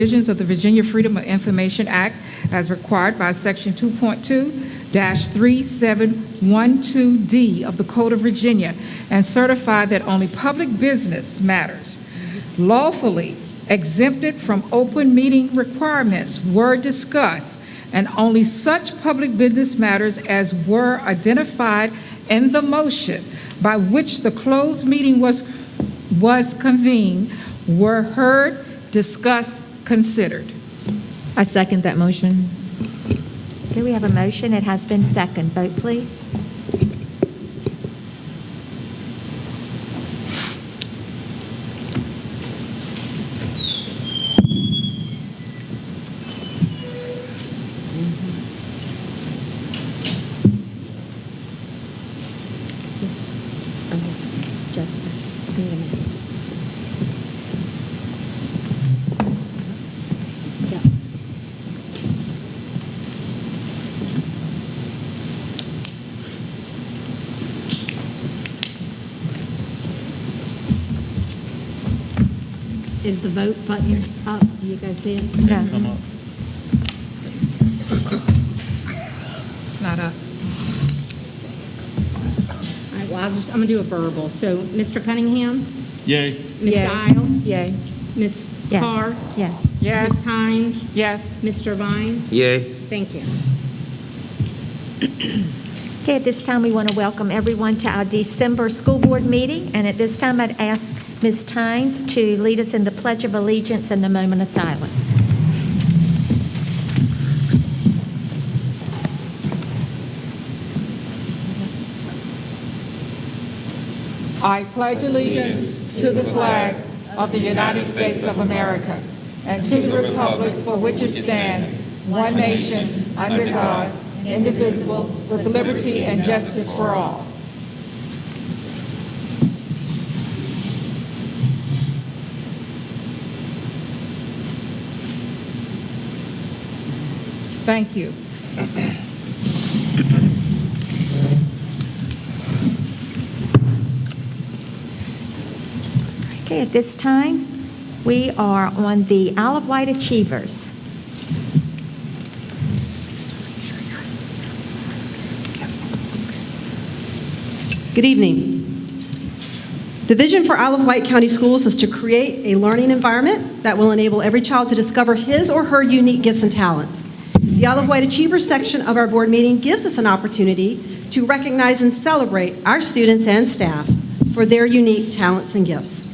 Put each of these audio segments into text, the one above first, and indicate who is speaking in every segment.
Speaker 1: provisions of the Virginia Freedom of Information Act as required by Section 2.2-3712D of the Code of Virginia, and certify that only public business matters lawfully exempted from open meeting requirements were discussed, and only such public business matters as were identified in the motion by which the closed meeting was convened were heard, discussed, considered.
Speaker 2: I second that motion.
Speaker 3: Okay, we have a motion. It has been seconded. Vote, please.
Speaker 4: Is the vote button up? Do you guys see it?
Speaker 3: No.
Speaker 5: Come up.
Speaker 1: It's not up.
Speaker 4: All right, well, I'm going to do a verbal. So, Mr. Cunningham?
Speaker 5: Yay.
Speaker 4: Ms.
Speaker 2: Yay.
Speaker 4: Dial?
Speaker 2: Yay.
Speaker 4: Ms.
Speaker 3: Yes.
Speaker 4: Carr?
Speaker 3: Yes.
Speaker 4: Ms.
Speaker 1: Yes.
Speaker 4: Hines?
Speaker 1: Yes.
Speaker 4: Mr. Vine?
Speaker 6: Yay.
Speaker 4: Thank you.
Speaker 3: Okay, at this time, we want to welcome everyone to our December school board meeting. And at this time, I'd ask Ms. Tynes to lead us in the Pledge of Allegiance and the moment of silence.
Speaker 1: I pledge allegiance to the flag of the United States of America and to the republic for which it stands, one nation, under God, indivisible, with liberty and justice for all. Thank you.
Speaker 3: Okay, at this time, we are on the Isle of Wight Achievers.
Speaker 7: Good evening. The vision for Isle of Wight County Schools is to create a learning environment that will enable every child to discover his or her unique gifts and talents. The Isle of Wight Achievers section of our board meeting gives us an opportunity to recognize and celebrate our students and staff for their unique talents and gifts.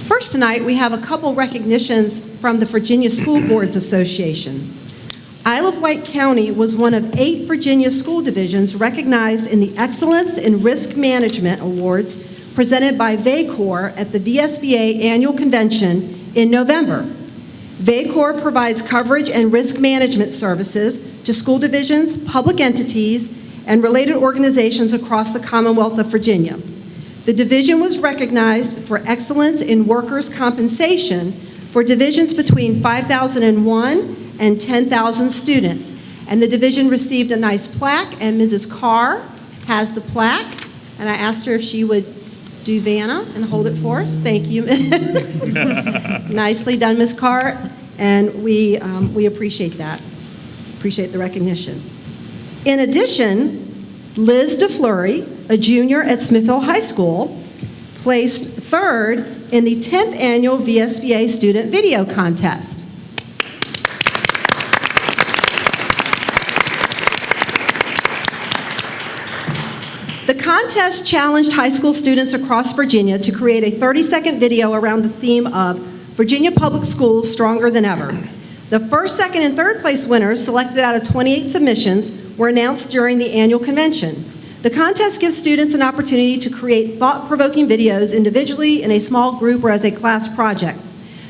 Speaker 7: First tonight, we have a couple recognitions from the Virginia School Boards Association. Isle of Wight County was one of 8 Virginia school divisions recognized in the Excellence in Risk Management Awards presented by VACOR at the VSBA Annual Convention in November. VACOR provides coverage and risk management services to school divisions, public entities, and related organizations across the Commonwealth of Virginia. The division was recognized for excellence in workers' compensation for divisions between 5,001 and 10,000 students. And the division received a nice plaque, and Mrs. Carr has the plaque. And I asked her if she would do Vanna and hold it for us. Thank you. Nicely done, Ms. Carr. And we appreciate that. Appreciate the recognition. In addition, Liz DeFleury, a junior at Smithfield High School, placed 3rd in the 10th annual VSBA Student Video Contest. The contest challenged high school students across Virginia to create a 30-second video around the theme of Virginia Public Schools Stronger Than Ever. The first, second, and third place winners, selected out of 28 submissions, were announced during the annual convention. The contest gives students an opportunity to create thought-provoking videos individually, in a small group, or as a class project.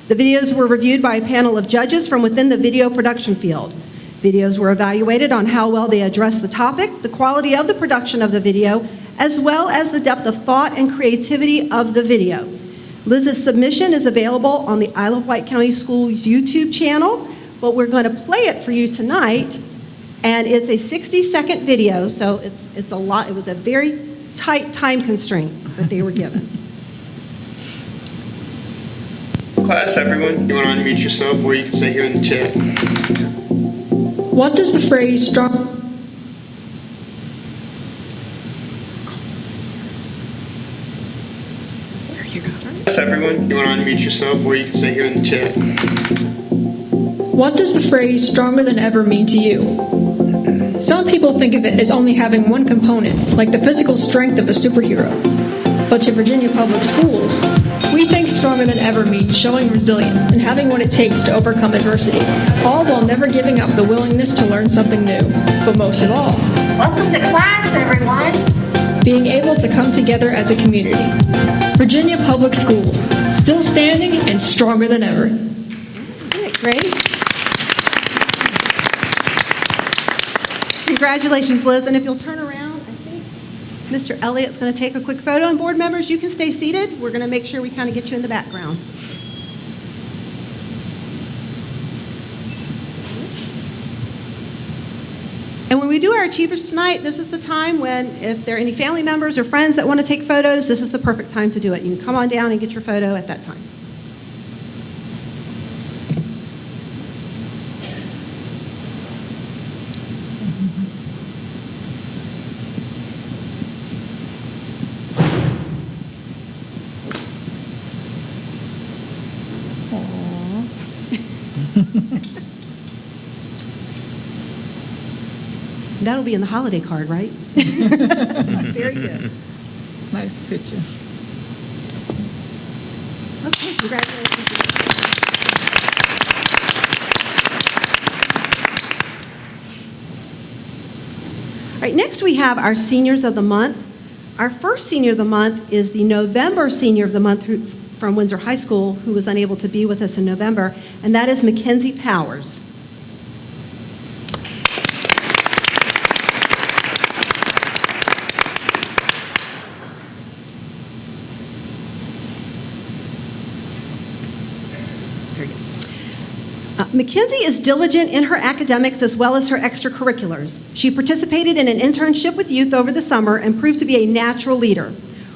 Speaker 7: The videos were reviewed by a panel of judges from within the video production field. Videos were evaluated on how well they address the topic, the quality of the production of the video, as well as the depth of thought and creativity of the video. Liz's submission is available on the Isle of Wight County Schools YouTube channel, but we're going to play it for you tonight. And it's a 60-second video, so it's a lot. It was a very tight time constraint that they were given.
Speaker 5: Class, everyone, you want to unmute yourself or you can stay here in the chat.
Speaker 6: What does the phrase strong...
Speaker 5: Class, everyone, you want to unmute yourself or you can stay here in the chat.
Speaker 6: What does the phrase stronger than ever mean to you? Some people think of it as only having one component, like the physical strength of a superhero. But to Virginia Public Schools, we think stronger than ever means showing resilience and having what it takes to overcome adversity, all while never giving up the willingness to learn something new. But most of all,
Speaker 8: welcome to class, everyone.
Speaker 6: Being able to come together as a community. Virginia Public Schools, still standing and stronger than ever.
Speaker 7: Great. Congratulations, Liz. And if you'll turn around, I think Mr. Elliott's going to take a quick photo. And board members, you can stay seated. We're going to make sure we kind of get you in the background. And when we do our Achievers tonight, this is the time when, if there are any family members or friends that want to take photos, this is the perfect time to do it. You can come on down and get your photo at that time. That'll be in the holiday card, right? Very good.
Speaker 1: Nice picture.
Speaker 7: Okay, congratulations. All right, next we have our Seniors of the Month. Our first Senior of the Month is the November Senior of the Month from Windsor High School, who was unable to be with us in November, and that is Mackenzie Powers. Mackenzie is diligent in her academics as well as her extracurriculars. She participated in an internship with youth over the summer and proved to be a natural leader.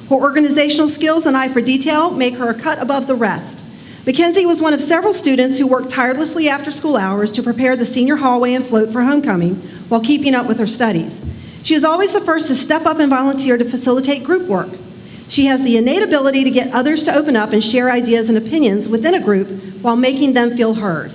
Speaker 7: Her organizational skills and eye for detail make her a cut above the rest. Mackenzie was one of several students who worked tirelessly after school hours to prepare the senior hallway and float for homecoming while keeping up with her studies. She is always the first to step up and volunteer to facilitate group work. She has the innate ability to get others to open up and share ideas and opinions within a group while making them feel heard.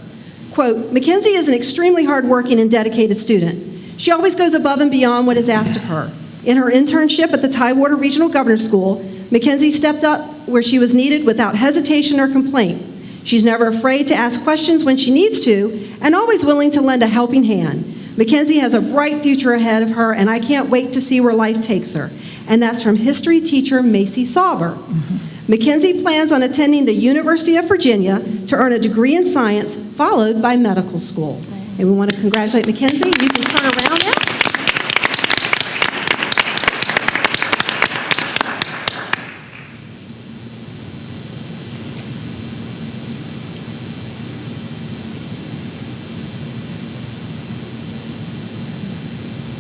Speaker 7: Quote, Mackenzie is an extremely hardworking and dedicated student. She always goes above and beyond what is asked of her. In her internship at the Tidewater Regional Governor's School, Mackenzie stepped up where she was needed without hesitation or complaint. She's never afraid to ask questions when she needs to and always willing to lend a helping hand. Mackenzie has a bright future ahead of her, and I can't wait to see where life takes her. And that's from history teacher Macy Sauber. Mackenzie plans on attending the University of Virginia to earn a degree in science, followed by medical school. And we want to congratulate Mackenzie. You can turn around now.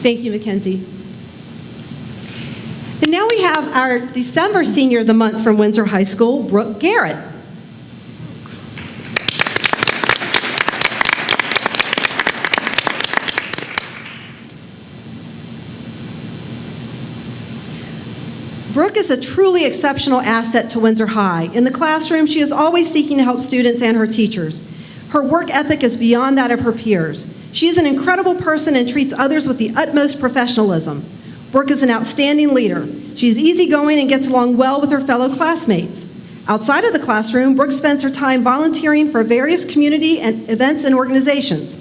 Speaker 7: Thank you, Mackenzie. And now we have our December Senior of the Month from Windsor High School, Brooke Garrett. Brooke is a truly exceptional asset to Windsor High. In the classroom, she is always seeking to help students and her teachers. Her work ethic is beyond that of her peers. She is an incredible person and treats others with the utmost professionalism. Brooke is an outstanding leader. She's easygoing and gets along well with her fellow classmates. Outside of the classroom, Brooke spends her time volunteering for various community and events and organizations.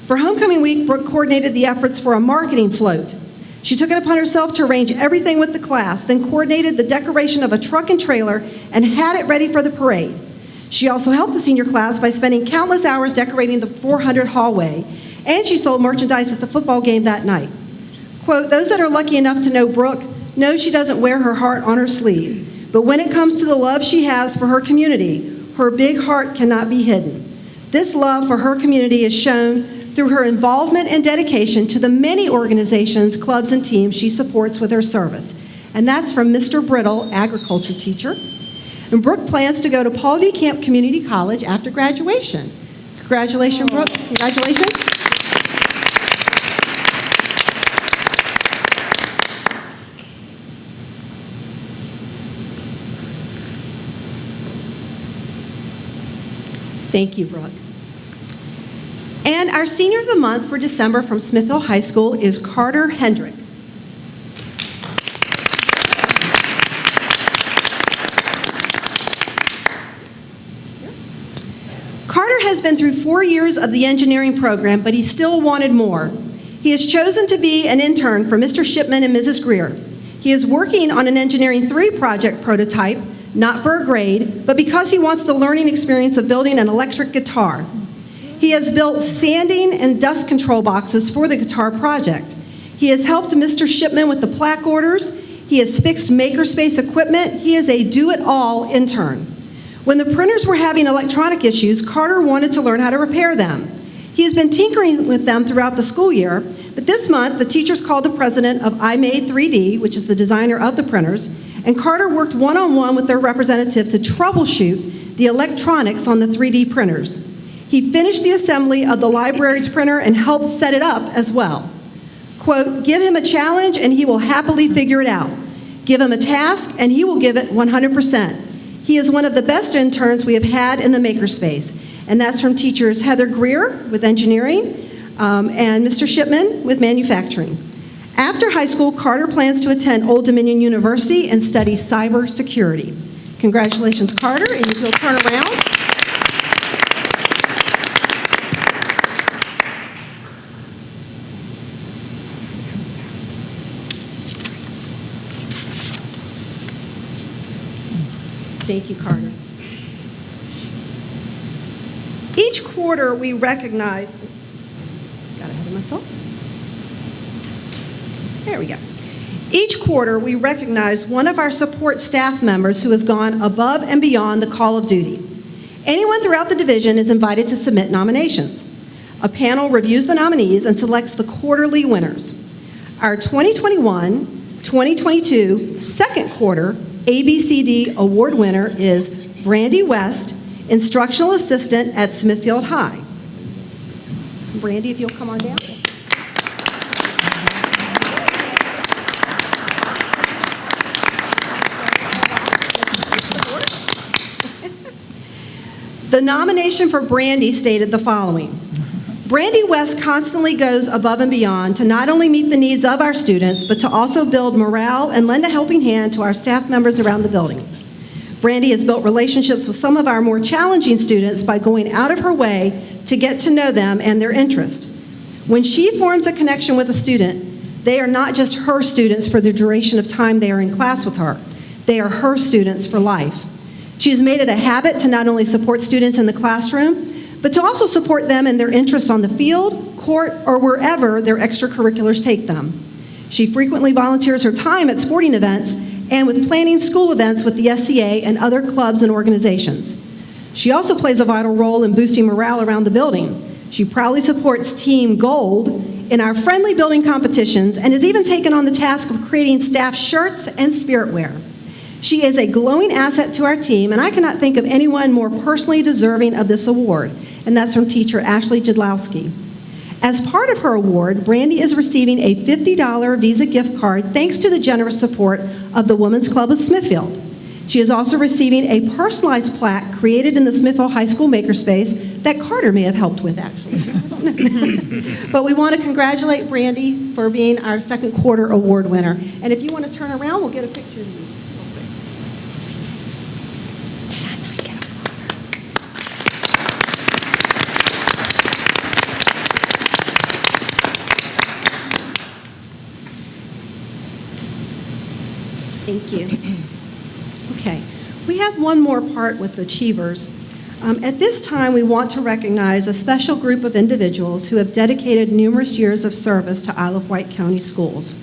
Speaker 7: For homecoming week, Brooke coordinated the efforts for a marketing float. She took it upon herself to arrange everything with the class, then coordinated the decoration of a truck and trailer and had it ready for the parade. She also helped the senior class by spending countless hours decorating the 400 hallway, and she sold merchandise at the football game that night. Quote, those that are lucky enough to know Brooke know she doesn't wear her heart on her sleeve, but when it comes to the love she has for her community, her big heart cannot be hidden. This love for her community is shown through her involvement and dedication to the many organizations, clubs, and teams she supports with her service. And that's from Mr. Brittle, agriculture teacher. And Brooke plans to go to Paul D. Camp Community College after graduation. Congratulations, Brooke. Congratulations. Thank you, Brooke. And our Senior of the Month for December from Smithfield High School is Carter Hendrick. Carter has been through 4 years of the engineering program, but he still wanted more. He has chosen to be an intern for Mr. Shipman and Mrs. Greer. He is working on an Engineering 3 project prototype, not for a grade, but because he wants the learning experience of building an electric guitar. He has built sanding and dust control boxes for the guitar project. He has helped Mr. Shipman with the plaque orders. He has fixed makerspace equipment. He is a do-it-all intern. When the printers were having electronic issues, Carter wanted to learn how to repair them. He has been tinkering with them throughout the school year, but this month the teachers called the president of iMade 3D, which is the designer of the printers, and Carter worked one-on-one with their representative to troubleshoot the electronics on the 3D printers. He finished the assembly of the library's printer and helped set it up as well. Quote, give him a challenge and he will happily figure it out. Give him a task and he will give it 100%. He is one of the best interns we have had in the makerspace, and that's from teachers Heather Greer with engineering and Mr. Shipman with manufacturing. After high school, Carter plans to attend Old Dominion University and study cybersecurity. Congratulations, Carter, and if you'll turn around. Thank you, Carter. Each quarter we recognize, got ahead of myself. There we go. Each quarter we recognize one of our support staff members who has gone above and beyond the call of duty. Anyone throughout the division is invited to submit nominations. A panel reviews the nominees and selects the quarterly winners. Our 2021-2022 second quarter ABCD award winner is Brandy West, instructional assistant at Smithfield High. Brandy, if you'll come on down. The nomination for Brandy stated the following. Brandy West constantly goes above and beyond to not only meet the needs of our students, but to also build morale and lend a helping hand to our staff members around the building. Brandy has built relationships with some of our more challenging students by going out of her way to get to know them and their interest. When she forms a connection with a student, they are not just her students for the duration of time they are in class with her. They are her students for life. She has made it a habit to not only support students in the classroom, but to also support them in their interest on the field, court, or wherever their extracurriculars take them. She frequently volunteers her time at sporting events and with planning school events with the SCA and other clubs and organizations. She also plays a vital role in boosting morale around the building. She proudly supports Team Gold in our friendly building competitions and has even taken on the task of creating staff shirts and spirit wear. She is a glowing asset to our team, and I cannot think of anyone more personally deserving of this award, and that's from teacher Ashley Jadlowski. As part of her award, Brandy is receiving a $50 Visa gift card thanks to the generous support of the Women's Club of Smithfield. She is also receiving a personalized plaque created in the Smithfield High School makerspace that Carter may have helped with, actually. But we want to congratulate Brandy for being our second quarter award winner. And if you want to turn around, we'll get a picture of you. Thank you. Okay, we have one more part with Achievers. At this time, we want to recognize a special group of individuals who have dedicated numerous years of service to Isle of Wight County Schools.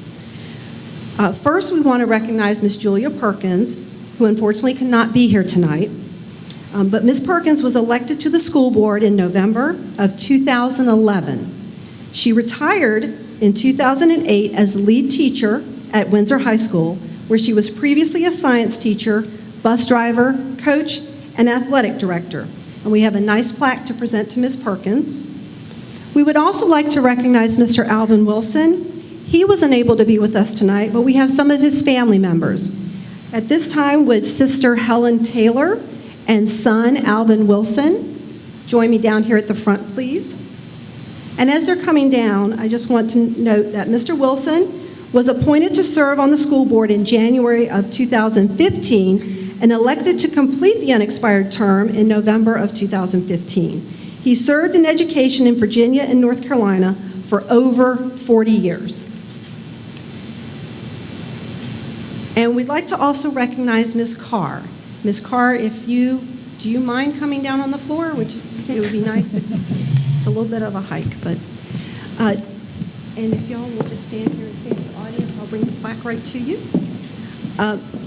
Speaker 7: First, we want to recognize Ms. Julia Perkins, who unfortunately cannot be here tonight. But Ms. Perkins was elected to the school board in November of 2011. She retired in 2008 as lead teacher at Windsor High School, where she was previously a science teacher, bus driver, coach, and athletic director. And we have a nice plaque to present to Ms. Perkins. We would also like to recognize Mr. Alvin Wilson. He was unable to be with us tonight, but we have some of his family members. At this time, would Sister Helen Taylor and son Alvin Wilson join me down here at the front, please? And as they're coming down, I just want to note that Mr. Wilson was appointed to serve on the school board in January of 2015 and elected to complete the unexpired term in November of 2015. He served in education in Virginia and North Carolina for over 40 years. And we'd like to also recognize Ms. Carr. Ms. Carr, do you mind coming down on the floor? It would be nice. It's a little bit of a hike, but, and if y'all will just stand here and face the audience, I'll bring the plaque right to you.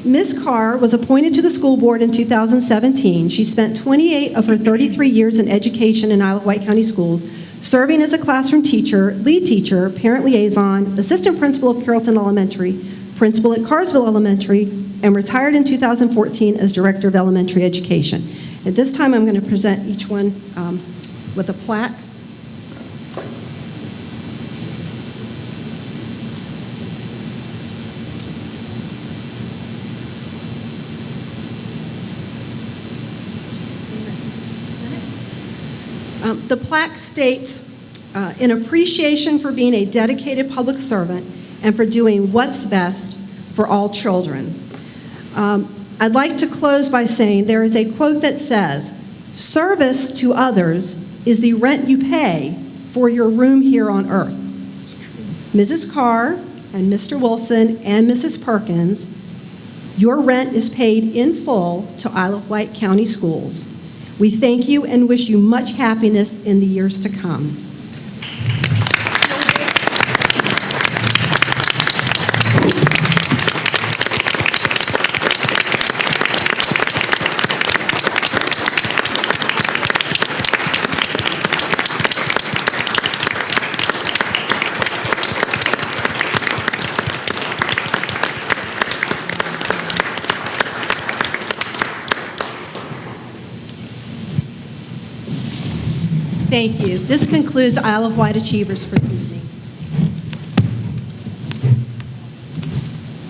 Speaker 7: Ms. Carr was appointed to the school board in 2017. She spent 28 of her 33 years in education in Wight County Schools, serving as a classroom teacher, lead teacher, parent liaison, assistant principal of Carrollton Elementary, principal at Carsville Elementary, and retired in 2014 as director of elementary education. At this time, I'm going to present each one with a plaque. The plaque states, in appreciation for being a dedicated public servant and for doing what's best for all children. I'd like to close by saying there is a quote that says, "Service to others is the rent you pay for your room here on earth." Mrs. Carr and Mr. Wilson and Mrs. Perkins, your rent is paid in full to Wight County Schools. We thank you and wish you much happiness in the years to come. Thank you. This concludes Isle of Wight Achievers for the evening.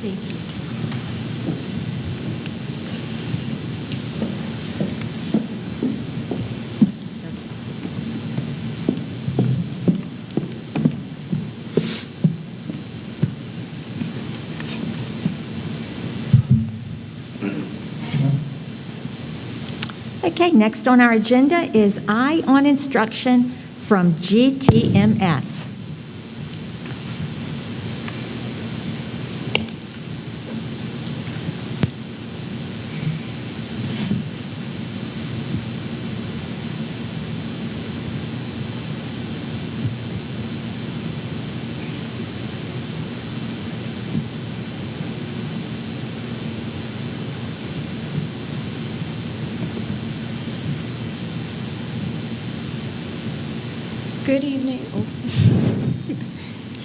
Speaker 7: Thank you.
Speaker 3: Okay, next on our agenda is Eye on Instruction from GTMS.
Speaker 9: Good evening.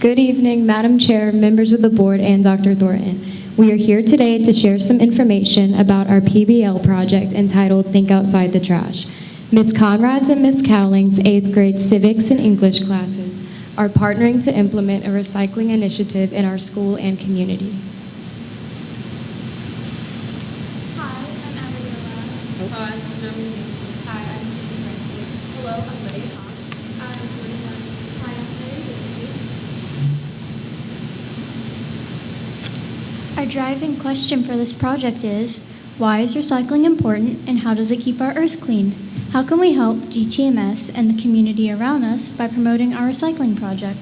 Speaker 9: Good evening, Madam Chair, members of the board, and Dr. Thornton. We are here today to share some information about our PBL project entitled Think Outside the Trash. Ms. Conrad's and Ms. Cowling's 8th grade civics and English classes are partnering to implement a recycling initiative in our school and community.
Speaker 10: Hi, I'm Abigail. Hi, I'm Emily. Hi, I'm Cindy Brinkley. Hello, I'm Lydia Cox. I'm Lydia. Hi, I'm Mary Whitley. Our driving question for this project is, why is recycling important and how does it keep our earth clean? How can we help GTMS and the community around us by promoting our recycling project?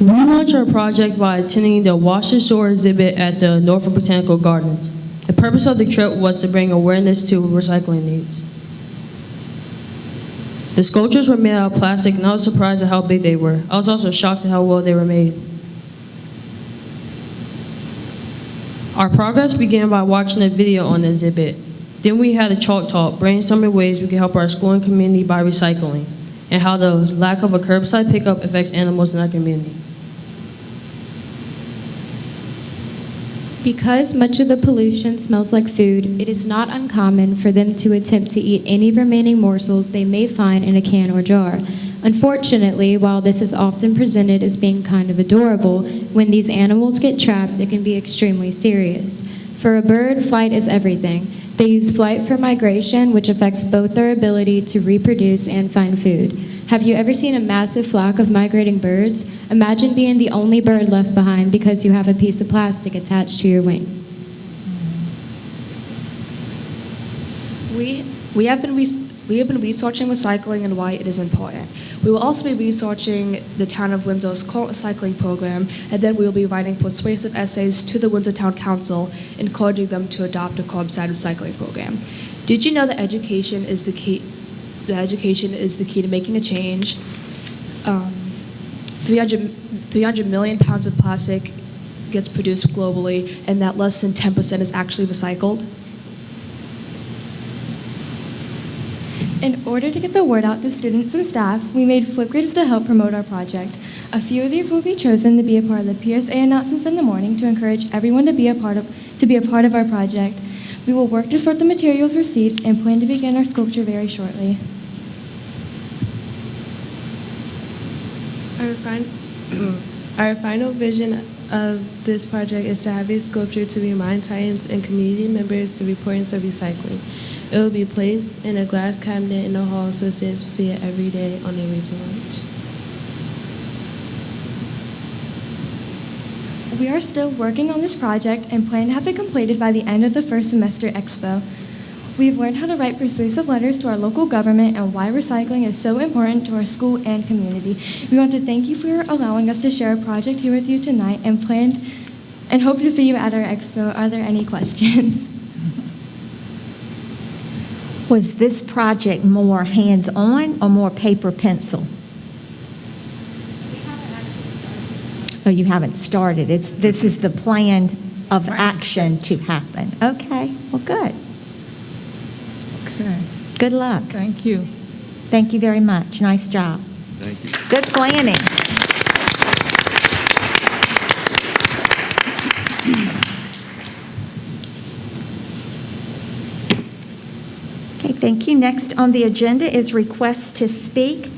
Speaker 11: We launched our project by attending the Wash the Shore exhibit at the Norfolk Botanical Gardens. The purpose of the trip was to bring awareness to recycling needs. The sculptures were made out of plastic, and I was surprised at how big they were. I was also shocked at how well they were made. Our progress began by watching a video on the exhibit. Then we had a chalk talk, brainstorming ways we could help our school and community by recycling, and how the lack of a curbside pickup affects animals in our community.
Speaker 9: Because much of the pollution smells like food, it is not uncommon for them to attempt to eat any remaining morsels they may find in a can or jar. Unfortunately, while this is often presented as being kind of adorable, when these animals get trapped, it can be extremely serious. For a bird, flight is everything. They use flight for migration, which affects both their ability to reproduce and find food. Have you ever seen a massive flock of migrating birds? Imagine being the only bird left behind because you have a piece of plastic attached to your wing.
Speaker 12: We have been researching recycling and why it is important. We will also be researching the Town of Windsor's current recycling program, and then we will be writing persuasive essays to the Windsor Town Council, encouraging them to adopt a curbside recycling program. Did you know that education is the key? Education is the key to making a change. 300 million pounds of plastic gets produced globally, and that less than 10% is actually recycled.
Speaker 10: In order to get the word out to students and staff, we made Flipgrids to help promote our project. A few of these will be chosen to be a part of the PSA announcements in the morning to encourage everyone to be a part of our project. We will work to sort the materials received and plan to begin our sculpture very shortly.
Speaker 13: Our final vision of this project is to have a sculpture to remind science and community members the importance of recycling. It will be placed in a glass cabinet in the hall so students will see it every day on their way to lunch.
Speaker 10: We are still working on this project and plan to have it completed by the end of the first semester expo. We've learned how to write persuasive letters to our local government and why recycling is so important to our school and community. We want to thank you for allowing us to share our project here with you tonight and hope to see you at our expo. Are there any questions?
Speaker 3: Was this project more hands-on or more paper pencil? Oh, you haven't started. This is the plan of action to happen. Okay, well, good.
Speaker 1: Okay.
Speaker 3: Good luck.
Speaker 1: Thank you.
Speaker 3: Thank you very much. Nice job.
Speaker 5: Thank you.
Speaker 3: Good planning. Okay, thank you. Next on the agenda is request to speak.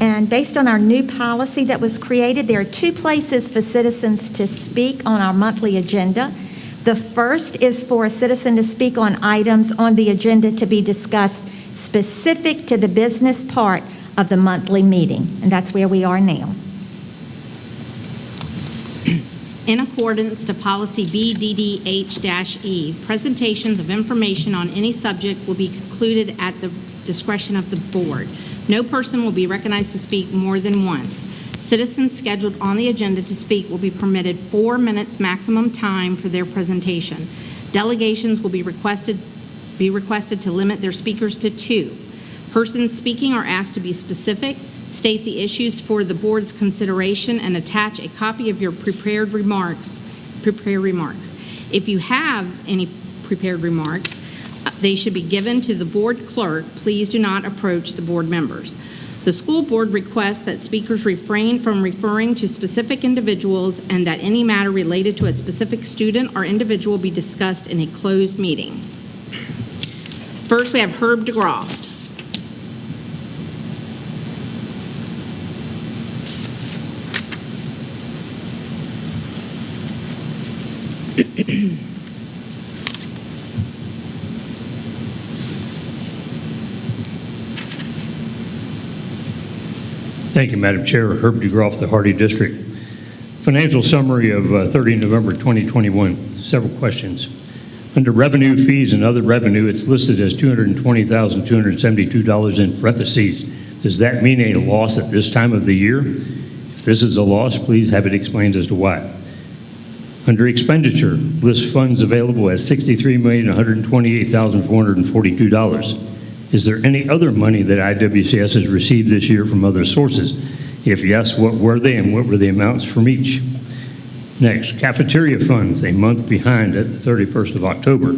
Speaker 3: And based on our new policy that was created, there are two places for citizens to speak on our monthly agenda. The first is for a citizen to speak on items on the agenda to be discussed specific to the business part of the monthly meeting. And that's where we are now.
Speaker 4: In accordance to policy BDDH-E, presentations of information on any subject will be concluded at the discretion of the board. No person will be recognized to speak more than once. Citizens scheduled on the agenda to speak will be permitted 4 minutes maximum time for their presentation. Delegations will be requested to limit their speakers to 2. Persons speaking are asked to be specific, state the issues for the board's consideration, and attach a copy of your prepared remarks. If you have any prepared remarks, they should be given to the board clerk. Please do not approach the board members. The school board requests that speakers refrain from referring to specific individuals and that any matter related to a specific student or individual be discussed in a closed meeting. First, we have Herb DeGraw.
Speaker 14: Thank you, Madam Chair. Herb DeGraw, the Hardy District. Financial summary of 30 November 2021. Several questions. Under revenue, fees, and other revenue, it's listed as $220,272 in parentheses. Does that mean a loss at this time of the year? If this is a loss, please have it explained as to why. Under expenditure, lists funds available as $63,128,442. Is there any other money that IWCS has received this year from other sources? If yes, what were they and what were the amounts from each? Next, cafeteria funds, a month behind at the 31st of October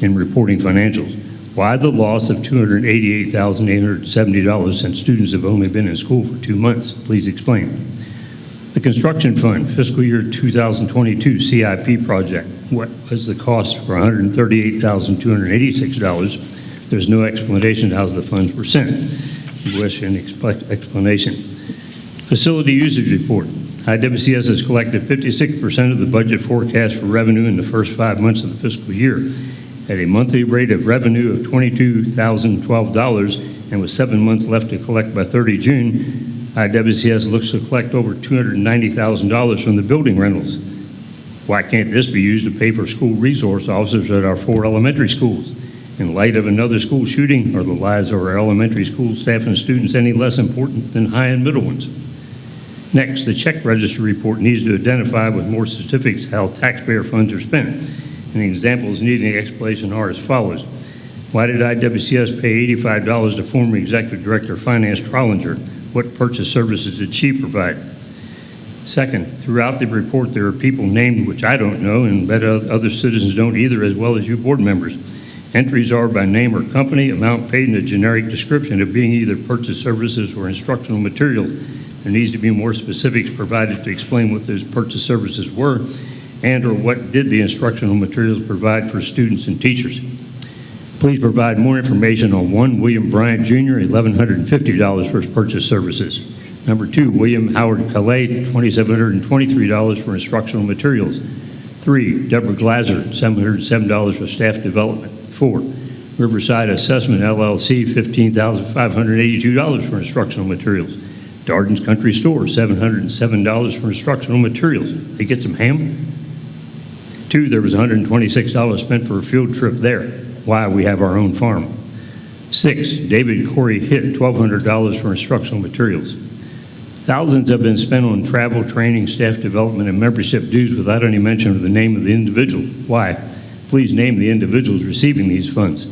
Speaker 14: in reporting financials. Why the loss of $288,870 since students have only been in school for 2 months? Please explain. The construction fund, fiscal year 2022 CIP project, what was the cost for $138,286. There's no explanation how the funds were sent. You wish an explanation. Facility usage report. IWCS has collected 56% of the budget forecast for revenue in the first 5 months of the fiscal year at a monthly rate of revenue of $22,012, and with 7 months left to collect by 30 June, IWCS looks to collect over $290,000 from the building rentals. Why can't this be used to pay for school resource officers at our 4 elementary schools? In light of another school shooting, are the lives of our elementary school staff and students any less important than high and middle ones? Next, the check register report needs to identify with more specifics how taxpayer funds are spent. And the examples needing explanation are as follows. Why did IWCS pay $85 to former Executive Director of Finance Trollinger? What purchase services did she provide? Second, throughout the report there are people named which I don't know and bet other citizens don't either, as well as you board members. Entries are by name or company, amount paid, and a generic description of being either purchase services or instructional material. There needs to be more specifics provided to explain what those purchase services were and or what did the instructional materials provide for students and teachers. Please provide more information on 1, William Bryant Jr., $1,150 for his purchase services. Number 2, William Howard Calais, $2,723 for instructional materials. 3, Deborah Glaser, $707 for staff development. 4, Riverside Assessment LLC, $15,582 for instructional materials. Darden's Country Store, $707 for instructional materials. They get some ham? 2, there was $126 spent for a field trip there. Why? We have our own farm. 6, David Corey Hitt, $1,200 for instructional materials. Thousands have been spent on travel, training, staff development, and membership dues without any mention of the name of the individual. Why? Please name the individuals receiving these funds.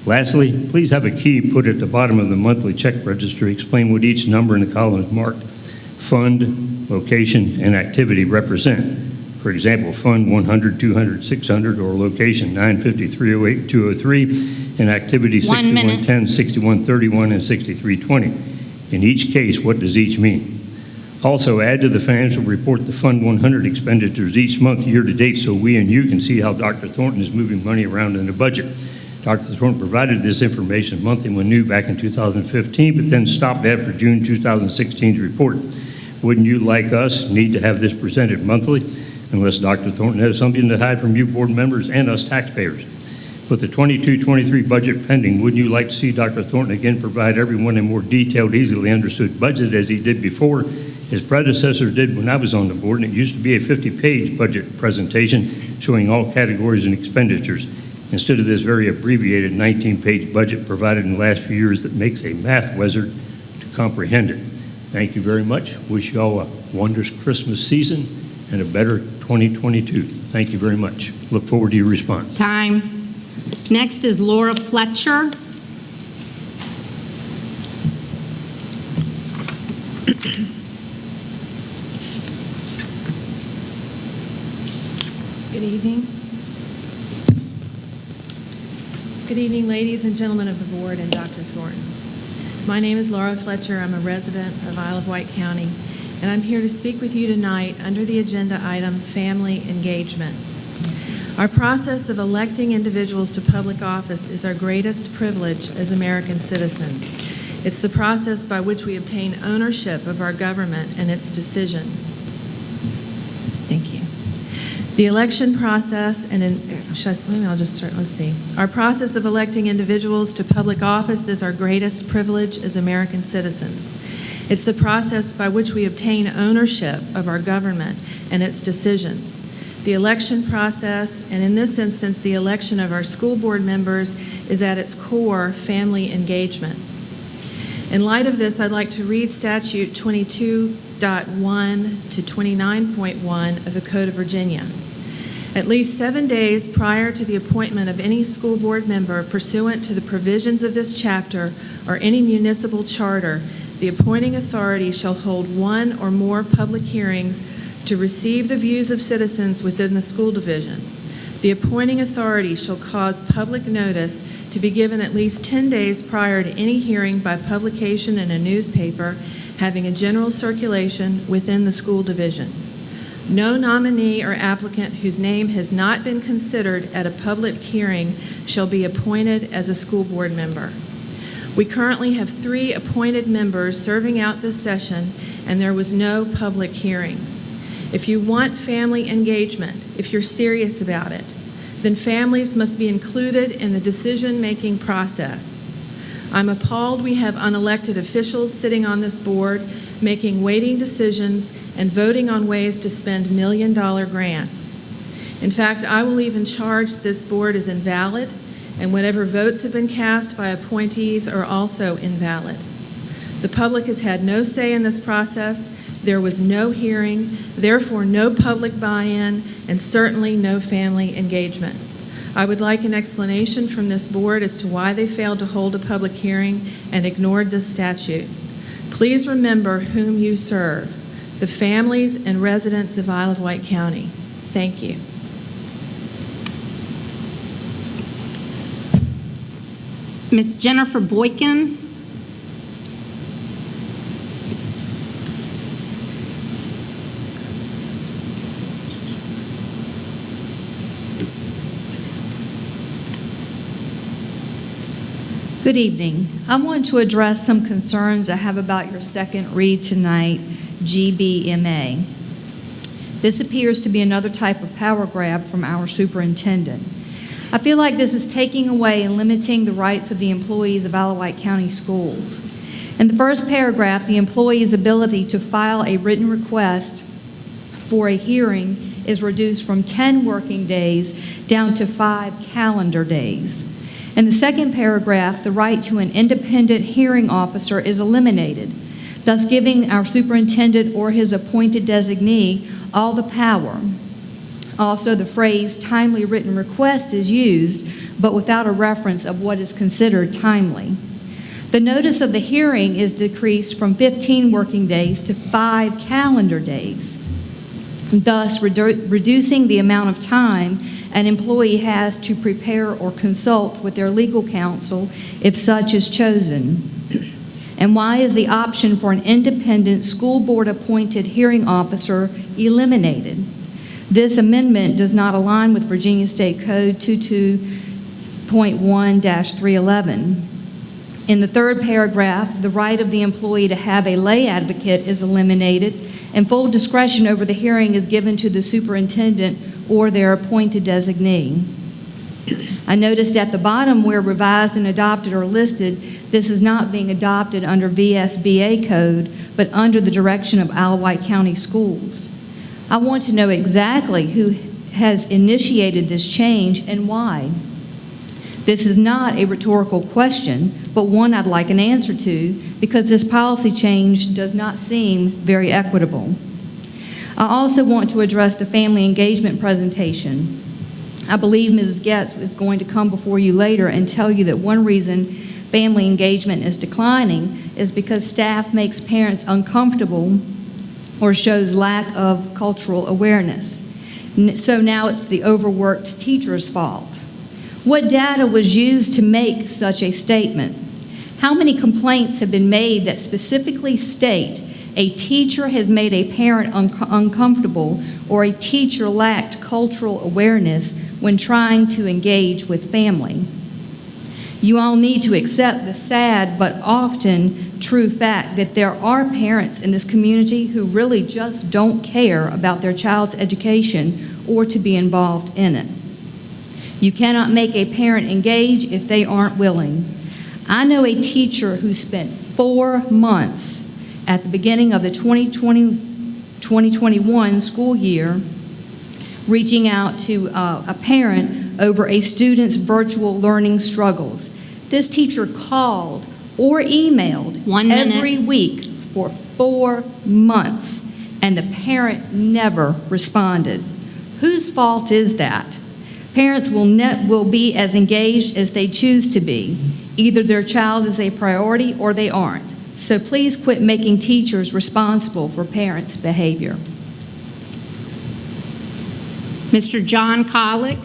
Speaker 14: Lastly, please have a key put at the bottom of the monthly check register. Explain what each number in the column is marked. Fund, location, and activity represent. For example, Fund 100, 200, 600, or location 950, 308, 203, and activity 6110, 6131, and 6320. In each case, what does each mean? Also, add to the financial report the Fund 100 expenditures each month, year to date, so we and you can see how Dr. Thornton is moving money around in the budget. Dr. Thornton provided this information monthly when new back in 2015, but then stopped after June 2016's report. Wouldn't you, like us, need to have this presented monthly, unless Dr. Thornton has something to hide from you board members and us taxpayers? With the 22-23 budget pending, wouldn't you like to see Dr. Thornton again provide everyone a more detailed, easily understood budget as he did before? His predecessor did when I was on the board, and it used to be a 50-page budget presentation showing all categories and expenditures, instead of this very abbreviated 19-page budget provided in the last few years that makes a math wizard to comprehend it. Thank you very much. Wish you all a wondrous Christmas season and a better 2022. Thank you very much. Look forward to your response.
Speaker 4: Time. Next is Laura Fletcher.
Speaker 15: Good evening. Good evening, ladies and gentlemen of the board and Dr. Thornton. My name is Laura Fletcher. I'm a resident of Isle of Wight County, and I'm here to speak with you tonight under the agenda item, Family Engagement. Our process of electing individuals to public office is our greatest privilege as American citizens. It's the process by which we obtain ownership of our government and its decisions. Thank you. The election process Our process of electing individuals to public office is our greatest privilege as American citizens. It's the process by which we obtain ownership of our government and its decisions. The election process, and in this instance, the election of our school board members, is at its core family engagement. In light of this, I'd like to read Statute 22.1 to 29.1 of the Code of Virginia. At least 7 days prior to the appointment of any school board member pursuant to the provisions of this chapter or any municipal charter, the appointing authority shall hold one or more public hearings to receive the views of citizens within the school division. The appointing authority shall cause public notice to be given at least 10 days prior to any hearing by publication in a newspaper having a general circulation within the school division. No nominee or applicant whose name has not been considered at a public hearing shall be appointed as a school board member. We currently have 3 appointed members serving out this session, and there was no public hearing. If you want family engagement, if you're serious about it, then families must be included in the decision-making process. I'm appalled we have unelected officials sitting on this board making weighting decisions and voting on ways to spend million-dollar grants. In fact, I will even charge this board is invalid, and whatever votes have been cast by appointees are also invalid. The public has had no say in this process. There was no hearing, therefore no public buy-in, and certainly no family engagement. I would like an explanation from this board as to why they failed to hold a public hearing and ignored this statute. Please remember whom you serve, the families and residents of Isle of Wight County. Thank you.
Speaker 4: Ms. Jennifer Boykin.
Speaker 16: Good evening. I want to address some concerns I have about your second read tonight, GBMA. This appears to be another type of power grab from our superintendent. I feel like this is taking away and limiting the rights of the employees of Isle of Wight County Schools. In the first paragraph, the employee's ability to file a written request for a hearing is reduced from 10 working days down to 5 calendar days. In the second paragraph, the right to an independent hearing officer is eliminated, thus giving our superintendent or his appointed designee all the power. Also, the phrase timely written request is used, but without a reference of what is considered timely. The notice of the hearing is decreased from 15 working days to 5 calendar days, thus reducing the amount of time an employee has to prepare or consult with their legal counsel if such is chosen. And why is the option for an independent school board appointed hearing officer eliminated? This amendment does not align with Virginia State Code 22.1-311. In the third paragraph, the right of the employee to have a lay advocate is eliminated, and full discretion over the hearing is given to the superintendent or their appointed designee. I noticed at the bottom where revised and adopted are listed, this is not being adopted under VSBA code, but under the direction of Isle of Wight County Schools. I want to know exactly who has initiated this change and why. This is not a rhetorical question, but one I'd like an answer to, because this policy change does not seem very equitable. I also want to address the family engagement presentation. I believe Mrs. Getz is going to come before you later and tell you that one reason family engagement is declining is because staff makes parents uncomfortable or shows lack of cultural awareness. So now it's the overworked teacher's fault. What data was used to make such a statement? How many complaints have been made that specifically state a teacher has made a parent uncomfortable or a teacher lacked cultural awareness when trying to engage with family? You all need to accept the sad but often true fact that there are parents in this community who really just don't care about their child's education or to be involved in it. You cannot make a parent engage if they aren't willing. I know a teacher who spent 4 months at the beginning of the 2020-2021 school year reaching out to a parent over a student's virtual learning struggles. This teacher called or emailed every week for 4 months, and the parent never responded. Whose fault is that? Parents will be as engaged as they choose to be. Either their child is a priority or they aren't. So please quit making teachers responsible for parents' behavior.
Speaker 4: Mr. John Colick.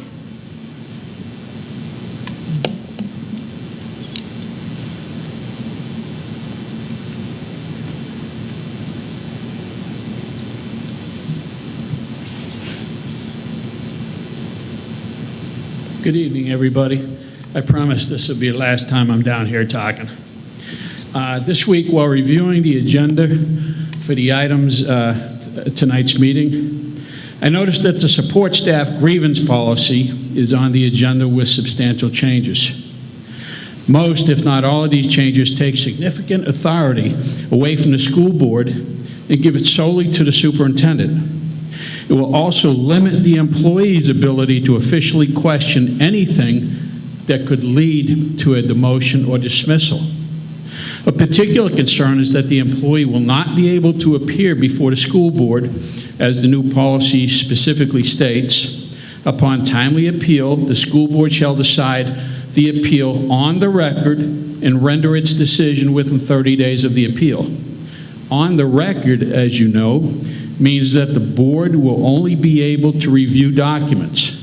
Speaker 17: Good evening, everybody. I promise this will be the last time I'm down here talking. This week, while reviewing the agenda for the items tonight's meeting, I noticed that the support staff grievance policy is on the agenda with substantial changes. Most, if not all, of these changes take significant authority away from the school board and give it solely to the superintendent. It will also limit the employee's ability to officially question anything that could lead to a demotion or dismissal. A particular concern is that the employee will not be able to appear before the school board, as the new policy specifically states. Upon timely appeal, the school board shall decide the appeal on the record and render its decision within 30 days of the appeal. On the record, as you know, means that the board will only be able to review documents,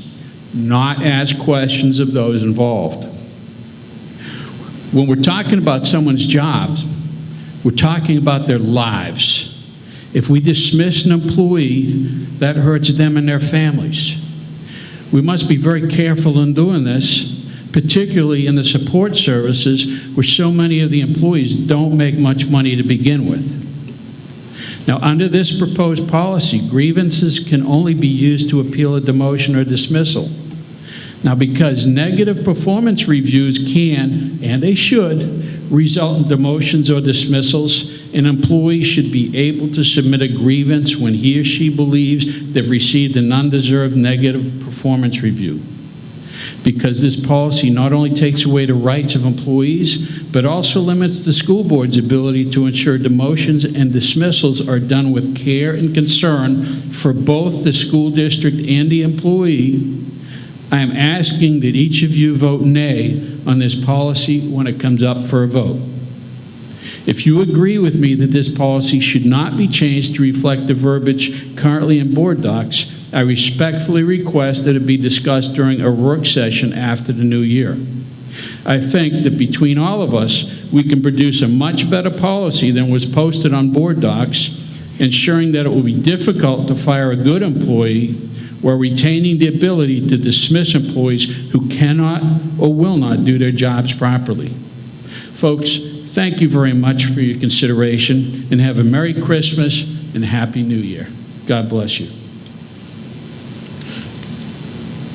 Speaker 17: not ask questions of those involved. When we're talking about someone's jobs, we're talking about their lives. If we dismiss an employee, that hurts them and their families. We must be very careful in doing this, particularly in the support services where so many of the employees don't make much money to begin with. Now, under this proposed policy, grievances can only be used to appeal a demotion or dismissal. Now, because negative performance reviews can, and they should, result in demotions or dismissals, an employee should be able to submit a grievance when he or she believes they've received an undeserved negative performance review. Because this policy not only takes away the rights of employees, but also limits the school board's ability to ensure demotions and dismissals are done with care and concern for both the school district and the employee, I am asking that each of you vote nay on this policy when it comes up for a vote. If you agree with me that this policy should not be changed to reflect the verbiage currently in board docs, I respectfully request that it be discussed during a work session after the new year. I think that between all of us, we can produce a much better policy than was posted on board docs, ensuring that it will be difficult to fire a good employee while retaining the ability to dismiss employees who cannot or will not do their jobs properly. Folks, thank you very much for your consideration, and have a Merry Christmas and Happy New Year. God bless you.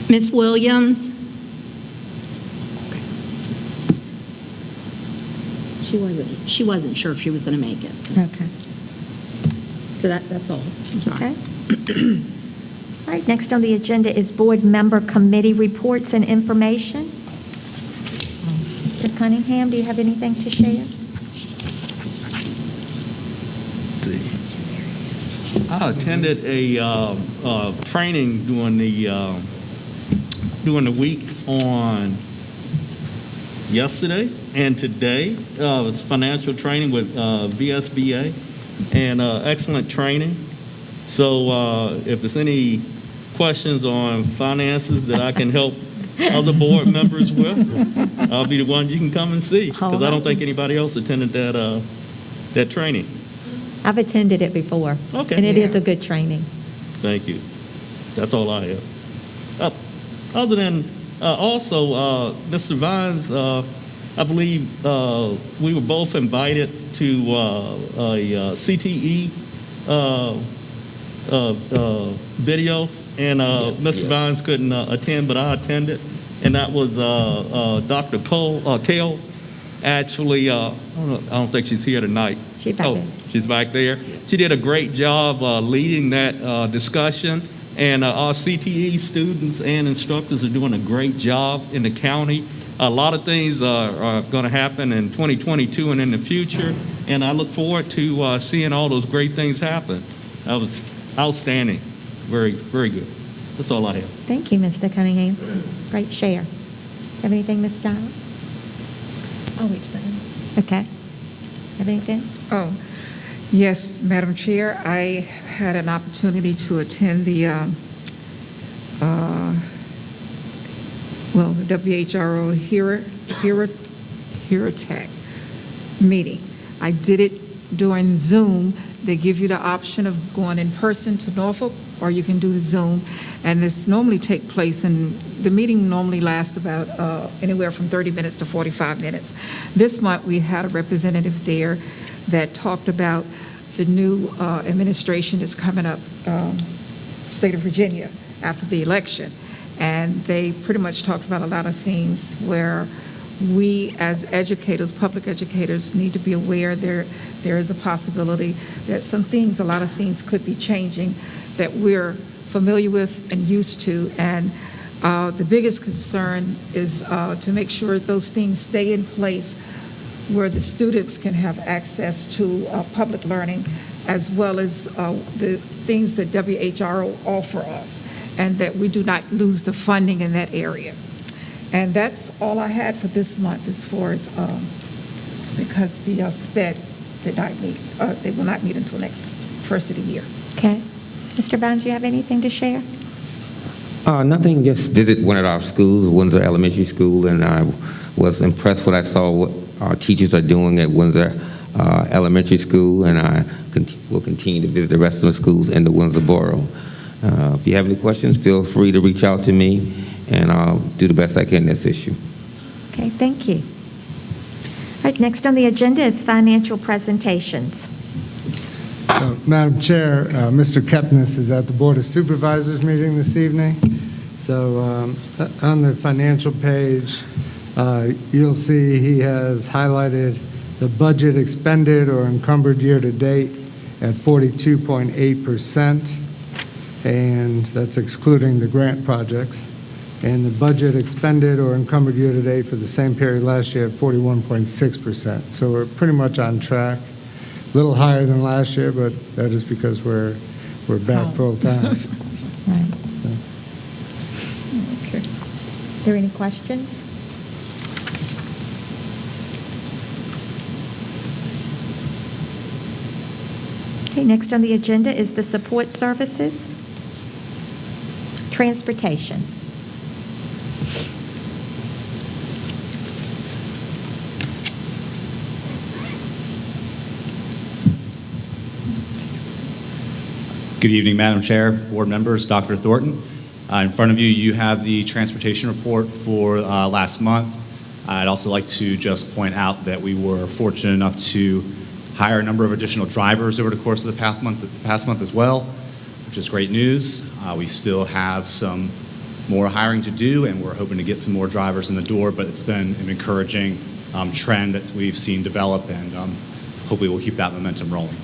Speaker 4: Ms. Williams? She wasn't sure if she was going to make it.
Speaker 3: Okay.
Speaker 4: So that's all. I'm sorry.
Speaker 3: Okay. All right, next on the agenda is board member committee reports and information. Mr. Cunningham, do you have anything to share?
Speaker 18: I attended a training during the week on yesterday and today. It was financial training with VSBA, and excellent training. So if there's any questions on finances that I can help other board members with, I'll be the one you can come and see, because I don't think anybody else attended that training.
Speaker 3: I've attended it before.
Speaker 18: Okay.
Speaker 3: And it is a good training.
Speaker 18: Thank you. That's all I have. Other than, also, Mr. Vines, I believe we were both invited to a CTE video, and Mr. Vines couldn't attend, but I attended, and that was Dr. Kale. Actually, I don't think she's here tonight.
Speaker 3: She's back there.
Speaker 18: She's back there. She did a great job leading that discussion, and our CTE students and instructors are doing a great job in the county. A lot of things are going to happen in 2022 and in the future, and I look forward to seeing all those great things happen. That was outstanding. Very, very good. That's all I have.
Speaker 3: Thank you, Mr. Cunningham. Great share. Have anything, Ms. Stiles?
Speaker 1: Oh, it's done.
Speaker 3: Okay. Have anything?
Speaker 1: Oh, yes, Madam Chair. I had an opportunity to attend the WHRO HeroTech meeting. I did it during Zoom. They give you the option of going in person to Norfolk or you can do the Zoom. And this normally take place, and the meeting normally lasts about anywhere from 30 minutes to 45 minutes. This month, we had a representative there that talked about the new administration that's coming up, state of Virginia, after the election. And they pretty much talked about a lot of things where we as educators, public educators, need to be aware there is a possibility that some things, a lot of things could be changing that we're familiar with and used to. And the biggest concern is to make sure those things stay in place where the students can have access to public learning, as well as the things that WHRO offer us, and that we do not lose the funding in that area. And that's all I had for this month as far as, because the SPED did not meet, they will not meet until next first of the year.
Speaker 3: Okay. Mr. Bones, you have anything to share?
Speaker 19: Nothing, just visit one of our schools, Windsor Elementary School, and I was impressed when I saw what our teachers are doing at Windsor Elementary School, and I will continue to visit the rest of the schools in the Windsor Borough. If you have any questions, feel free to reach out to me, and I'll do the best I can in this issue.
Speaker 3: Okay, thank you. All right, next on the agenda is financial presentations.
Speaker 20: Madam Chair, Mr. Kepnes is at the Board of Supervisors meeting this evening. So on the financial page, you'll see he has highlighted the budget expended or encumbered year to date at 42.8%, and that's excluding the grant projects. And the budget expended or encumbered year to date for the same period last year at 41.6%. So we're pretty much on track. A little higher than last year, but that is because we're back full time.
Speaker 3: Right.
Speaker 20: So.
Speaker 3: Okay. Are there any questions? Okay, next on the agenda is the support services. Transportation.
Speaker 21: Good evening, Madam Chair, board members, Dr. Thornton. In front of you, you have the transportation report for last month. I'd also like to just point out that we were fortunate enough to hire a number of additional drivers over the course of the past month as well, which is great news. We still have some more hiring to do, and we're hoping to get some more drivers in the door, but it's been an encouraging trend that we've seen develop, and hopefully we'll keep that momentum rolling.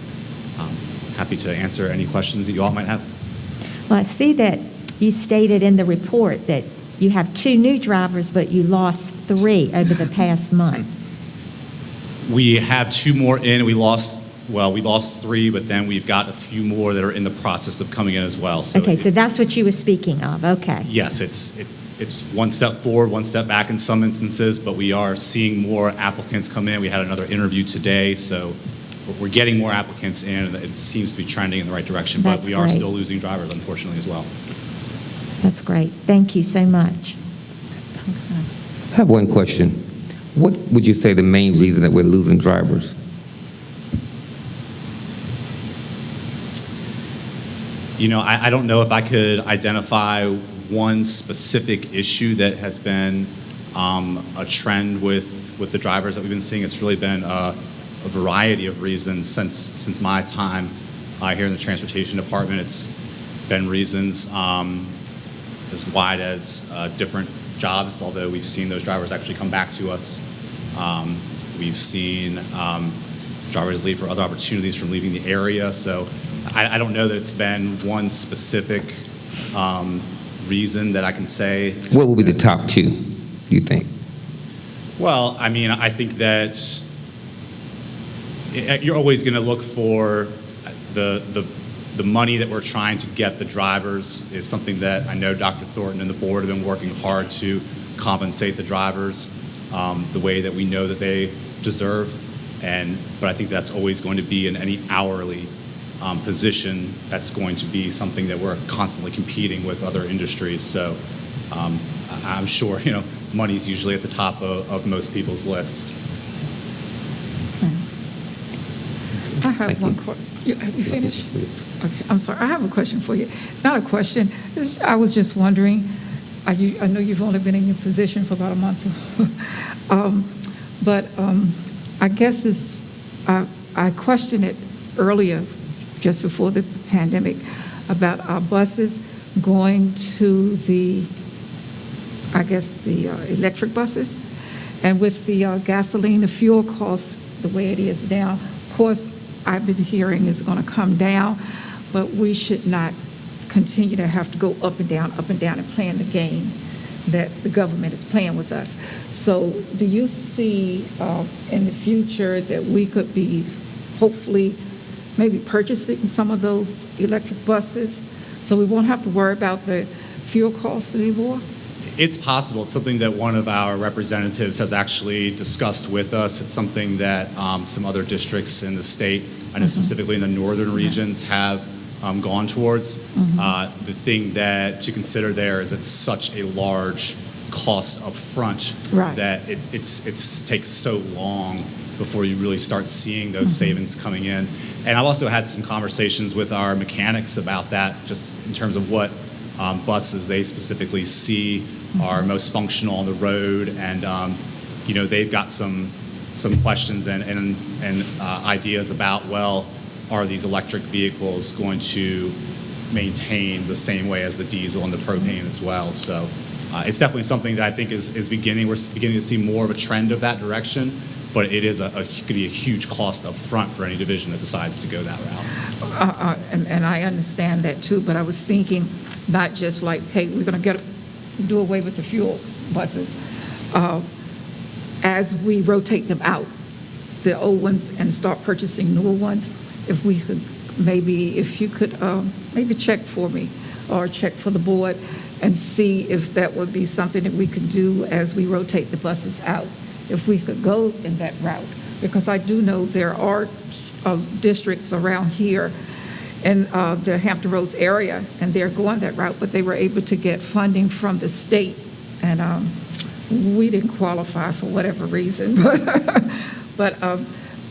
Speaker 21: Happy to answer any questions that you all might have.
Speaker 3: Well, I see that you stated in the report that you have 2 new drivers, but you lost 3 over the past month.
Speaker 21: We have 2 more in. We lost 3, but then we've got a few more that are in the process of coming in as well. So
Speaker 3: Okay, so that's what you were speaking of. Okay.
Speaker 21: Yes, it's one step forward, one step back in some instances, but we are seeing more applicants come in. We had another interview today, so we're getting more applicants in, and it seems to be trending in the right direction, but we are still losing drivers, unfortunately, as well.
Speaker 3: That's great. Thank you so much.
Speaker 19: I have one question. What would you say the main reason that we're losing drivers?
Speaker 21: You know, I don't know if I could identify one specific issue that has been a trend with the drivers that we've been seeing. It's really been a variety of reasons since my time here in the transportation department. It's been reasons as wide as different jobs, although we've seen those drivers actually come back to us. We've seen drivers leave for other opportunities from leaving the area. So I don't know that it's been one specific reason that I can say.
Speaker 19: What would be the top 2, you think?
Speaker 21: Well, I mean, I think that you're always going to look for the money that we're trying to get the drivers is something that I know Dr. Thornton and the board have been working hard to compensate the drivers the way that we know that they deserve. But I think that's always going to be in any hourly position. That's going to be something that we're constantly competing with other industries. So I'm sure, money's usually at the top of most people's list.
Speaker 1: I have one question. Have you finished? Okay, I'm sorry. I have a question for you. It's not a question. I was just wondering, I know you've only been in your position for about a month, but I guess I questioned it earlier, just before the pandemic, about our buses going to the electric buses. And with the gasoline, the fuel cost, the way it is now, of course, I've been hearing is going to come down, but we should not continue to have to go up and down, and playing the game that the government is playing with us. So do you see in the future that we could be hopefully maybe purchasing some of those electric buses so we won't have to worry about the fuel costs anymore?
Speaker 21: It's possible. It's something that one of our representatives has actually discussed with us. It's something that some other districts in the state, I know specifically in the northern regions, have gone towards. The thing that to consider there is it's such a large cost up front that it takes so long before you really start seeing those savings coming in. And I've also had some conversations with our mechanics about that, just in terms of what buses they specifically see are most functional on the road, and they've got some questions and ideas about, well, are these electric vehicles going to maintain the same way as the diesel and the propane as well? So it's definitely something that I think is beginning. We're beginning to see more of a trend of that direction, but it is could be a huge cost up front for any division that decides to go that route.
Speaker 1: And I understand that too, but I was thinking not just like, hey, we're going to do away with the fuel buses. As we rotate them out, the old ones, and start purchasing newer ones, if we could if you could maybe check for me or check for the board and see if that would be something that we could do as we rotate the buses out, if we could go in that route. Because I do know there are districts around here in the Hampton Roads area, and they're going that route, but they were able to get funding from the state, and we didn't qualify for whatever reason. But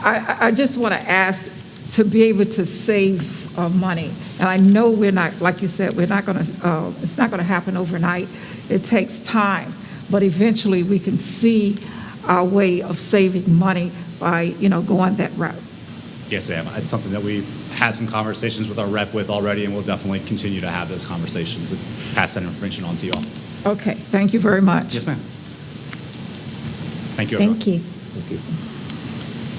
Speaker 1: I just want to ask to be able to save money. And I know we're not, like you said, we're not going to, it's not going to happen overnight. It takes time, but eventually we can see our way of saving money by, going that route.
Speaker 21: Yes, ma'am. It's something that we've had some conversations with our rep with already, and we'll definitely continue to have those conversations and pass that information on to you all.
Speaker 1: Okay, thank you very much.
Speaker 21: Yes, ma'am. Thank you, everyone.
Speaker 3: Thank you. Thank you.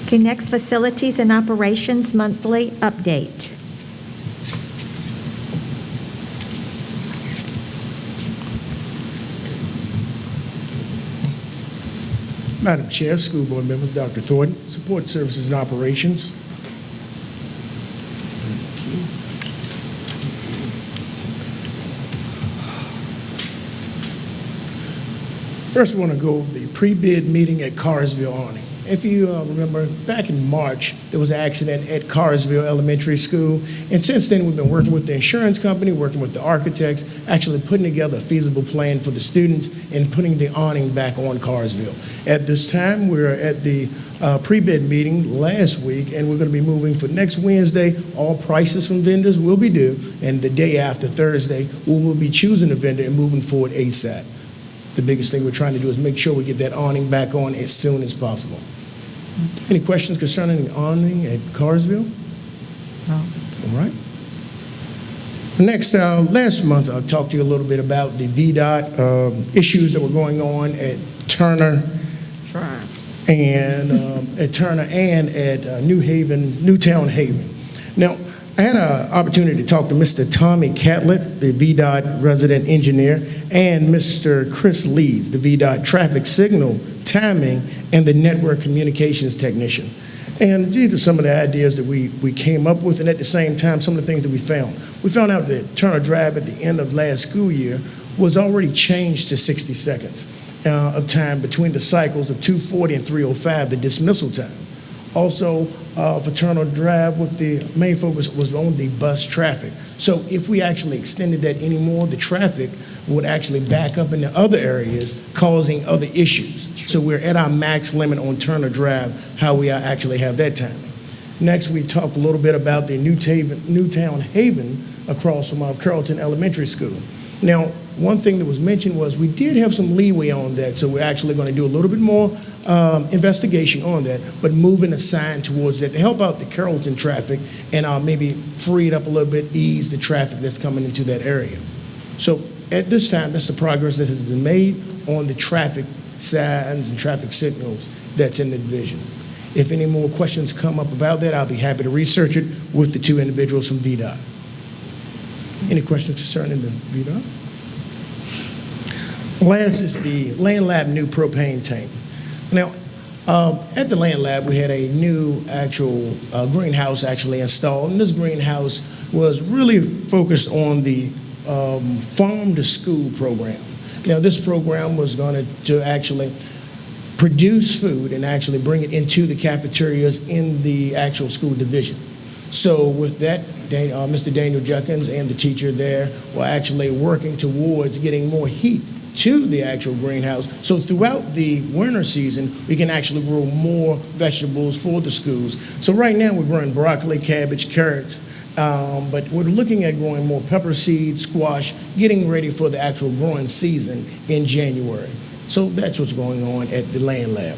Speaker 3: Okay, next, Facilities and Operations Monthly Update.
Speaker 2: Madam Chair, school board members, Dr. Thornton, Support Services and Operations. First, I want to go over the pre-bid meeting at Carsville Arnie. If you remember, back in March, there was an accident at Carsville Elementary School, and since then we've been working with the insurance company, working with the architects, actually putting together a feasible plan for the students and putting the awning back on Carsville. At this time, we're at the pre-bid meeting last week, and we're going to be moving for next Wednesday. All prices from vendors will be due, and the day after Thursday, we will be choosing a vendor and moving forward ASAP. The biggest thing we're trying to do is make sure we get that awning back on as soon as possible. Any questions concerning the awning at Carsville? No. All right. Next, last month I talked to you a little bit about the VDOT issues that were going on at Turner and at Newtown Haven. Now, I had an opportunity to talk to Mr. Tommy Catlett, the VDOT resident engineer, and Mr. Chris Leeds, the VDOT traffic signal timing and the network communications technician. And these are some of the ideas that we came up with, and at the same time, some of the things that we found. We found out that Turner Drive at the end of last school year was already changed to 60 seconds of time between the cycles of 240 and 305, the dismissal time. Also, for Turner Drive, with the main focus was on the bus traffic. So if we actually extended that anymore, the traffic would actually back up in the other areas, causing other issues. So we're at our max limit on Turner Drive, how we actually have that timing. Next, we talked a little bit about the Newtown Haven across from our Carrollton Elementary School. Now, one thing that was mentioned was we did have some leeway on that, so we're actually going to do a little bit more investigation on that, but moving a sign towards that to help out the Carrollton traffic and maybe free it up a little bit, ease the traffic that's coming into that area. So at this time, that's the progress that has been made on the traffic signs and traffic signals that's in the division. If any more questions come up about that, I'll be happy to research it with the two individuals from VDOT. Any questions concerning the VDOT? Last is the Land Lab new propane tank. Now, at the Land Lab, we had a new actual greenhouse actually installed, and this greenhouse was really focused on the farm to school program. Now, this program was going to actually produce food and actually bring it into the cafeterias in the actual school division. So with that, Mr. Daniel Junkins and the teacher there were actually working towards getting more heat to the actual greenhouse. So throughout the winter season, we can actually grow more vegetables for the schools. So right now we're growing broccoli, cabbage, carrots, but we're looking at growing more pepper seeds, squash, getting ready for the actual growing season in January. So that's what's going on at the Land Lab.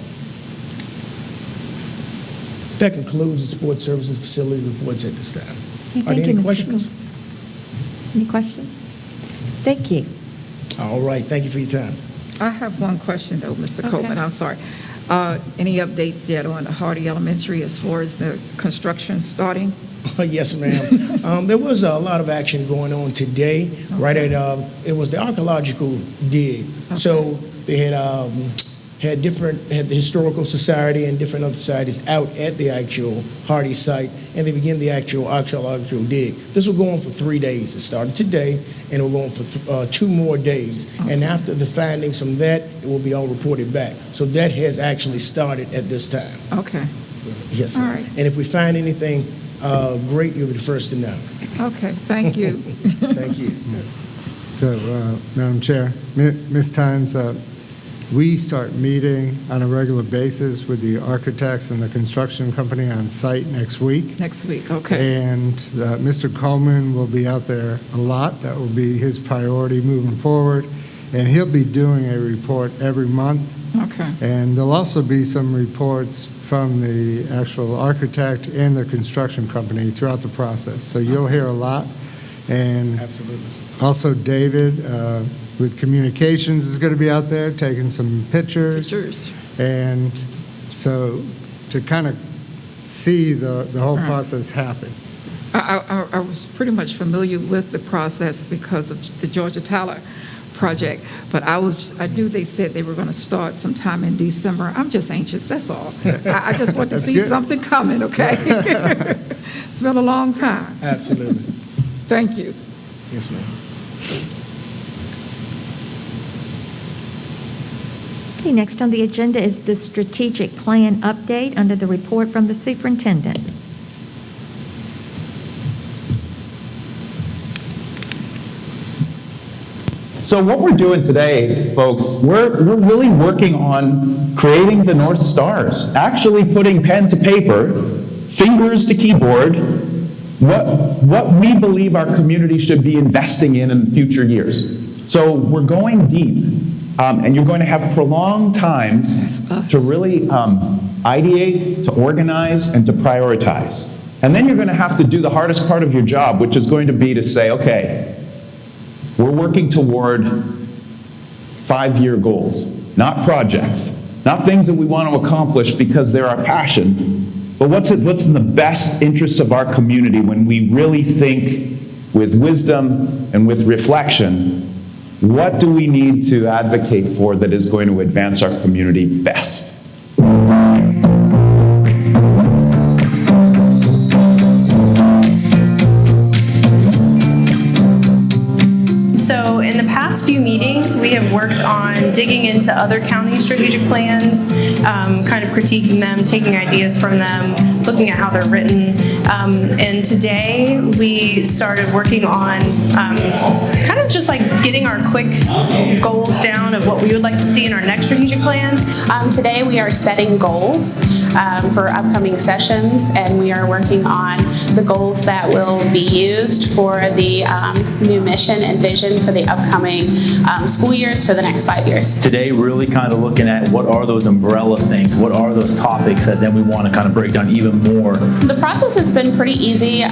Speaker 2: That concludes the Sports Services Facility reports at this time. Are there any questions?
Speaker 3: Any questions? Thank you.
Speaker 2: All right, thank you for your time.
Speaker 1: I have one question though, Mr. Coleman, I'm sorry. Any updates yet on the Hardy Elementary as far as the construction starting?
Speaker 2: Yes, ma'am. There was a lot of action going on today, right at, it was the archaeological dig. Okay. So they had the Historical Society and different other societies out at the actual Hardy site, and they began the actual archaeological dig. This will go on for 3 days. It started today, and it will go on for 2 more days. Okay. And after the findings from that, it will be all reported back. So that has actually started at this time.
Speaker 1: Okay.
Speaker 2: Yes, ma'am. All right. And if we find anything great, you'll be the first to know.
Speaker 1: Okay, thank you.
Speaker 2: Thank you.
Speaker 20: So, Madam Chair, Ms. Tynes, we start meeting on a regular basis with the architects and the construction company on site next week.
Speaker 1: Next week, okay.
Speaker 20: And Mr. Coleman will be out there a lot. That will be his priority moving forward. And he'll be doing a report every month.
Speaker 1: Okay.
Speaker 20: And there'll also be some reports from the actual architect and the construction company throughout the process. So you'll hear a lot. And
Speaker 2: absolutely.
Speaker 20: Also David with communications is going to be out there taking some pictures. And so to kind of see the whole process happen.
Speaker 1: I was pretty much familiar with the process because of the Georgia Tyler project, but I knew they said they were going to start sometime in December. I'm just anxious, that's all. I just want to see something coming, okay? It's been a long time.
Speaker 2: Absolutely.
Speaker 1: Thank you.
Speaker 2: Yes, ma'am.
Speaker 3: Okay, next on the agenda is the strategic plan update under the report from the superintendent.
Speaker 8: So what we're doing today, folks, we're really working on creating the North Stars, actually putting pen to paper, fingers to keyboard, what we believe our community should be investing in future years. So we're going deep, and you're going to have prolonged times to really ideate, to organize, and to prioritize. And then you're going to have to do the hardest part of your job, which is going to be to say, okay, we're working toward 5-year goals, not projects, not things that we want to accomplish because they're our passion, but what's in the best interests of our community when we really think with wisdom and with reflection, what do we need to advocate for that is going to advance our community best?
Speaker 22: So in the past few meetings, we have worked on digging into other county strategic plans, kind of critiquing them, taking ideas from them, looking at how they're written. And today we started working on kind of just like getting our quick goals down of what we would like to see in our next strategic plan.
Speaker 6: Today we are setting goals for upcoming sessions, and we are working on the goals that will be used for the new mission and vision for the upcoming school years for the next 5 years.
Speaker 7: Today, we're really kind of looking at what are those umbrella things, what are those topics that then we want to kind of break down even more.
Speaker 6: The process has been pretty easy.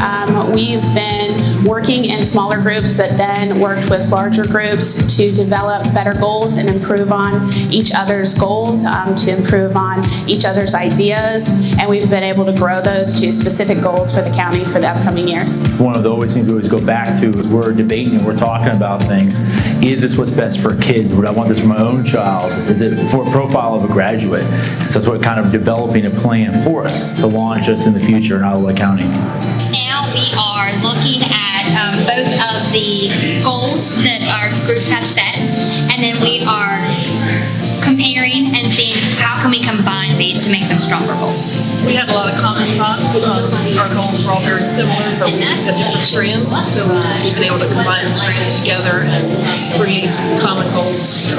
Speaker 6: We've been working in smaller groups that then worked with larger groups to develop better goals and improve on each other's goals, to improve on each other's ideas, and we've been able to grow those to specific goals for the county for the upcoming years.
Speaker 7: One of the always things we always go back to is we're debating and we're talking about things. Is this what's best for kids? Would I want this for my own child? Is it for a profile of a graduate? So that's what kind of developing a plan for us to launch us in the future in Iowa County.
Speaker 23: Now we are looking at both of the goals that our groups have set, and then we are comparing and seeing how can we combine these to make them stronger goals.
Speaker 24: We had a lot of common thoughts. Our goals were all very similar, but we just had different strands. So we've been able to combine the strands together and create common goals.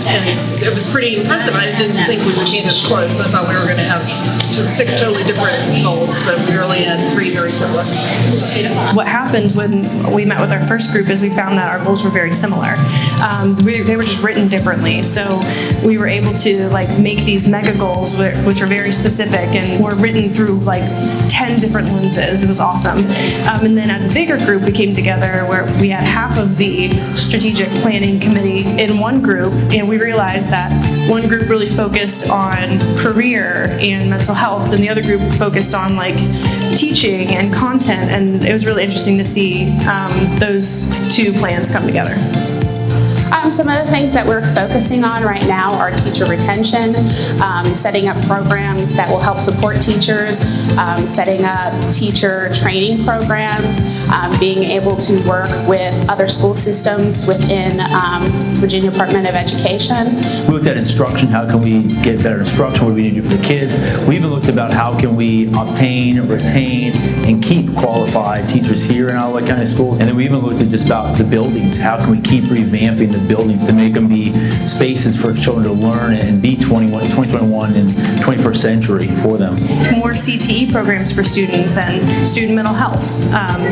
Speaker 24: And it was pretty impressive. I didn't think we would be this close. I thought we were going to have 6 totally different goals, but we really had 3 very similar.
Speaker 22: What happened when we met with our first group is we found that our goals were very similar. They were just written differently. So we were able to make these mega goals, which are very specific and were written through 10 different lenses. It was awesome. And then as a bigger group, we came together where we had half of the strategic planning committee in one group, and we realized that one group really focused on career and mental health, and the other group focused on teaching and content, and it was really interesting to see those 2 plans come together.
Speaker 6: Some of the things that we're focusing on right now are teacher retention, setting up programs that will help support teachers, setting up teacher training programs, being able to work with other school systems within Virginia Department of Education.
Speaker 7: We looked at instruction. How can we get better instruction? What do we need to do for the kids? We even looked about how can we obtain, retain, and keep qualified teachers here in Iowa County Schools. And then we even looked at just about the buildings. How can we keep revamping the buildings to make them be spaces for children to learn and be 2021 and 21st century for them.
Speaker 22: More CTE programs for students and student mental health.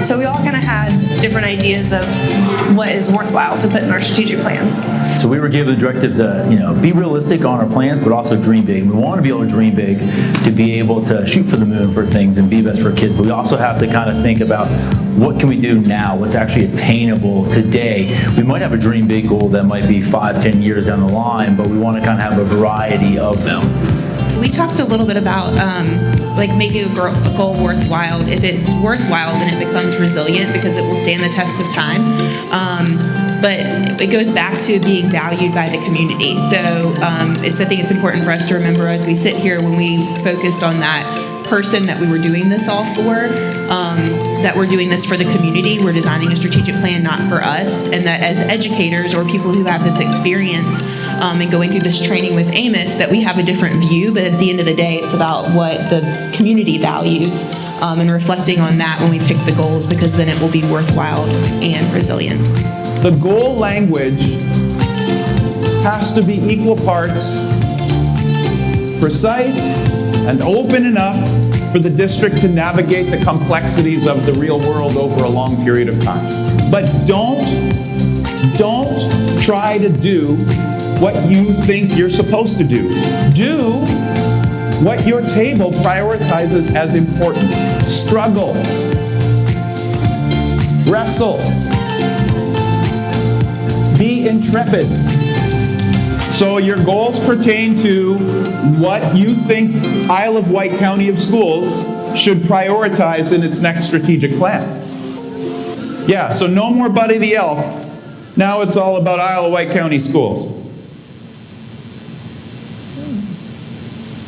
Speaker 22: So we all kind of had different ideas of what is worthwhile to put in our strategic plan.
Speaker 7: So we were given the directive to, be realistic on our plans, but also dream big. We want to be able to dream big, to be able to shoot for the moon for things and be best for kids. But we also have to kind of think about what can we do now, what's actually attainable today. We might have a dream big goal that might be 5-10 years down the line, but we want to kind of have a variety of them.
Speaker 25: We talked a little bit about making a goal worthwhile. If it's worthwhile, then it becomes resilient because it will stand the test of time. But it goes back to being valued by the community. So I think it's important for us to remember as we sit here, when we focused on that person that we were doing this all for, that we're doing this for the community. We're designing a strategic plan not for us, and that as educators or people who have this experience and going through this training with Amos, that we have a different view, but at the end of the day, it's about what the community values and reflecting on that when we pick the goals, because then it will be worthwhile and resilient.
Speaker 8: The goal language has to be equal parts precise and open enough for the district to navigate the complexities of the real world over a long period of time. But don't try to do what you think you're supposed to do. Do what your table prioritizes as important. Struggle. Wrestle. Be intrepid. So your goals pertain to what you think Isle of Wight County of Schools should prioritize in its next strategic plan. Yeah, so no more Buddy the Elf. Now it's all about Isle of Wight County Schools.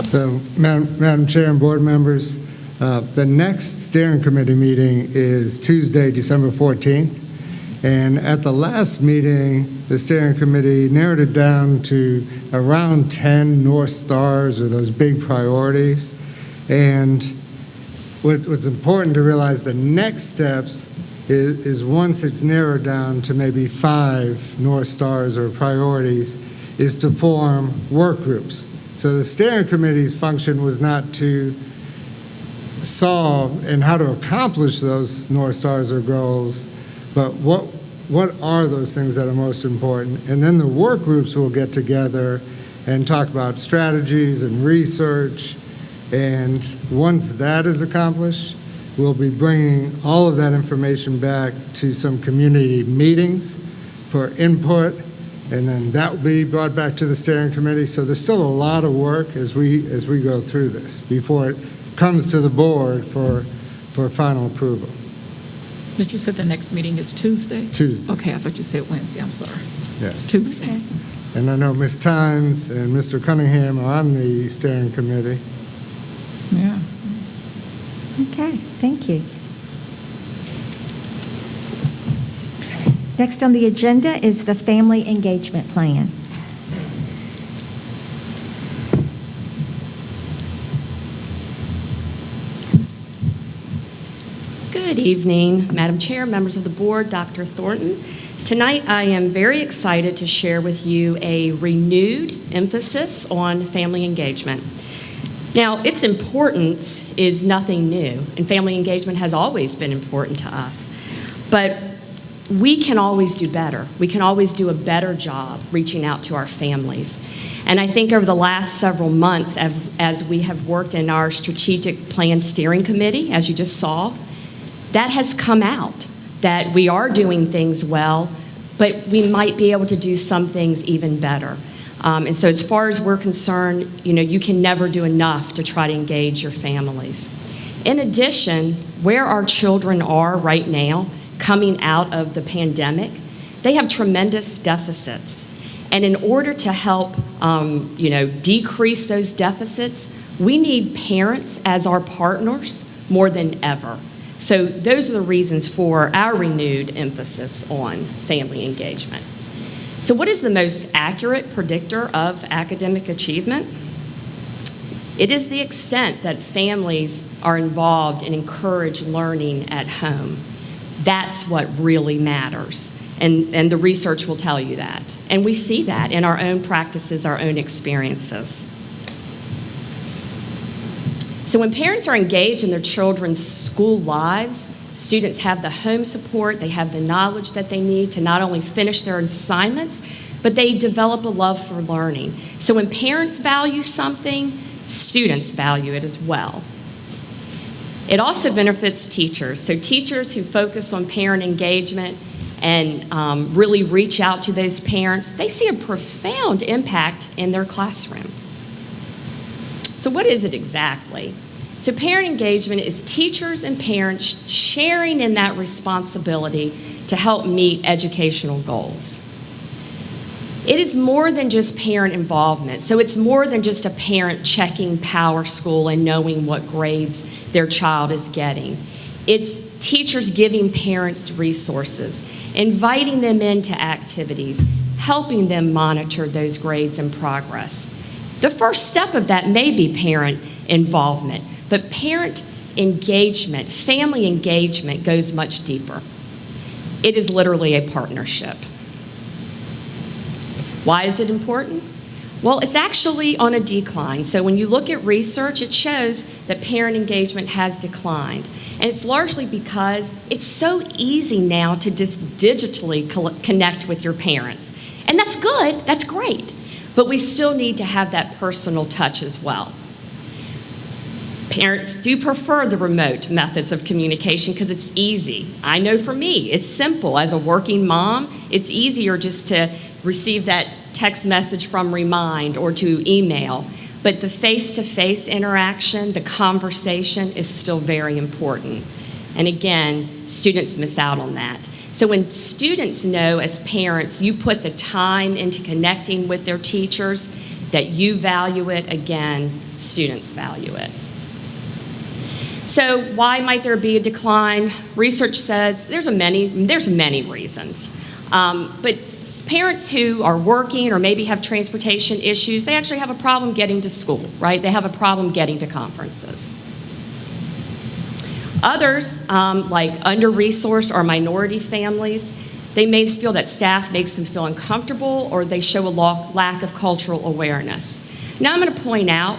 Speaker 20: So, Madam Chair and board members, the next steering committee meeting is Tuesday, December 14th. And at the last meeting, the steering committee narrowed it down to around 10 North Stars, or those big priorities. And what's important to realize, the next steps is once it's narrowed down to maybe 5 North Stars or priorities, is to form work groups. So the steering committee's function was not to solve and how to accomplish those North Stars or goals, but what are those things that are most important? And then the work groups will get together and talk about strategies and research. And once that is accomplished, we'll be bringing all of that information back to some community meetings for input, and then that will be brought back to the steering committee. So there's still a lot of work as we go through this before it comes to the board for final approval.
Speaker 1: But you said the next meeting is Tuesday?
Speaker 20: Tuesday.
Speaker 1: Okay, I thought you said Wednesday, I'm sorry.
Speaker 20: Yes.
Speaker 1: Tuesday.
Speaker 3: Okay.
Speaker 20: And I know Ms. Tynes and Mr. Cunningham are on the steering committee.
Speaker 1: Yeah.
Speaker 3: Okay, thank you. Next on the agenda is the Family Engagement Plan.
Speaker 9: Good evening, Madam Chair, members of the board, Dr. Thornton. Tonight, I am very excited to share with you a renewed emphasis on family engagement. Now, its importance is nothing new, and family engagement has always been important to us. But we can always do better. We can always do a better job reaching out to our families. And I think over the last several months, as we have worked in our strategic plan steering committee, as you just saw, that has come out, that we are doing things well, but we might be able to do some things even better. And so as far as we're concerned, you can never do enough to try to engage your families. In addition, where our children are right now, coming out of the pandemic, they have tremendous deficits. And in order to help, decrease those deficits, we need parents as our partners more than ever. So those are the reasons for our renewed emphasis on family engagement. So what is the most accurate predictor of academic achievement? It is the extent that families are involved and encourage learning at home. That's what really matters. And the research will tell you that. And we see that in our own practices, our own experiences. So when parents are engaged in their children's school lives, students have the home support, they have the knowledge that they need to not only finish their assignments, but they develop a love for learning. So when parents value something, students value it as well. It also benefits teachers. So teachers who focus on parent engagement and really reach out to those parents, they see a profound impact in their classroom. So what is it exactly? So parent engagement is teachers and parents sharing in that responsibility to help meet educational goals. It is more than just parent involvement. So it's more than just a parent checking PowerSchool and knowing what grades their child is getting. It's teachers giving parents resources, inviting them into activities, helping them monitor those grades and progress. The first step of that may be parent involvement, but parent engagement, family engagement goes much deeper. It is literally a partnership. Why is it important? Well, it's actually on a decline. So when you look at research, it shows that parent engagement has declined. And it's largely because it's so easy now to just digitally connect with your parents. And that's good, that's great. But we still need to have that personal touch as well. Parents do prefer the remote methods of communication because it's easy. I know for me, it's simple. As a working mom, it's easier just to receive that text message from Remind or to email. But the face-to-face interaction, the conversation is still very important. And again, students miss out on that. So when students know as parents, you put the time into connecting with their teachers, that you value it, again, students value it. So why might there be a decline? Research says there's many reasons. But parents who are working or maybe have transportation issues, they actually have a problem getting to school, right? They have a problem getting to conferences. Others, like under-resourced or minority families, they may feel that staff makes them feel uncomfortable or they show a lack of cultural awareness. Now I'm going to point out,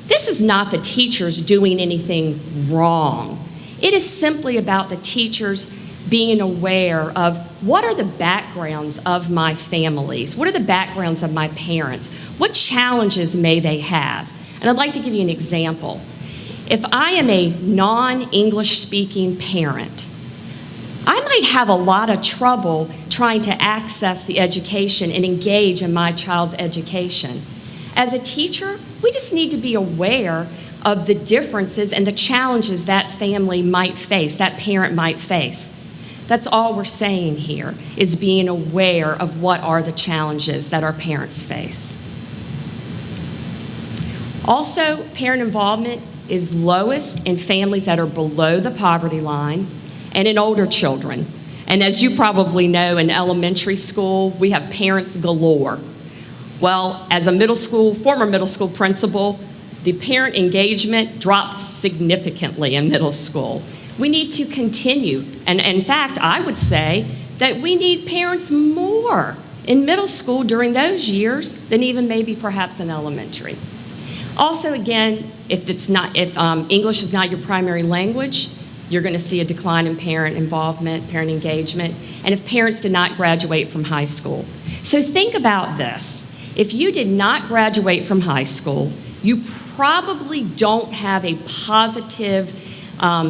Speaker 9: this is not the teachers doing anything wrong. It is simply about the teachers being aware of what are the backgrounds of my families, what are the backgrounds of my parents, what challenges may they have. And I'd like to give you an example. If I am a non-English speaking parent, I might have a lot of trouble trying to access the education and engage in my child's education. As a teacher, we just need to be aware of the differences and the challenges that family might face, that parent might face. That's all we're saying here, is being aware of what are the challenges that our parents face. Also, parent involvement is lowest in families that are below the poverty line and in older children. And as you probably know, in elementary school, we have parents galore. Well, as a former middle school principal, the parent engagement drops significantly in middle school. We need to continue, and in fact, I would say that we need parents more in middle school during those years than even maybe perhaps in elementary. Also, again, if English is not your primary language, you're going to see a decline in parent involvement, parent engagement, and if parents did not graduate from high school. So think about this. If you did not graduate from high school, you probably don't have a positive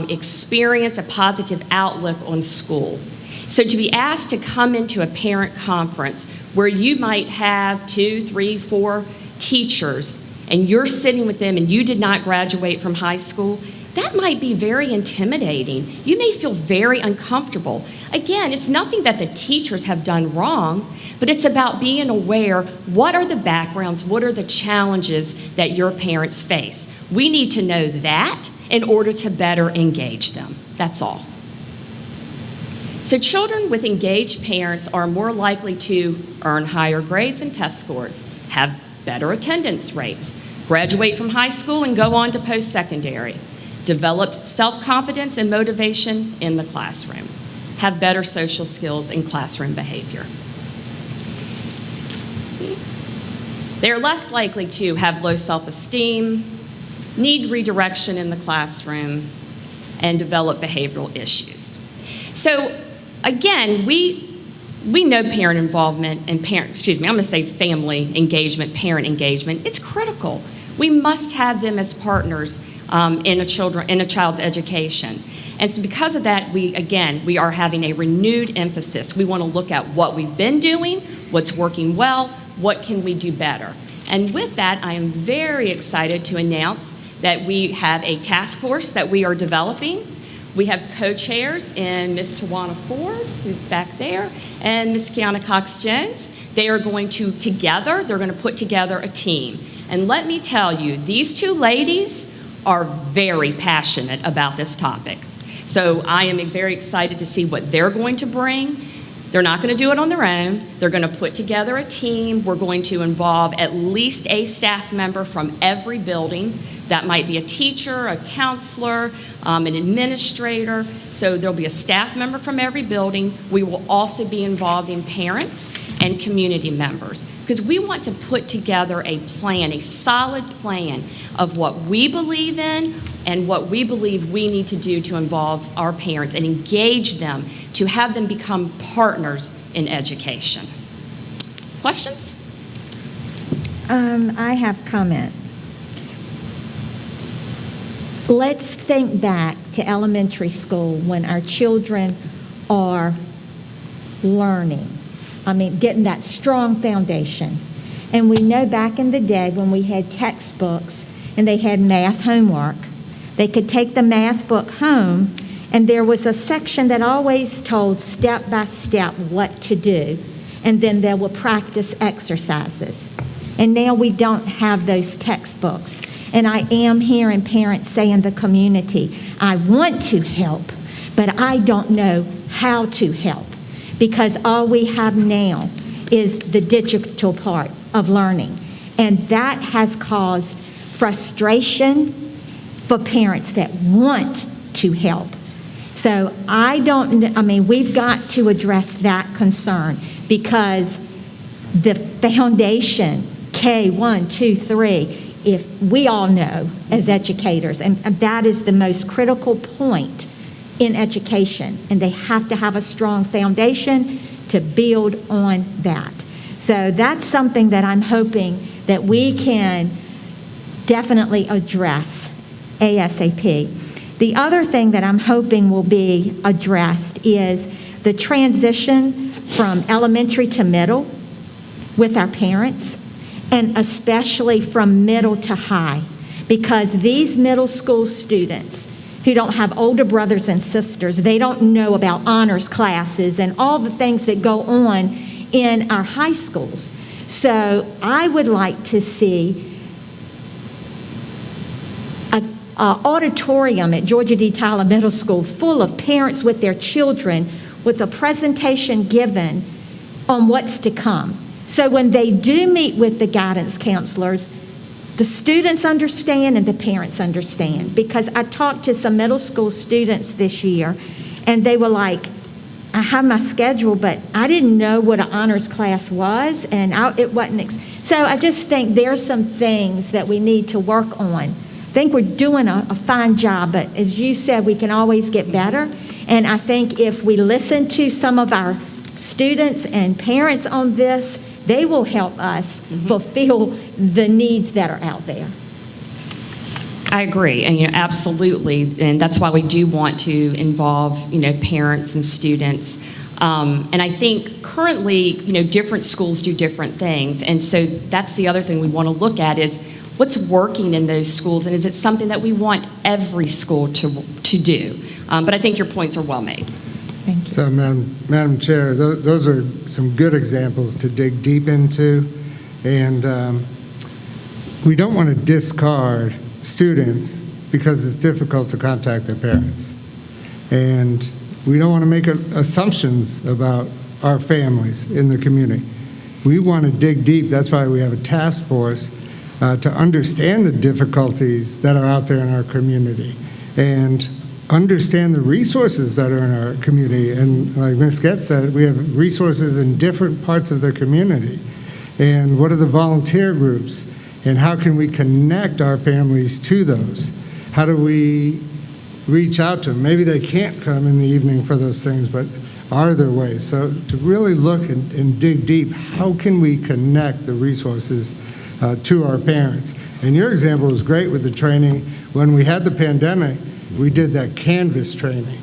Speaker 9: experience, a positive outlook on school. So to be asked to come into a parent conference where you might have 2, 3, 4 teachers and you're sitting with them and you did not graduate from high school, that might be very intimidating. You may feel very uncomfortable. Again, it's nothing that the teachers have done wrong, but it's about being aware, what are the backgrounds, what are the challenges that your parents face? We need to know that in order to better engage them. That's all. So children with engaged parents are more likely to earn higher grades and test scores, have better attendance rates, graduate from high school and go on to post-secondary, develop self-confidence and motivation in the classroom, have better social skills and classroom behavior. They're less likely to have low self-esteem, need redirection in the classroom, and develop behavioral issues. So again, we know parent involvement and family engagement, parent engagement. It's critical. We must have them as partners in a child's education. And so because of that, we are having a renewed emphasis. We want to look at what we've been doing, what's working well, what can we do better. And with that, I am very excited to announce that we have a task force that we are developing. We have co-chairs in Ms. Tawana Ford, who's back there, and Ms. Kiana Cox-Jones. They are going to put together a team. And let me tell you, these two ladies are very passionate about this topic. So I am very excited to see what they're going to bring. They're not going to do it on their own. They're going to put together a team. We're going to involve at least a staff member from every building. That might be a teacher, a counselor, an administrator. So there'll be a staff member from every building. We will also be involving parents and community members because we want to put together a plan, a solid plan of what we believe in and what we believe we need to do to involve our parents and engage them to have them become partners in education. Questions?
Speaker 3: I have comment. Let's think back to elementary school when our children are learning. Getting that strong foundation. And we know back in the day when we had textbooks and they had math homework, they could take the math book home and there was a section that always told step by step what to do. And then they would practice exercises. And now we don't have those textbooks. And I am hearing parents say in the community, I want to help, but I don't know how to help because all we have now is the digital part of learning. And that has caused frustration for parents that want to help. So we've got to address that concern because the foundation, K1, 2, 3, if we all know as educators, and that is the most critical point in education, and they have to have a strong foundation to build on that. So that's something that I'm hoping that we can definitely address ASAP. The other thing that I'm hoping will be addressed is the transition from elementary to middle with our parents, and especially from middle to high, because these middle school students who don't have older brothers and sisters, they don't know about honors classes and all the things that go on in our high schools. So I would like to see an auditorium at Georgia D. Tyler Middle School full of parents with their children with a presentation given on what's to come. So when they do meet with the guidance counselors, the students understand and the parents understand. Because I talked to some middle school students this year, and they were like, I have my schedule, but I didn't know what an honors class was, and it wasn't. So I just think there's some things that we need to work on. I think we're doing a fine job, but as you said, we can always get better. And I think if we listen to some of our students and parents on this, they will help us fulfill the needs that are out there.
Speaker 9: I agree, and absolutely, and that's why we do want to involve parents and students. And I think currently, different schools do different things, and so that's the other thing we want to look at is what's working in those schools, and is it something that we want every school to do? But I think your points are well made.
Speaker 3: Thank you.
Speaker 20: So, Madam Chair, those are some good examples to dig deep into, and we don't want to discard students because it's difficult to contact their parents. And we don't want to make assumptions about our families in the community. We want to dig deep. That's why we have a task force to understand the difficulties that are out there in our community and understand the resources that are in our community. And like Ms. Getz said, we have resources in different parts of the community. And what are the volunteer groups? And how can we connect our families to those? How do we reach out to them? Maybe they can't come in the evening for those things, but are there ways? So to really look and dig deep, how can we connect the resources to our parents? And your example was great with the training. When we had the pandemic, we did that Canvas training,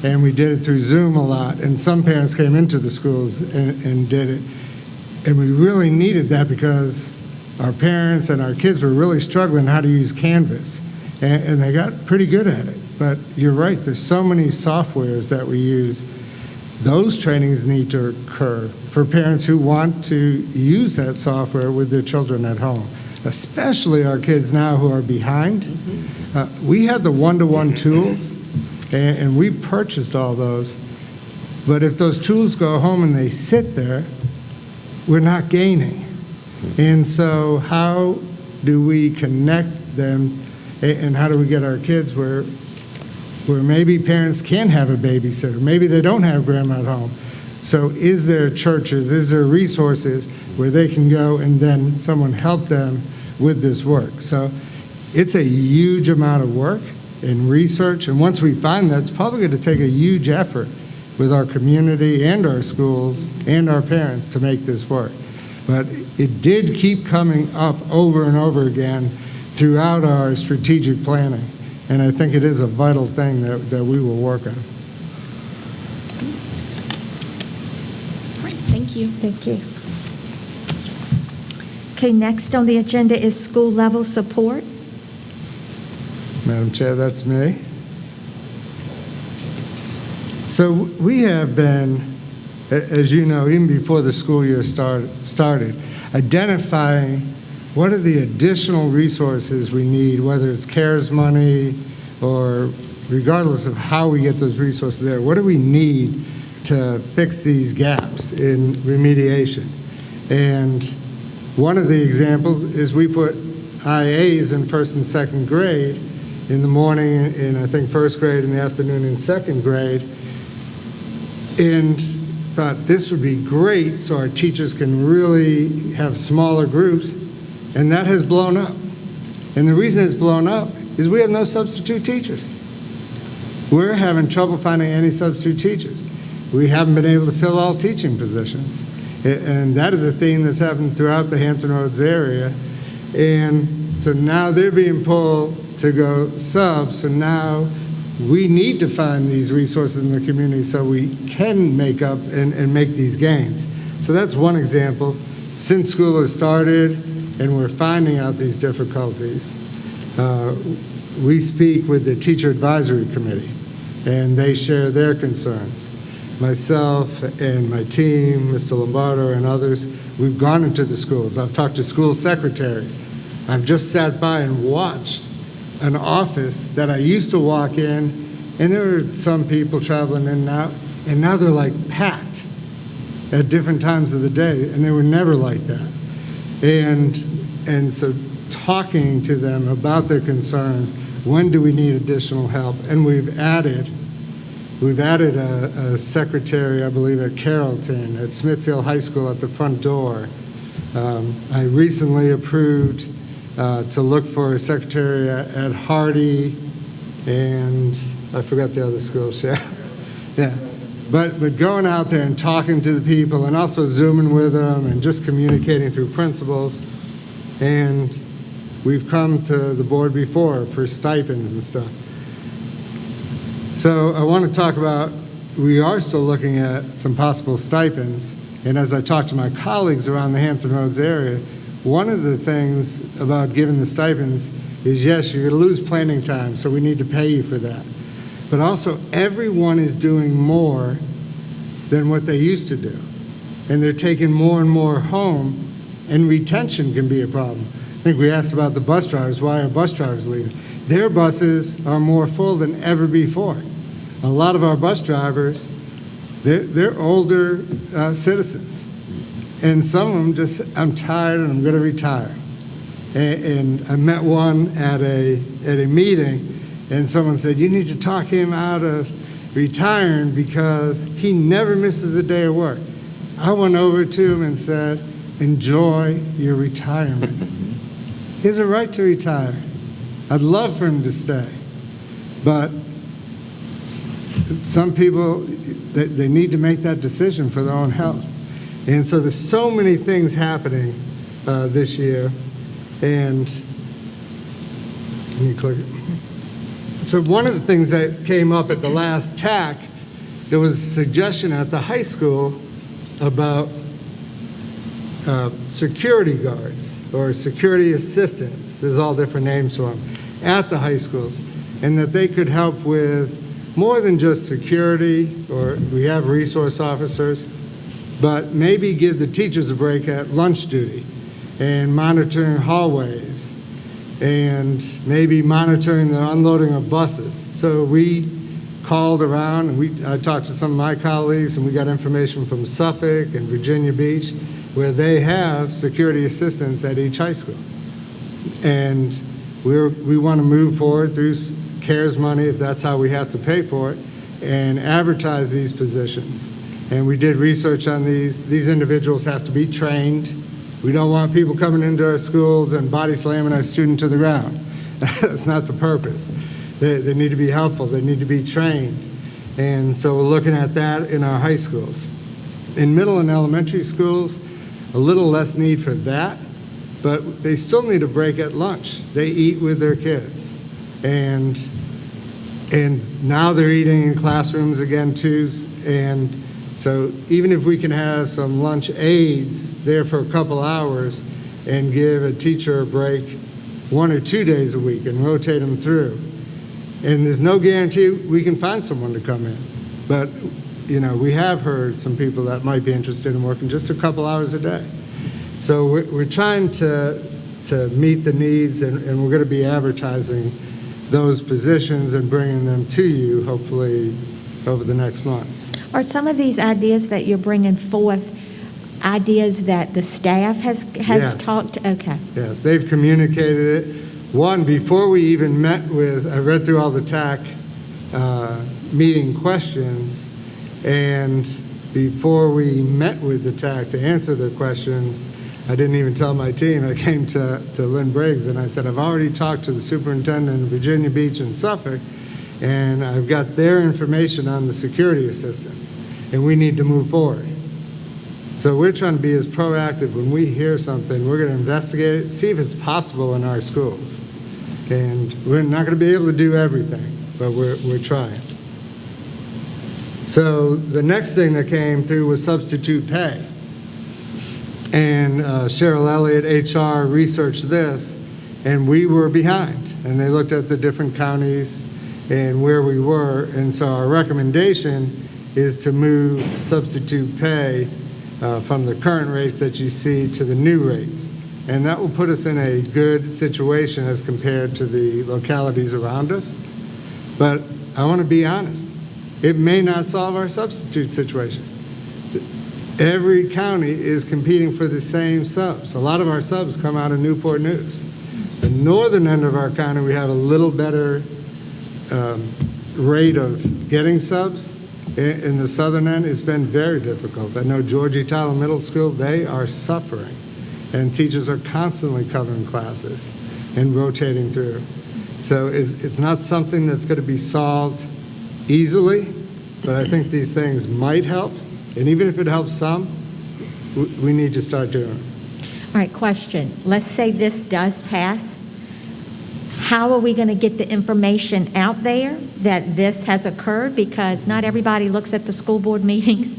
Speaker 20: and we did it through Zoom a lot, and some parents came into the schools and did it. And we really needed that because our parents and our kids were really struggling how to use Canvas, and they got pretty good at it. But you're right, there's so many softwares that we use. Those trainings need to occur for parents who want to use that software with their children at home, especially our kids now who are behind. We have the one-to-one tools, and we've purchased all those. But if those tools go home and they sit there, we're not gaining. And so how do we connect them, and how do we get our kids where maybe parents can have a babysitter, maybe they don't have grandma at home. So is there churches, is there resources where they can go and then someone help them with this work? So it's a huge amount of work and research, and once we find that, it's probably going to take a huge effort with our community and our schools and our parents to make this work. But it did keep coming up over and over again throughout our strategic planning, and I think it is a vital thing that we will work on.
Speaker 9: Thank you.
Speaker 3: Thank you. Okay, next on the agenda is school level support.
Speaker 20: Madam Chair, that's me. So we have been, as you know, even before the school year started, identifying what are the additional resources we need, whether it's CARES money or regardless of how we get those resources there, what do we need to fix these gaps in remediation? And one of the examples is we put IAs in first and second grade in the morning in, I think, first grade, in the afternoon in second grade, and thought this would be great so our teachers can really have smaller groups, and that has blown up. And the reason it's blown up is we have no substitute teachers. We're having trouble finding any substitute teachers. We haven't been able to fill all teaching positions. And that is a theme that's happened throughout the Hampton Roads area. And so now they're being pulled to go sub, so now we need to find these resources in the community so we can make up and make these gains. So that's one example. Since school has started and we're finding out these difficulties, we speak with the Teacher Advisory Committee, and they share their concerns. Myself and my team, Mr. Lombardo and others, we've gone into the schools. I've talked to school secretaries. I've just sat by and watched an office that I used to walk in, and there were some people traveling in and now they're like packed at different times of the day, and they were never like that. And so talking to them about their concerns, when do we need additional help? And we've added a secretary, I believe, at Carrollton, at Smithfield High School at the front door. I recently approved to look for a secretary at Hardy, and I forgot the other schools, yeah. But going out there and talking to the people and also Zooming with them and just communicating through principals. And we've come to the board before for stipends and stuff. So I want to talk about, we are still looking at some possible stipends. And as I talk to my colleagues around the Hampton Roads area, one of the things about giving the stipends is, yes, you're going to lose planning time, so we need to pay you for that. But also, everyone is doing more than what they used to do. And they're taking more and more home, and retention can be a problem. I think we asked about the bus drivers. Why are bus drivers leaving? Their buses are more full than ever before. A lot of our bus drivers, they're older citizens. And some of them just, I'm tired and I'm going to retire. And I met one at a meeting, and someone said, you need to talk him out of retiring because he never misses a day of work. I went over to him and said, enjoy your retirement. He has a right to retire. I'd love for him to stay. But some people, they need to make that decision for their own health. And so there's so many things happening this year. And let me click it. So one of the things that came up at the last TAC, there was a suggestion at the high school about security guards or security assistants, there's all different names for them, at the high schools, and that they could help with more than just security, or we have resource officers, but maybe give the teachers a break at lunch duty and monitoring hallways and maybe monitoring the unloading of buses. So we called around and I talked to some of my colleagues, and we got information from Suffolk and Virginia Beach where they have security assistants at each high school. And we want to move forward through CARES money, if that's how we have to pay for it, and advertise these positions. And we did research on these. These individuals have to be trained. We don't want people coming into our schools and body slamming our student to the ground. That's not the purpose. They need to be helpful. They need to be trained. And so we're looking at that in our high schools. In middle and elementary schools, a little less need for that, but they still need a break at lunch. They eat with their kids. And now they're eating in classrooms again too. And so even if we can have some lunch aides there for a couple hours and give a teacher a break 1 or 2 days a week and rotate them through. And there's no guarantee we can find someone to come in. But, you know, we have heard some people that might be interested in working just a couple hours a day. So we're trying to meet the needs, and we're going to be advertising those positions and bringing them to you, hopefully, over the next months.
Speaker 3: Are some of these ideas that you're bringing forth ideas that the staff has
Speaker 20: Yes.
Speaker 3: talked? Okay.
Speaker 20: Yes, they've communicated it. One, before we even met with, I read through all the TAC meeting questions, and before we met with the TAC to answer their questions, I didn't even tell my team. I came to Lynn Briggs and I said, I've already talked to the superintendent in Virginia Beach and Suffolk, and I've got their information on the security assistance, and we need to move forward. So we're trying to be as proactive. When we hear something, we're going to investigate it, see if it's possible in our schools. And we're not going to be able to do everything, but we're trying. So the next thing that came through was substitute pay. And Cheryl Elliott, HR, researched this, and we were behind. And they looked at the different counties and where we were. And so our recommendation is to move substitute pay from the current rates that you see to the new rates. And that will put us in a good situation as compared to the localities around us. But I want to be honest, it may not solve our substitute situation. Every county is competing for the same subs. A lot of our subs come out of Newport News. The northern end of our county, we have a little better rate of getting subs. In the southern end, it's been very difficult. I know Georgie Tyler Middle School, they are suffering, and teachers are constantly covering classes and rotating through. So it's not something that's going to be solved easily, but I think these things might help. And even if it helps some, we need to start doing it.
Speaker 3: All right, question. Let's say this does pass. How are we going to get the information out there that this has occurred? Because not everybody looks at the school board meetings.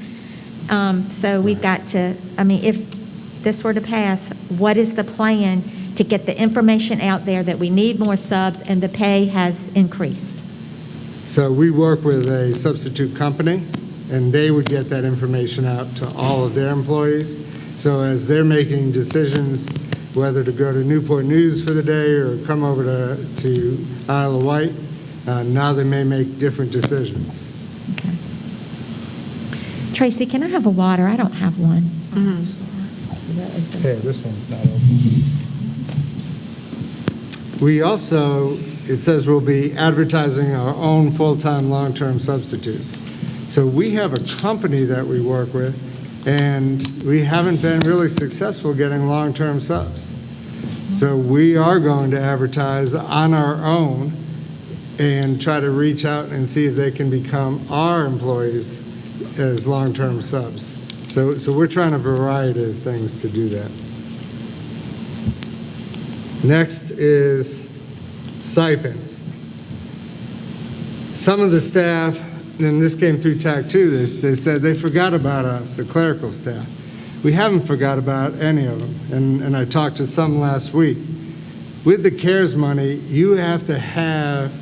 Speaker 3: So we've got to, I mean, if this were to pass, what is the plan to get the information out there that we need more subs and the pay has increased?
Speaker 20: So we work with a substitute company, and they would get that information out to all of their employees. So as they're making decisions whether to go to Newport News for the day or come over to Isle of Wight, now they may make different decisions.
Speaker 3: Okay. Tracy, can I have a water? I don't have one.
Speaker 20: Okay, this one's not open. We also, it says we'll be advertising our own full-time long-term substitutes. So we have a company that we work with, and we haven't been really successful getting long-term subs. So we are going to advertise on our own and try to reach out and see if they can become our employees as long-term subs. So we're trying a variety of things to do that. Next is stipends. Some of the staff, and this came through TAC too, they said they forgot about us, the clerical staff. We haven't forgot about any of them, and I talked to some last week. With the CARES money, you have to have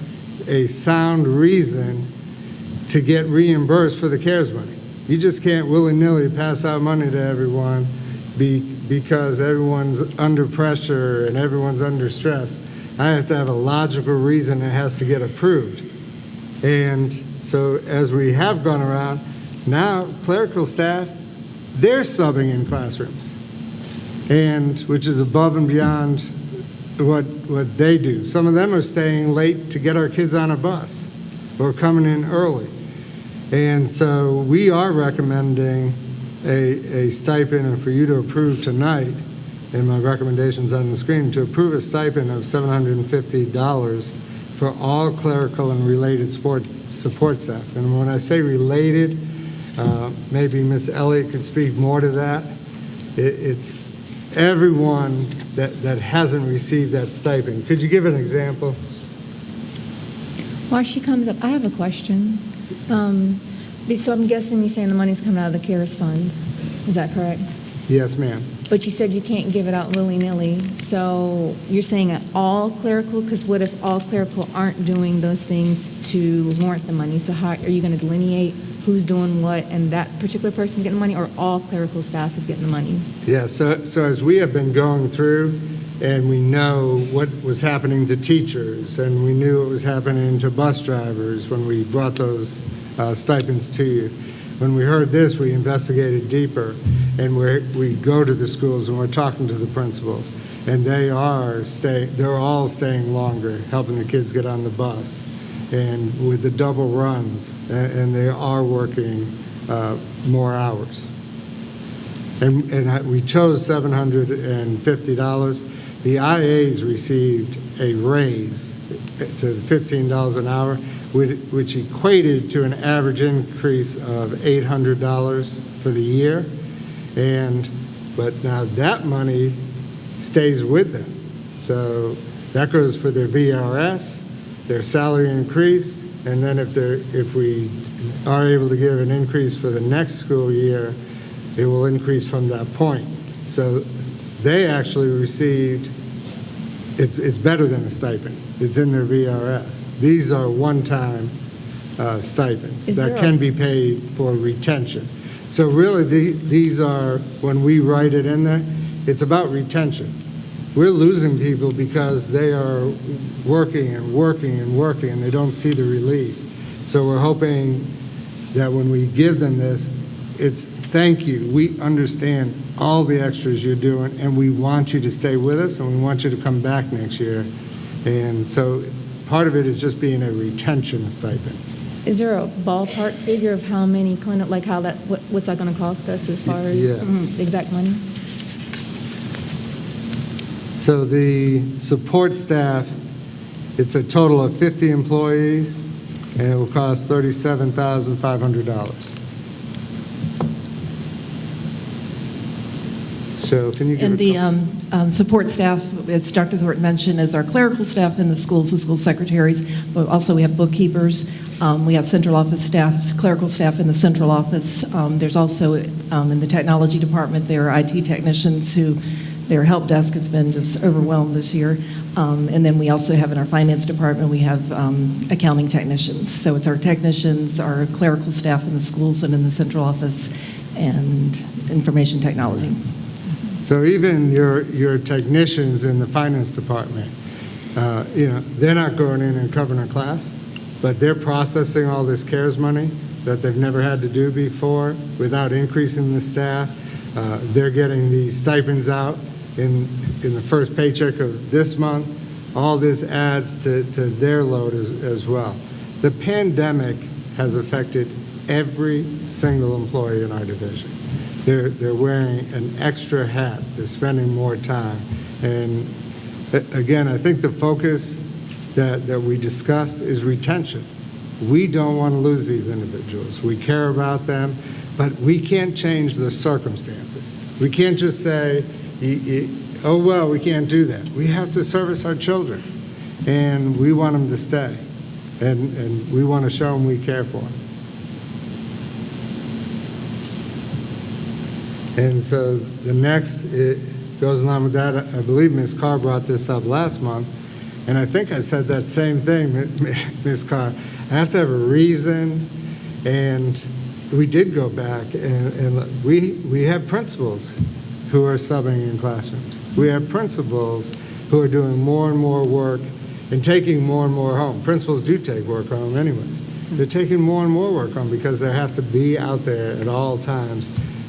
Speaker 20: a sound reason to get reimbursed for the CARES money. You just can't willy-nilly pass out money to everyone because everyone's under pressure and everyone's under stress. I have to have a logical reason it has to get approved. And so as we have gone around, now clerical staff, they're subbing in classrooms, and which is above and beyond what they do. Some of them are staying late to get our kids on a bus or coming in early. And so we are recommending a stipend, and for you to approve tonight, and my recommendation's on the screen, to approve a stipend of $750 for all clerical and related support staff. And when I say related, maybe Ms. Elliott could speak more to that. It's everyone that hasn't received that stipend. Could you give an example?
Speaker 5: While she comes up, I have a question. So I'm guessing you're saying the money's coming out of the CARES fund. Is that correct?
Speaker 20: Yes, ma'am.
Speaker 5: But you said you can't give it out willy-nilly. So you're saying that all clerical, because what if all clerical aren't doing those things to warrant the money? So how are you going to delineate who's doing what and that particular person getting the money, or all clerical staff is getting the money?
Speaker 20: Yeah, so as we have been going through, and we know what was happening to teachers, and we knew what was happening to bus drivers when we brought those stipends to you. When we heard this, we investigated deeper, and we go to the schools and we're talking to the principals. and they're all staying longer, helping the kids get on the bus, and with the double runs, and they are working more hours. And we chose $750. The IAs received a raise to $15 an hour, which equated to an average increase of $800 for the year. But now that money stays with them. So that goes for their VRS, their salary increased, and then if we are able to give an increase for the next school year, it will increase from that point. So they actually received, it's better than a stipend. It's in their VRS. These are one-time stipends that can be paid for retention. So really, these are, when we write it in there, it's about retention. We're losing people because they are working and working and working, and they don't see the relief. So we're hoping that when we give them this, it's thank you. We understand all the extras you're doing, and we want you to stay with us, and we want you to come back next year. And so part of it is just being a retention stipend.
Speaker 5: Is there a ballpark figure of how many what's that going to cost us as far as
Speaker 20: Yes.
Speaker 5: the exact money?
Speaker 20: So the support staff, it's a total of 50 employees, and it will cost $37,500. So can you give
Speaker 10: And the support staff, as Dr. Thornton mentioned, is our clerical staff in the schools, the school secretaries, but also we have bookkeepers. We have central office staff, clerical staff in the central office. There's also in the technology department, there are IT technicians who, their help desk has been just overwhelmed this year. And then we also have in our finance department, we have accounting technicians. So it's our technicians, our clerical staff in the schools and in the central office, and information technology.
Speaker 20: So even your technicians in the finance department, they're not going in and covering a class, but they're processing all this CARES money that they've never had to do before without increasing the staff. They're getting these stipends out in the first paycheck of this month. All this adds to their load as well. The pandemic has affected every single employee in our division. They're wearing an extra hat. They're spending more time. And again, I think the focus that we discussed is retention. We don't want to lose these individuals. We care about them, but we can't change the circumstances. We can't just say, oh, well, we can't do that. We have to service our children, and we want them to stay, and we want to show them we care for them. And so the next, it goes along with that. I believe Ms. Carr brought this up last month, and I think I said that same thing, Ms. Carr. I have to have a reason, and we did go back, and we have principals who are subbing in classrooms. We have principals who are doing more and more work and taking more and more home. Principals do take work home anyways. They're taking more and more work home because they have to be out there at all times,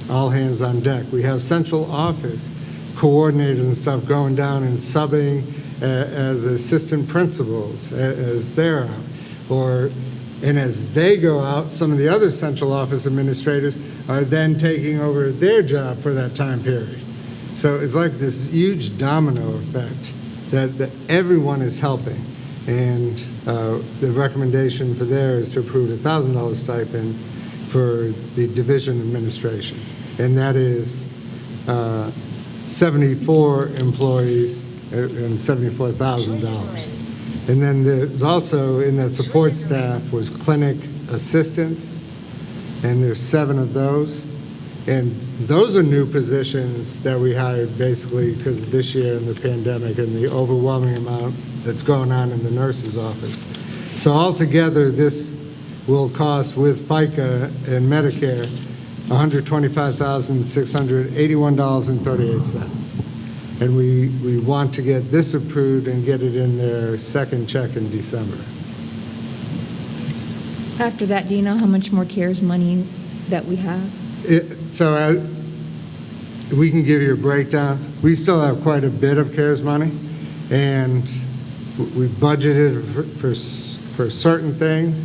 Speaker 20: all hands on deck. We have central office coordinators and stuff going down and subbing as assistant principals as they're out. And as they go out, some of the other central office administrators are then taking over their job for that time period. So it's like this huge domino effect that everyone is helping. And the recommendation for there is to approve a $1,000 stipend for the division administration. And that is 74 employees and $74,000. And then there's also in that support staff was clinic assistants, and there's 7 of those. And those are new positions that we hired basically because of this year and the pandemic and the overwhelming amount that's going on in the nurse's office. So altogether, this will cost with FICA and Medicare $125,681.38. And we want to get this approved and get it in their second check in December.
Speaker 5: After that, do you know how much more CARES money that we have?
Speaker 20: So we can give you a breakdown. We still have quite a bit of CARES money, and we budgeted for certain things,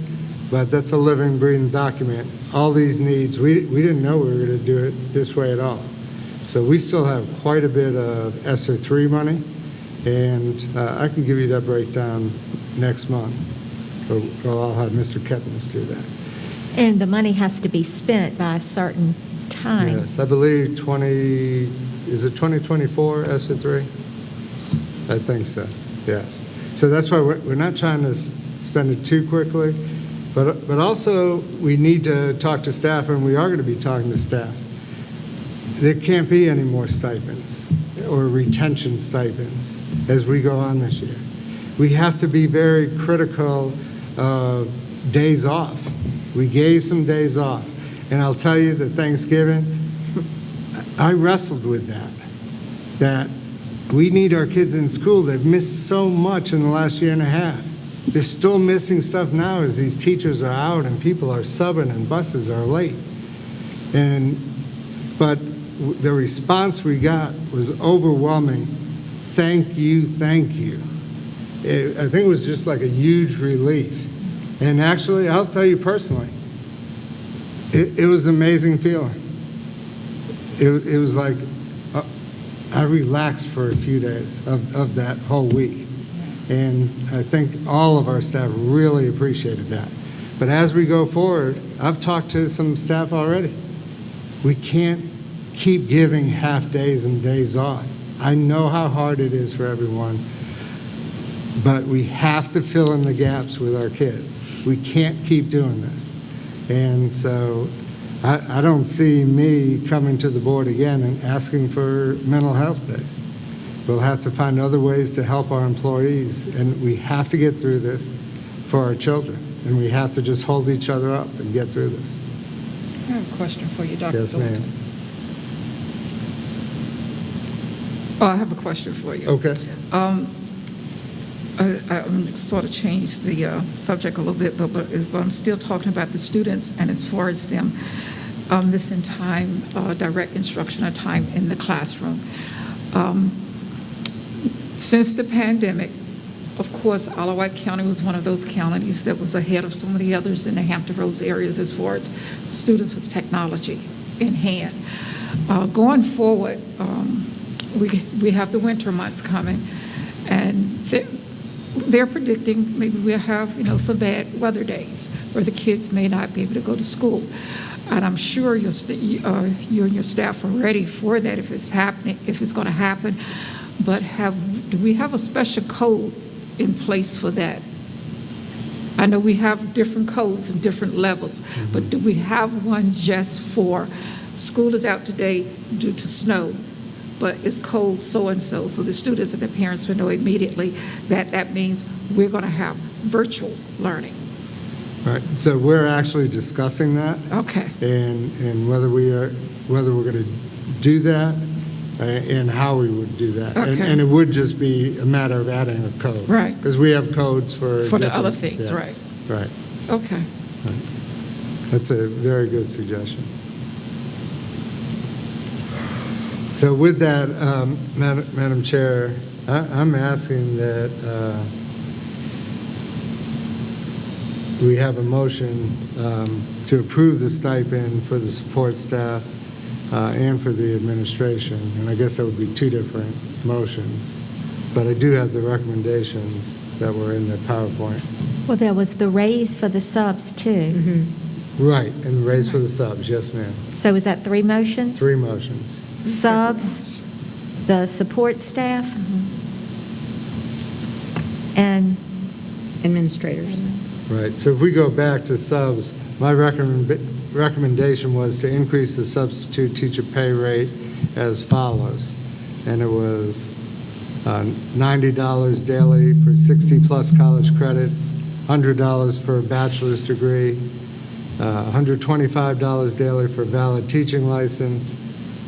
Speaker 20: but that's a living, breathing document. All these needs, we didn't know we were going to do it this way at all. So we still have quite a bit of ESSER 3 money, and I can give you that breakdown next month, or I'll have Mr. Kepnes do that.
Speaker 3: And the money has to be spent by a certain time.
Speaker 20: Yes, I believe is it 2024, ESSER 3? I think so, yes. So that's why we're not trying to spend it too quickly, but also we need to talk to staff, and we are going to be talking to staff. There can't be any more stipends or retention stipends as we go on this year. We have to be very critical of days off. We gave some days off. And I'll tell you that Thanksgiving, I wrestled with that we need our kids in school. They've missed so much in the last year and a half. They're still missing stuff now as these teachers are out and people are subbing and buses are late. But the response we got was overwhelming. Thank you, thank you. I think it was just like a huge relief. And actually, I'll tell you personally, it was an amazing feeling. It was like I relaxed for a few days of that whole week. And I think all of our staff really appreciated that. But as we go forward, I've talked to some staff already. We can't keep giving half days and days off. I know how hard it is for everyone, but we have to fill in the gaps with our kids. We can't keep doing this. And so I don't see me coming to the board again and asking for mental health days. We'll have to find other ways to help our employees, and we have to get through this for our children, and we have to just hold each other up and get through this.
Speaker 1: I have a question for you, Dr.
Speaker 20: Yes,
Speaker 1: Thornton.
Speaker 20: ma'am.
Speaker 1: Oh, I have a question for you.
Speaker 20: Okay.
Speaker 1: I'm sort of changed the subject a little bit, but I'm still talking about the students, and as far as them missing time, direct instruction or time in the classroom. Since the pandemic, of course, Wight County was one of those counties that was ahead of some of the others in the Hampton Roads areas as far as students with technology in hand. Going forward, we have the winter months coming, and they're predicting maybe we'll have some bad weather days where the kids may not be able to go to school. And I'm sure you and your staff are ready for that if it's happening, if it's going to happen. But do we have a special code in place for that? I know we have different codes and different levels, but do we have one just for school is out today due to snow, but it's cold so-and-so, so the students and the parents will know immediately that that means we're going to have virtual learning?
Speaker 20: Right. So we're actually discussing that.
Speaker 1: Okay.
Speaker 20: And whether we're going to do that and how we would do that.
Speaker 1: Okay.
Speaker 20: And it would just be a matter of adding a code.
Speaker 1: Right.
Speaker 20: Because we have codes for
Speaker 1: the other things,
Speaker 20: yeah.
Speaker 1: right?
Speaker 20: Right.
Speaker 1: Okay.
Speaker 20: Right. That's a very good suggestion. So with that, Madam Chair, I'm asking that we have a motion to approve the stipend for the support staff and for the administration. And I guess that would be two different motions. But I do have the recommendations that were in the PowerPoint.
Speaker 3: Well, there was the raise for the subs, too.
Speaker 20: Right, and raise for the subs, yes, ma'am.
Speaker 3: So is that three motions?
Speaker 20: Three motions.
Speaker 3: Subs, the support staff, and
Speaker 5: administrators.
Speaker 20: Right, so if we go back to subs, my recommendation was to increase the substitute teacher pay rate as follows. And it was $90 daily for 60-plus college credits, $100 for a bachelor's degree, $125 daily for a valid teaching license,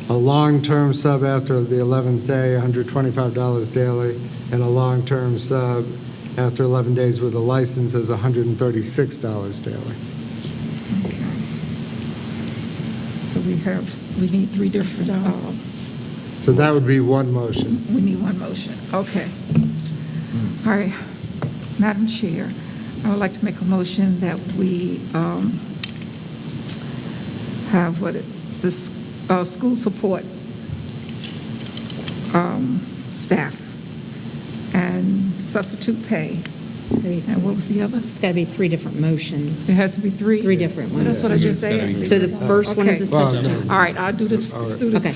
Speaker 20: a long-term sub after the 11th day, $125 daily, and a long-term sub after 11 days with a license is $136 daily.
Speaker 1: Okay. So we need three different
Speaker 20: So that would be one motion.
Speaker 1: We need one motion, okay. All right, Madam Chair, I would like to make a motion that we have this school support staff and substitute pay. And what was the other?
Speaker 4: It's got to be 3 different motions.
Speaker 1: It has to be 3?
Speaker 4: 3 different ones.
Speaker 1: That's what I just asked.
Speaker 4: So the first one is the
Speaker 1: Okay.
Speaker 4: substitute.
Speaker 1: All right, I'll do this,
Speaker 4: Okay.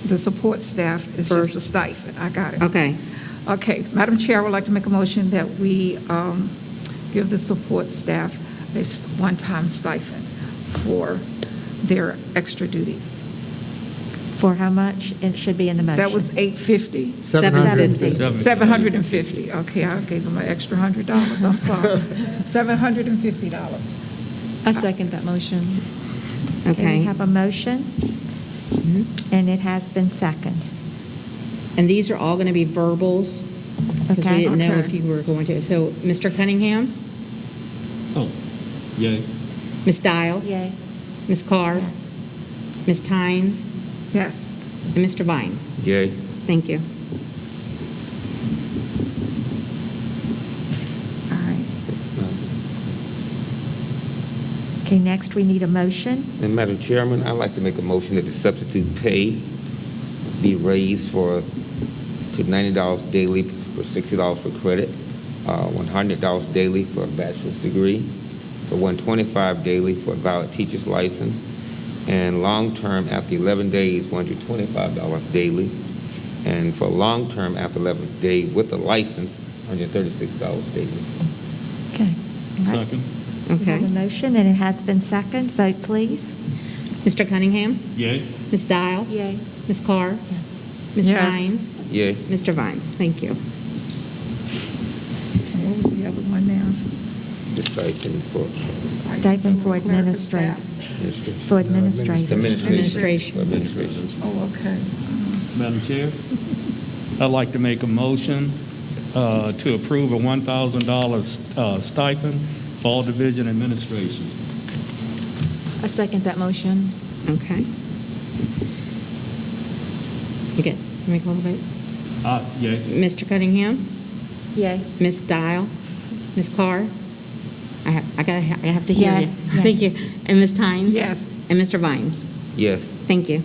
Speaker 1: the support staff is just a stipend. I got it.
Speaker 4: Okay.
Speaker 1: Okay, Madam Chair, I would like to make a motion that we give the support staff a one-time stipend for their extra duties.
Speaker 3: For how much? It should be in the motion.
Speaker 1: That was $850.
Speaker 3: $750.
Speaker 1: $750. Okay, I gave them an extra $100. I'm sorry. $750.
Speaker 5: I second that motion.
Speaker 3: Okay, we have a motion, and it has been seconded.
Speaker 4: And these are all going to be verbals, because we
Speaker 3: Okay.
Speaker 4: didn't know
Speaker 1: Okay.
Speaker 4: if you were going to. So, Mr. Cunningham?
Speaker 18: Oh, yay.
Speaker 4: Ms. Dial?
Speaker 3: Yay.
Speaker 4: Ms. Carr?
Speaker 3: Yes.
Speaker 4: Ms. Tynes?
Speaker 1: Yes.
Speaker 4: And Mr. Vines?
Speaker 19: Yay.
Speaker 4: Thank you.
Speaker 1: All right.
Speaker 3: Okay, next we need a motion.
Speaker 19: And Madam Chairman, I'd like to make a motion that the substitute pay be raised to $90 daily for $60 for credit, $100 daily for a bachelor's degree, for $125 daily for a valid teacher's license, and long-term after 11 days, $125 daily, and for long-term after 11 days with a license, $136 daily.
Speaker 3: Okay. All right.
Speaker 18: Second.
Speaker 3: We have a
Speaker 4: Okay.
Speaker 3: motion, and it has been seconded. Vote, please.
Speaker 4: Mr. Cunningham?
Speaker 18: Yay.
Speaker 4: Ms. Dial?
Speaker 5: Yay.
Speaker 4: Ms. Carr?
Speaker 3: Yes.
Speaker 4: Ms.
Speaker 1: Yes.
Speaker 4: Tynes?
Speaker 19: Yay.
Speaker 4: Mr. Vines? Thank you.
Speaker 1: And what was the other one now?
Speaker 19: The stipend for
Speaker 3: Stipend for administrative. For administrators.
Speaker 4: Administration.
Speaker 19: For administration.
Speaker 1: Oh, okay.
Speaker 18: Madam Chair, I'd like to make a motion to approve a $1,000 stipend for all division administration.
Speaker 5: I second that motion.
Speaker 4: Okay. You good? Can we call the vote?
Speaker 18: Yay.
Speaker 4: Mr. Cunningham?
Speaker 5: Yay.
Speaker 4: Ms. Dial? Ms. Carr? I have to hear
Speaker 3: Yes,
Speaker 4: you.
Speaker 3: yes.
Speaker 4: Thank you. And Ms. Tynes?
Speaker 1: Yes.
Speaker 4: And Mr. Vines?
Speaker 19: Yes.
Speaker 4: Thank you.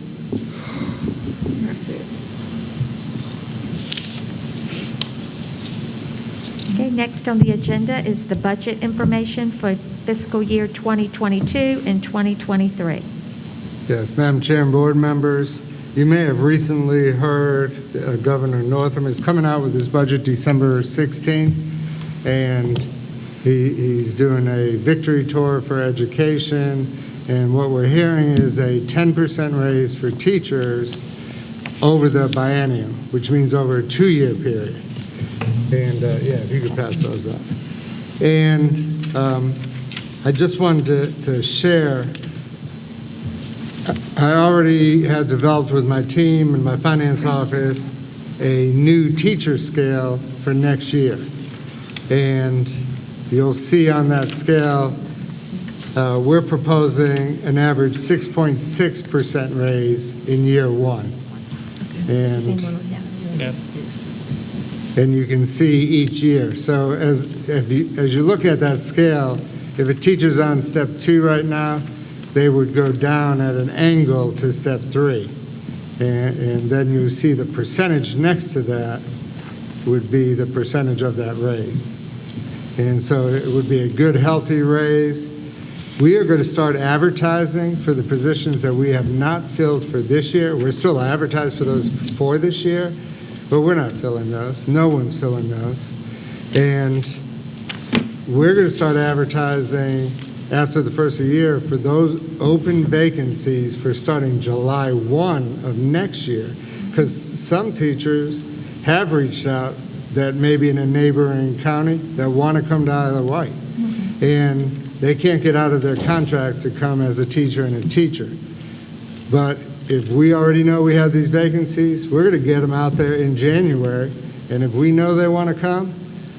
Speaker 1: That's it.
Speaker 3: Okay, next on the agenda is the budget information for fiscal year 2022 and 2023.
Speaker 20: Yes, Madam Chair and board members, you may have recently heard Governor Northam is coming out with his budget December 16th, and he's doing a victory tour for education, and what we're hearing is a 10% raise for teachers over the biennium, which means over a 2-year period. And, yeah, if you could pass those up. And I just wanted to share, I already had developed with my team and my finance office a new teacher scale for next year. And you'll see on that scale, we're proposing an average 6.6% raise in year 1. And you can see each year. So as you look at that scale, if a teacher's on step 2 right now, they would go down at an angle to step 3. And then you see the percentage next to that would be the percentage of that raise. And so it would be a good, healthy raise. We are going to start advertising for the positions that we have not filled for this year. We're still advertised for those for this year, but we're not filling those. No one's filling those. And we're going to start advertising after the first of the year for those open vacancies for starting July 1 of next year, because some teachers have reached out that may be in a neighboring county that want to come to Isle of Wight. And they can't get out of their contract to come as a teacher and a teacher. But if we already know we have these vacancies, we're going to get them out there in January. And if we know they want to come,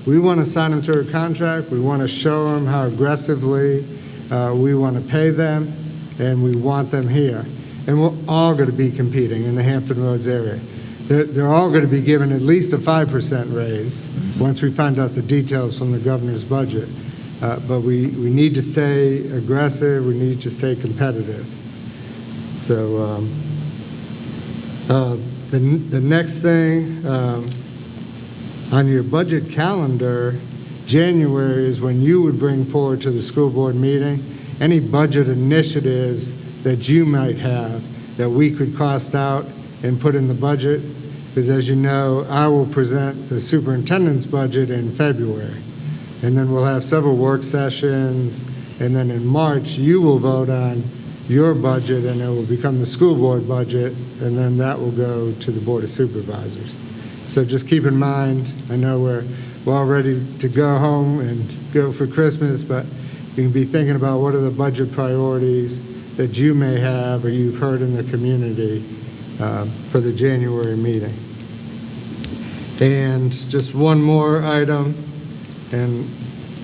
Speaker 20: we want to sign them to a contract. We want to show them how aggressively we want to pay them, and we want them here. and we're all going to be competing in the Hampton Roads area. They're all going to be given at least a 5% raise once we find out the details from the governor's budget. But we need to stay aggressive. We need to stay competitive. So the next thing on your budget calendar, January is when you would bring forward to the school board meeting any budget initiatives that you might have that we could cost out and put in the budget. Because as you know, I will present the superintendent's budget in February. And then we'll have several work sessions. And then in March, you will vote on your budget and it will become the school board budget. And then that will go to the Board of Supervisors. So just keep in mind, I know we're all ready to go home and go for Christmas, but you can be thinking about what are the budget priorities that you may have or you've heard in the community for the January meeting. And just one more item, and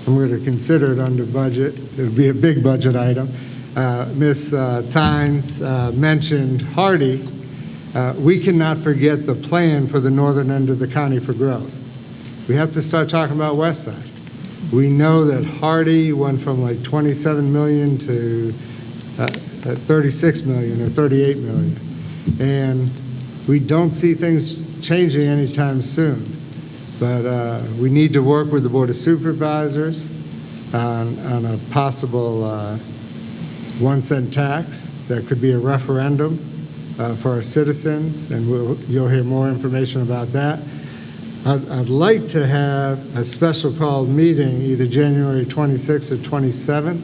Speaker 20: I'm going to consider it under budget. It would be a big budget item. Ms. Tynes mentioned Hardy. We cannot forget the plan for the northern end of the county for growth. We have to start talking about West Side. We know that Hardy went from like 27 million to 36 million or 38 million. And we don't see things changing anytime soon. But we need to work with the Board of Supervisors on a possible 1-cent tax that could be a referendum for our citizens, and you'll hear more information about that. I'd like to have a special called meeting either January 26th or 27th,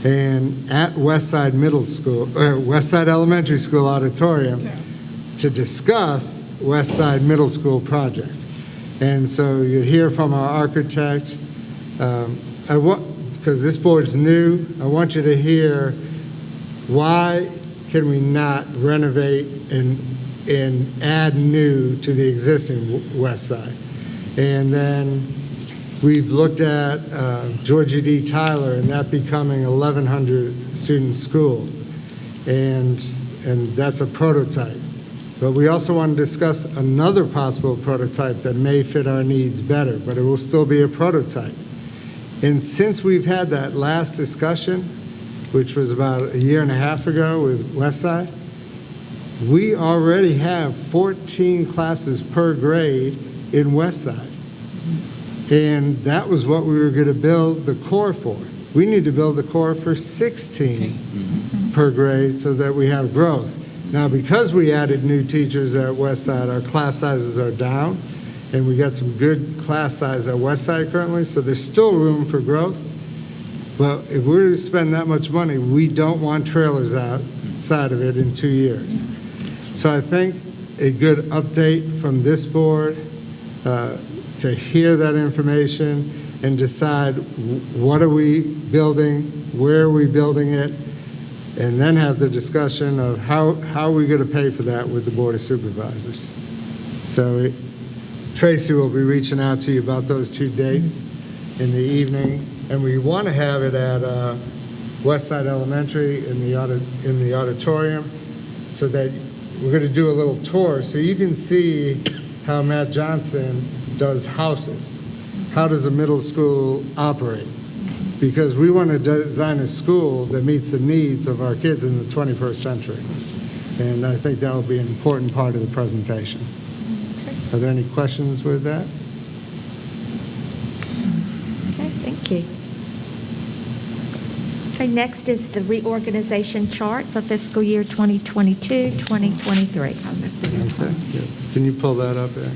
Speaker 20: and at Westside Middle School, or Westside Elementary School auditorium to discuss Westside Middle School project. And so you hear from our architect. Because this board's new, I want you to hear why can we not renovate and add new to the existing West Side. And then we've looked at Georgia D. Tyler and that becoming 1,100 student school. And that's a prototype. But we also want to discuss another possible prototype that may fit our needs better, but it will still be a prototype. And since we've had that last discussion, which was about a year and a half ago with Westside, we already have 14 classes per grade in Westside. And that was what we were going to build the core for. We need to build the core for 16 per grade so that we have growth. Now, because we added new teachers at Westside, our class sizes are down, and we got some good class size at Westside currently, so there's still room for growth. But if we're to spend that much money, we don't want trailers outside of it in 2 years. So I think a good update from this board to hear that information and decide what are we building, where are we building it, and then have the discussion of how are we going to pay for that with the Board of Supervisors. So Tracy will be reaching out to you about those 2 dates in the evening, and we want to have it at Westside Elementary in the auditorium, so that we're going to do a little tour so you can see how Matt Johnson does houses. How does a middle school operate? Because we want to design a school that meets the needs of our kids in the 21st century. And I think that will be an important part of the presentation. Are there any questions with that?
Speaker 3: Okay, thank you. Okay, next is the reorganization chart for fiscal year 2022-2023.
Speaker 20: Okay. Yes. Can you pull that up, Eric?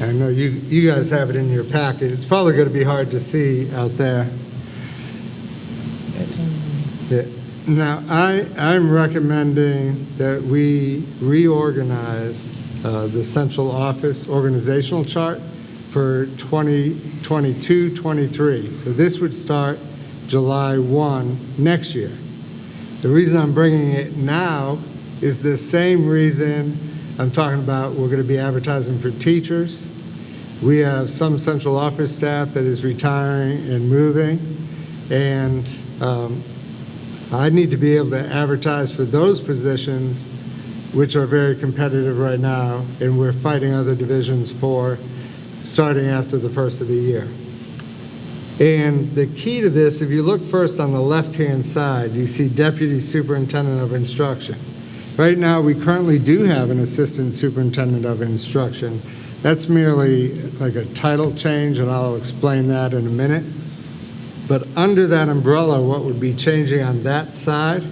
Speaker 20: I know you guys have it in your packet. It's probably going to be hard to see out there. Yeah. Now, I'm recommending that we reorganize the central office organizational chart for 2022-23. So this would start July 1 next year. The reason I'm bringing it now is the same reason I'm talking about we're going to be advertising for teachers. We have some central office staff that is retiring and moving, and I need to be able to advertise for those positions, which are very competitive right now, and we're fighting other divisions for starting after the first of the year. And the key to this, if you look first on the left-hand side, you see Deputy Superintendent of Instruction. Right now, we currently do have an Assistant Superintendent of Instruction. That's merely like a title change, and I'll explain that in a minute. But under that umbrella, what would be changing on that side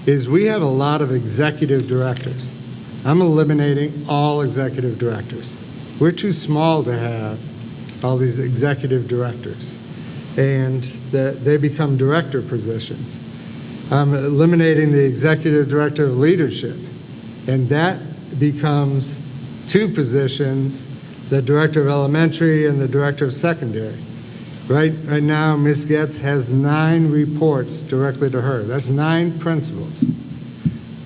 Speaker 20: is we have a lot of executive directors. I'm eliminating all executive directors. We're too small to have all these executive directors, and they become director positions. I'm eliminating the executive director of leadership, and that becomes two positions, the director of elementary and the director of secondary. Right now, Ms. Getz has 9 reports directly to her. That's 9 principals,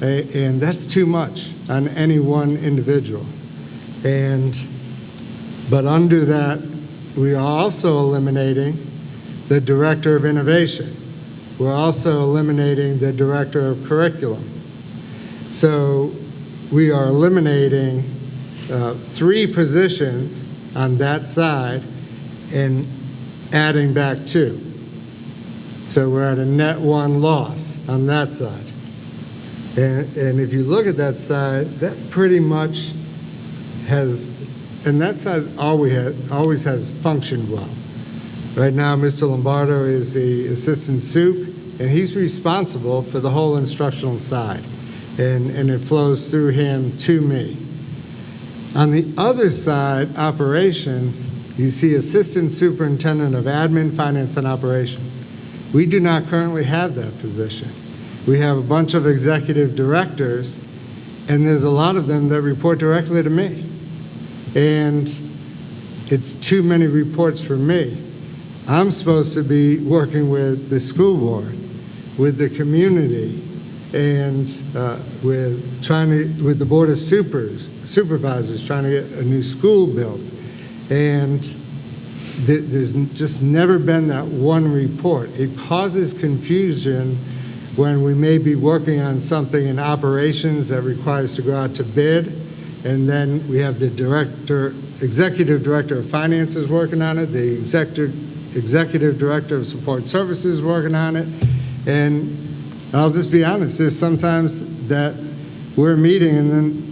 Speaker 20: and that's too much on any one individual. But under that, we are also eliminating the Director of Innovation. We're also eliminating the Director of Curriculum. So we are eliminating 3 positions on that side and adding back 2. So we're at a net 1 loss on that side. And if you look at that side, that pretty much has, and that side always has functioned well. Right now, Mr. Lombardo is the assistant sup, and he's responsible for the whole instructional side, and it flows through him to me. On the other side, operations, you see Assistant Superintendent of Admin, Finance, and Operations. We do not currently have that position. We have a bunch of executive directors, and there's a lot of them that report directly to me. And it's too many reports for me. I'm supposed to be working with the school board, with the community, and with the board of supervisors trying to get a new school built. And there's just never been that one report. It causes confusion when we may be working on something in operations that requires to go out to bid, and then we have the executive director of finances working on it, the executive director of support services working on it, and I'll just be honest, there's sometimes that we're meeting and then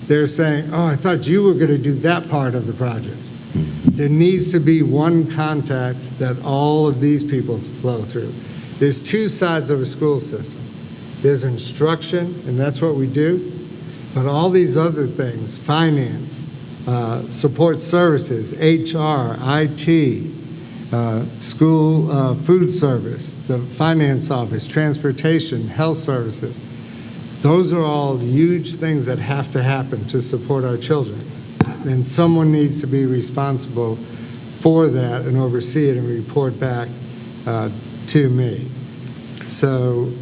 Speaker 20: they're saying, oh, I thought you were going to do that part of the project. There needs to be one contact that all of these people flow through. There's 2 sides of a school system. There's instruction, and that's what we do, but all these other things, finance, support services, HR, IT, school food service, the finance office, transportation, health services, those are all huge things that have to happen to support our children. And someone needs to be responsible for that and oversee it and report back to me. So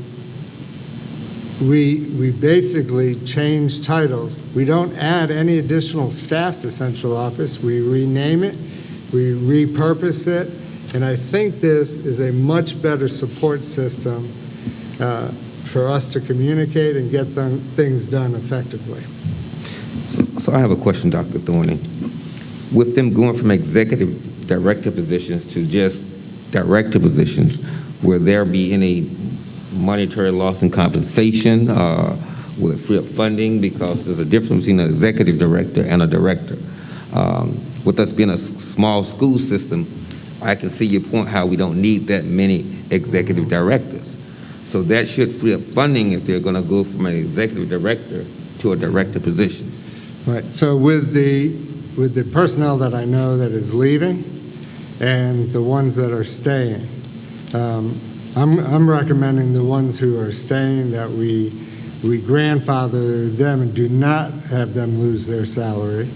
Speaker 20: we basically change titles. We don't add any additional staff to central office. We rename it, we repurpose it, and I think this is a much better support system for us to communicate and get things done effectively.
Speaker 19: So I have a question, Dr. Thornton. With them going from executive director positions to just director positions, will there be any monetary loss in compensation? Will it free up funding? Because there's a difference between an executive director and a director. With us being a small school system, I can see your point how we don't need that many executive directors. So that should free up funding if they're going to go from an executive director to a director position.
Speaker 20: Right. So with the personnel that I know that is leaving and the ones that are staying, I'm recommending the ones who are staying that we grandfather them and do not have them lose their salary,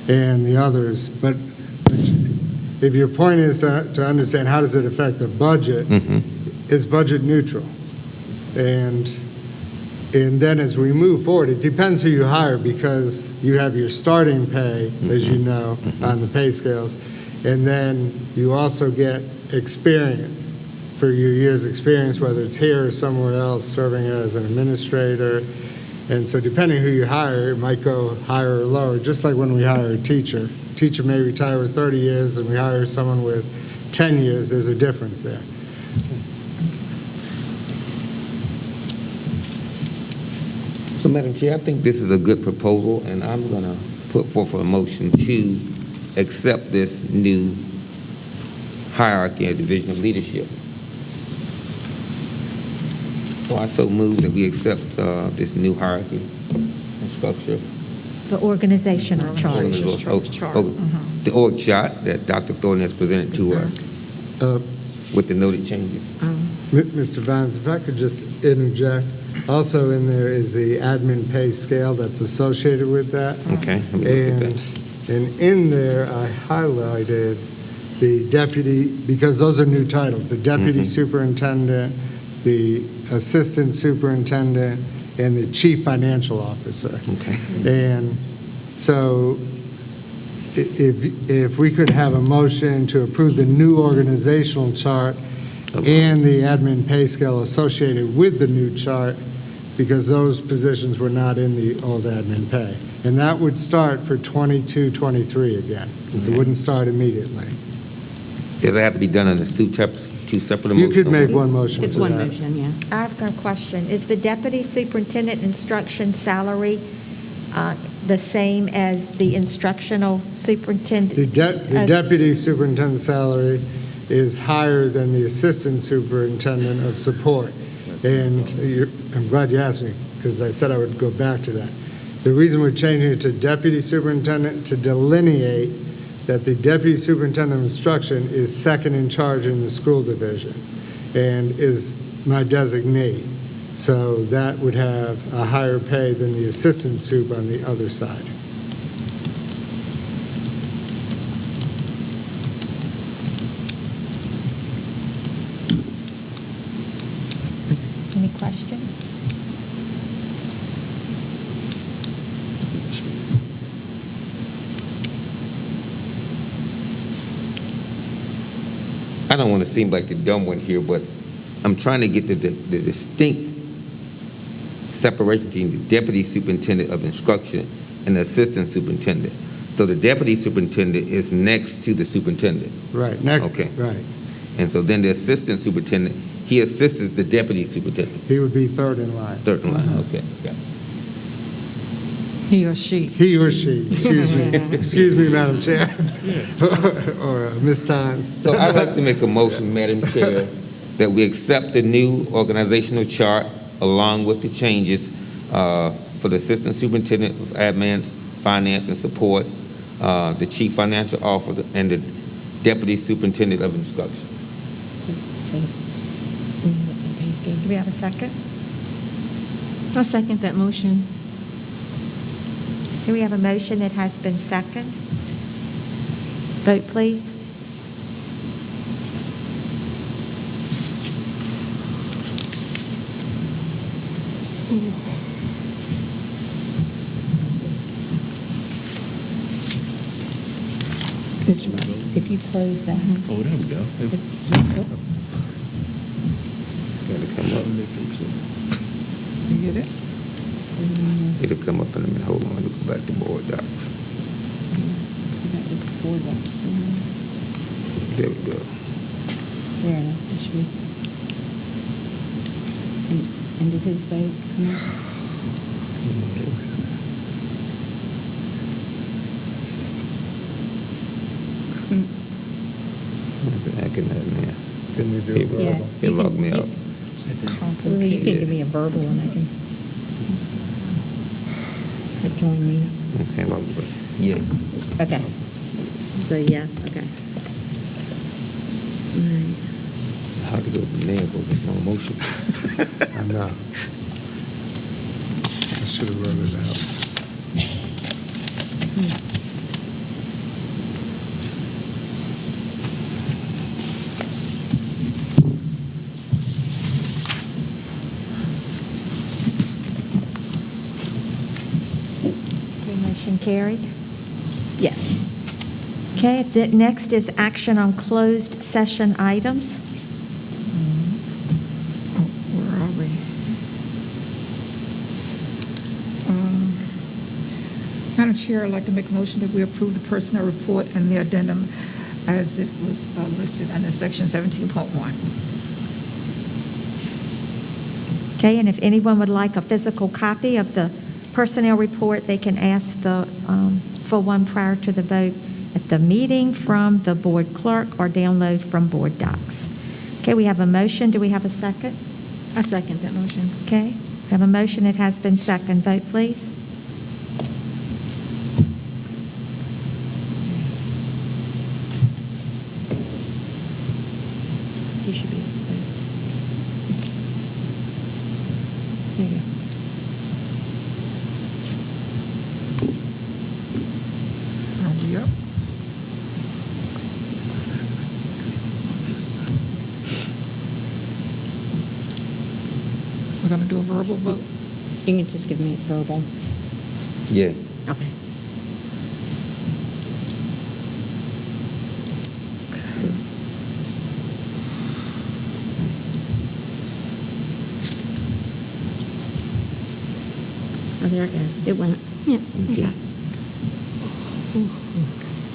Speaker 20: and the others. But if your point is to understand how does it affect the budget, it's budget neutral. And And then as we move forward, it depends who you hire because you have your starting pay, as you know, on the pay scales. And then you also get experience for your year's experience, whether it's here or somewhere else, serving as an administrator. And so depending who you hire, it might go higher or lower, just like when we hire a teacher. Teacher may retire with 30 years and we hire someone with 10 years, there's a difference there.
Speaker 19: So, Madam Chair, I think this is a good proposal, and I'm going to put forth a motion to accept this new hierarchy and division of leadership. So I so move that we accept this new hierarchy and structure.
Speaker 3: The organizational chart.
Speaker 19: The org chart that Dr. Thornton has presented to us with the noted changes.
Speaker 20: Mr. Vines, if I could just interject, also in there is the admin pay scale that's associated with that.
Speaker 19: Okay.
Speaker 20: And in there, I highlighted the deputy, because those are new titles, the deputy superintendent, the assistant superintendent, and the chief financial officer.
Speaker 19: Okay.
Speaker 20: And so if we could have a motion to approve the new organizational chart and the admin pay scale associated with the new chart, because those positions were not in the old admin pay. And that would start for 22-23 again. It wouldn't start immediately.
Speaker 19: Does it have to be done in two separate motions?
Speaker 20: You could make one motion
Speaker 5: It's
Speaker 20: for
Speaker 5: one
Speaker 20: that.
Speaker 5: motion, yeah.
Speaker 3: I have a question. Is the deputy superintendent instruction salary the same as the instructional superintendent?
Speaker 20: The deputy superintendent salary is higher than the assistant superintendent of support. And I'm glad you asked me, because I said I would go back to that. The reason we're changing it to deputy superintendent to delineate that the deputy superintendent of instruction is second in charge in the school division and is my designee. So that would have a higher pay than the assistant sup on the other side.
Speaker 3: Any questions?
Speaker 19: I don't want to seem like the dumb one here, but I'm trying to get the distinct separation between the deputy superintendent of instruction and the assistant superintendent. So the deputy superintendent is next to the superintendent.
Speaker 20: Right, next.
Speaker 19: Okay.
Speaker 20: Right.
Speaker 19: And so then the assistant superintendent, he assists the deputy superintendent.
Speaker 20: He would be third in line.
Speaker 19: Third in line, okay. Got it.
Speaker 1: He or she.
Speaker 20: He or she, excuse me. Excuse me, Madam Chair. Or Ms. Tynes.
Speaker 19: So I'd like to make a motion, Madam Chair, that we accept the new organizational chart along with the changes for the assistant superintendent of admin, finance, and support, the chief financial officer, and the deputy superintendent of instruction.
Speaker 3: Do we have a second?
Speaker 5: I'll second that motion.
Speaker 3: Do we have a motion that has been seconded? Vote, please.
Speaker 16: Mr. Wright, if you close that.
Speaker 18: Oh, there we go.
Speaker 19: Gotta come up.
Speaker 1: You get it?
Speaker 19: It'll come up in a minute. Hold on, let's go back to board docs. There we go.
Speaker 16: There, that should be. And did his vote come up?
Speaker 19: Hacking that, man.
Speaker 20: Can we do a verbal?
Speaker 16: Yeah.
Speaker 19: It logged me out.
Speaker 16: Well, you can give me a verbal and I can join me.
Speaker 19: Okay, log me back. Yeah.
Speaker 16: Okay. So, yes, okay. All right.
Speaker 19: How to go from there, but there's no motion.
Speaker 20: I know. I should have wrote it out.
Speaker 3: Motion carried.
Speaker 5: Yes.
Speaker 3: Okay, next is action on closed session items.
Speaker 1: Where are we? Madam Chair, I'd like to make a motion that we approve the personnel report and the addendum as it was listed under section 17.1.
Speaker 3: Okay, and if anyone would like a physical copy of the personnel report, they can ask for one prior to the vote at the meeting from the board clerk or download from board docs. Okay, we have a motion. Do we have a second?
Speaker 5: I second that motion.
Speaker 3: Okay, we have a motion. It has been seconded. Vote, please.
Speaker 5: You should be. There you go.
Speaker 1: Yep. We're going to do a verbal vote.
Speaker 5: You can just give me a verbal.
Speaker 19: Yeah.
Speaker 5: Okay. Oh, there it goes. It went. Yeah. Okay.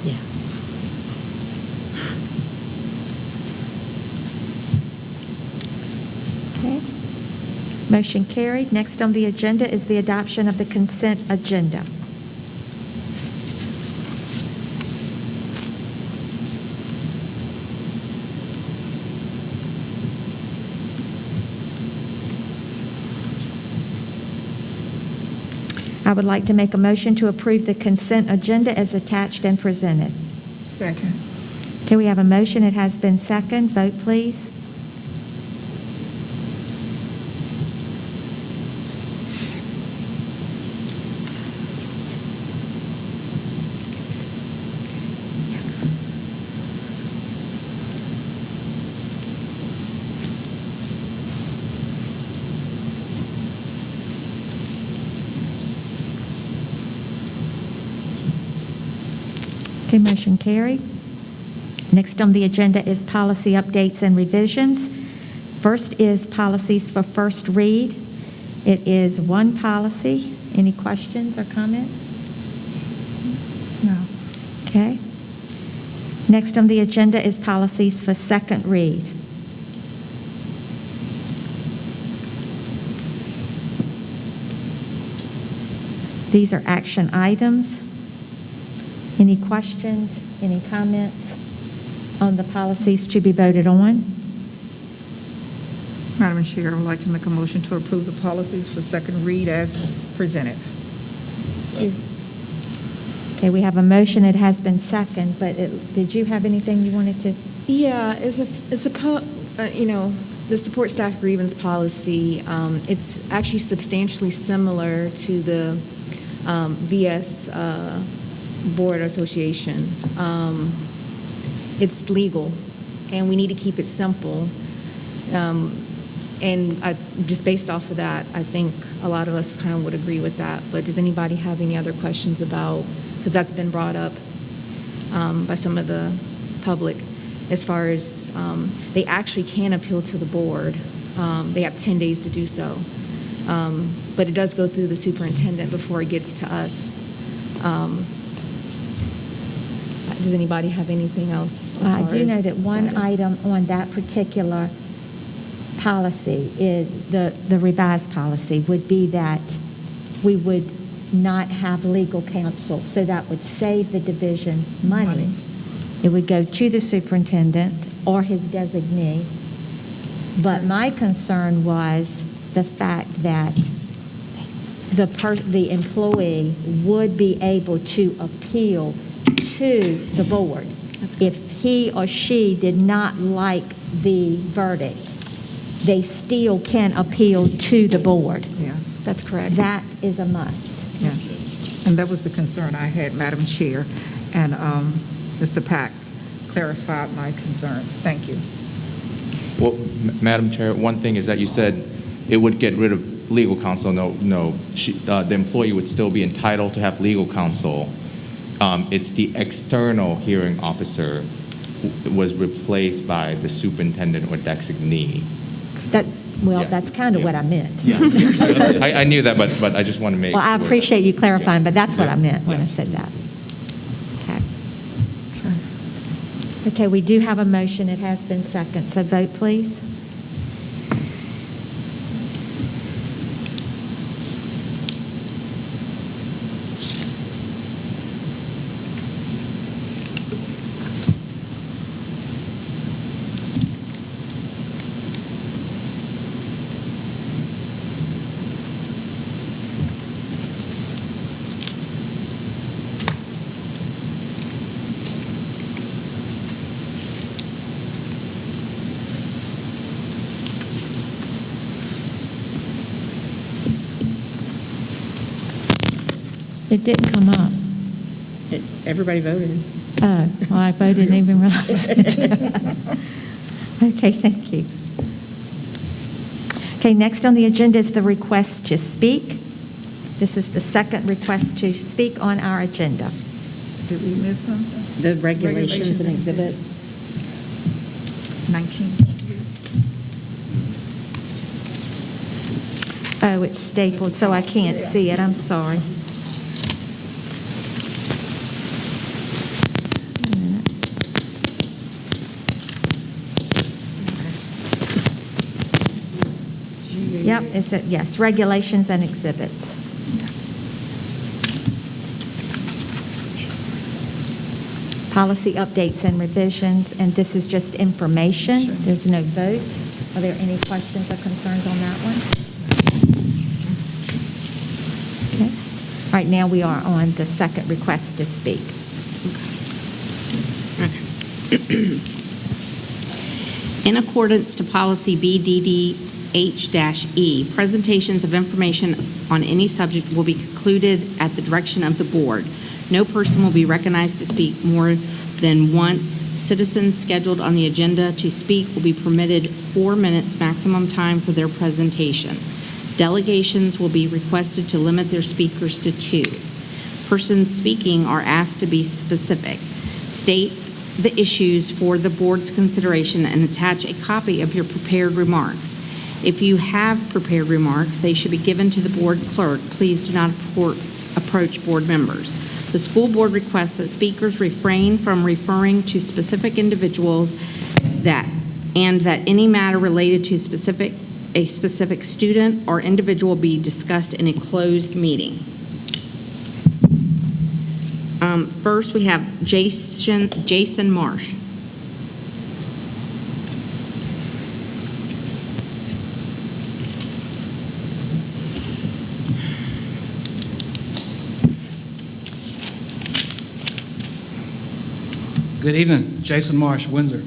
Speaker 5: Yeah.
Speaker 3: Okay. Motion carried. Next on the agenda is the adoption of the consent agenda. I would like to make a motion to approve the consent agenda as attached and presented.
Speaker 1: Second.
Speaker 3: Okay, we have a motion. It has been seconded. Vote, please. Okay, motion carried. Next on the agenda is policy updates and revisions. First is policies for first read. It is one policy. Any questions or comments?
Speaker 1: No.
Speaker 3: Okay. Next on the agenda is policies for second read. These are action items. Any questions, any comments on the policies to be voted on?
Speaker 1: Madam Chair, I would like to make a motion to approve the policies for second read as presented.
Speaker 3: Okay, we have a motion. It has been seconded, but did you have anything you wanted to?
Speaker 5: Yeah, the support staff grievance policy, it's actually substantially similar to the VS Board Association. It's legal, and we need to keep it simple. Just based off of that, I think a lot of us kind of would agree with that. But does anybody have any other questions about, because that's been brought up by some of the public, as far as they actually can appeal to the board. They have 10 days to do so. But it does go through the superintendent before it gets to us. Does anybody have anything else?
Speaker 3: I do know that one item on that particular policy is the revised policy would be that we would not have legal counsel, so that would save the division money. It would go to the superintendent or his designee. But my concern was the fact that the employee would be able to appeal to the board if he or she did not like the verdict. They still can appeal to the board.
Speaker 1: Yes.
Speaker 5: That's correct.
Speaker 3: That is a must.
Speaker 1: Yes. And that was the concern I had, Madam Chair. And Mr. Pack clarified my concerns. Thank you.
Speaker 11: Well, Madam Chair, one thing is that you said it would get rid of legal counsel. No. The employee would still be entitled to have legal counsel. It's the external hearing officer who was replaced by the superintendent or designee.
Speaker 3: That's kind of what I meant.
Speaker 11: Yeah. I knew that, but I just want to make
Speaker 3: Well, I
Speaker 11: sure
Speaker 3: appreciate you clarifying, but that's what I meant when I said that. Okay, we do have a motion. It has been seconded. So vote, please. It didn't come up.
Speaker 4: Everybody voted.
Speaker 3: Oh, well, I voted and even realize it. Okay, thank you. Okay, next on the agenda is the request to speak. This is the second request to speak on our agenda.
Speaker 1: Did we miss something?
Speaker 4: The regulations and exhibits.
Speaker 1: 19.
Speaker 3: Oh, it's stapled, so I can't see it. I'm sorry. Yep, yes, regulations and exhibits. Policy updates and revisions, and this is just information. There's no vote. Are there any questions or concerns on that one? Okay. All right, now we are on the second request to speak.
Speaker 4: In accordance to policy BDDH-E, presentations of information on any subject will be concluded at the direction of the board. No person will be recognized to speak more than once. Citizens scheduled on the agenda to speak will be permitted 4 minutes maximum time for their presentation. Delegations will be requested to limit their speakers to 2. Persons speaking are asked to be specific. State the issues for the board's consideration and attach a copy of your prepared remarks. If you have prepared remarks, they should be given to the board clerk. Please do not approach board members. The school board requests that speakers refrain from referring to specific individuals and that any matter related to a specific student or individual be discussed in a closed meeting. First, we have Jason Marsh.
Speaker 12: Good evening, Jason Marsh, Windsor.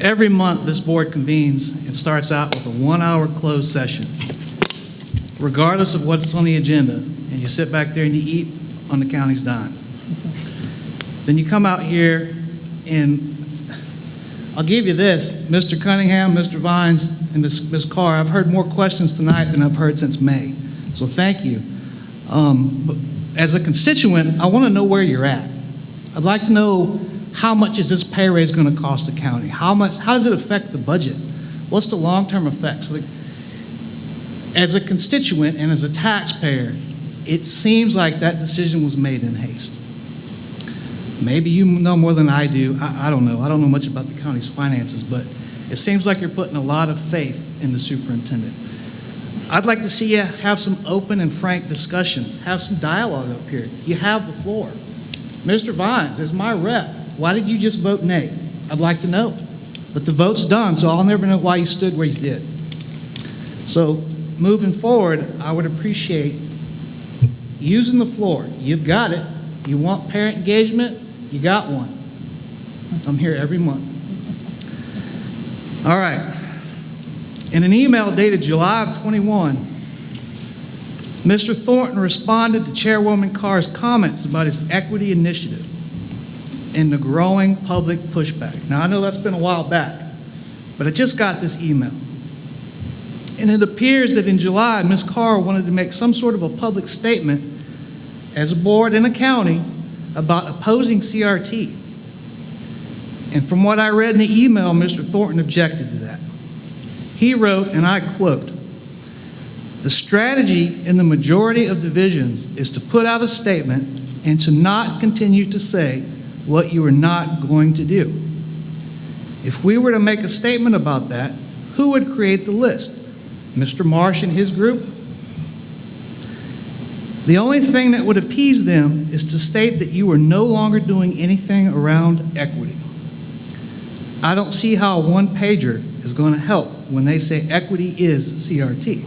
Speaker 12: Every month, this board convenes and starts out with a 1-hour closed session, regardless of what's on the agenda, and you sit back there and you eat on the county's dime. Then you come out here and I'll give you this, Mr. Cunningham, Mr. Vines, and Ms. Carr, I've heard more questions tonight than I've heard since May, so thank you. But as a constituent, I want to know where you're at. I'd like to know how much is this pay raise going to cost the county? How does it affect the budget? What's the long-term effects? As a constituent and as a taxpayer, it seems like that decision was made in haste. Maybe you know more than I do. I don't know. I don't know much about the county's finances, but it seems like you're putting a lot of faith in the superintendent. I'd like to see you have some open and frank discussions, have some dialogue up here. You have the floor. Mr. Vines, as my rep, why did you just vote nay? I'd like to know. But the vote's done, so I'll never know why you stood where you did. So moving forward, I would appreciate using the floor. You've got it. You want parent engagement? You got one. I'm here every month. All right. In an email dated July of 21, Mr. Thornton responded to Chairwoman Carr's comments about his equity initiative and the growing public pushback. Now, I know that's been a while back, But I just got this email. And it appears that in July, Ms. Carr wanted to make some sort of a public statement as a board and a county about opposing CRT. And from what I read in the email, Mr. Thornton objected to that. He wrote, and I quote, "The strategy in the majority of divisions is to put out a statement and to not continue to say what you are not going to do. If we were to make a statement about that, who would create the list? Mr. Marsh and his group? The only thing that would appease them is to state that you are no longer doing anything around equity. I don't see how a one-pager is going to help when they say equity is CRT.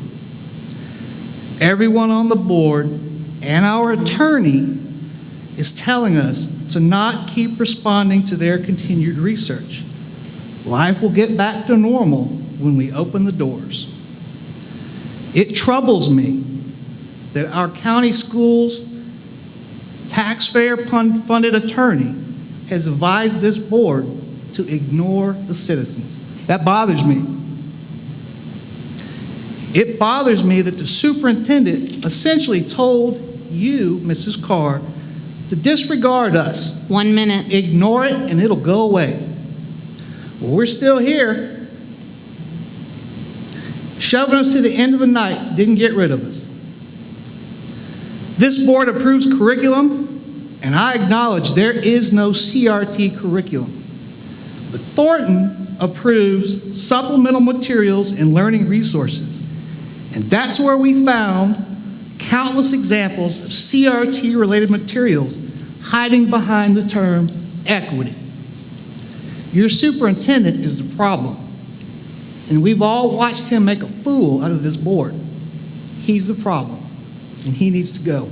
Speaker 12: Everyone on the board and our attorney is telling us to not keep responding to their continued research. Life will get back to normal when we open the doors. It troubles me that our county schools taxpayer-funded attorney has advised this board to ignore the citizens. That bothers me. It bothers me that the superintendent essentially told you, Mrs. Carr, to disregard us.
Speaker 4: 1 minute.
Speaker 12: Ignore it and it'll go away. Well, we're still here. Shoving us to the end of the night didn't get rid of us. This board approves curriculum, and I acknowledge there is no CRT curriculum. But Thornton approves supplemental materials and learning resources. And that's where we found countless examples of CRT-related materials hiding behind the term equity. Your superintendent is the problem, and we've all watched him make a fool out of this board. He's the problem, and he needs to go.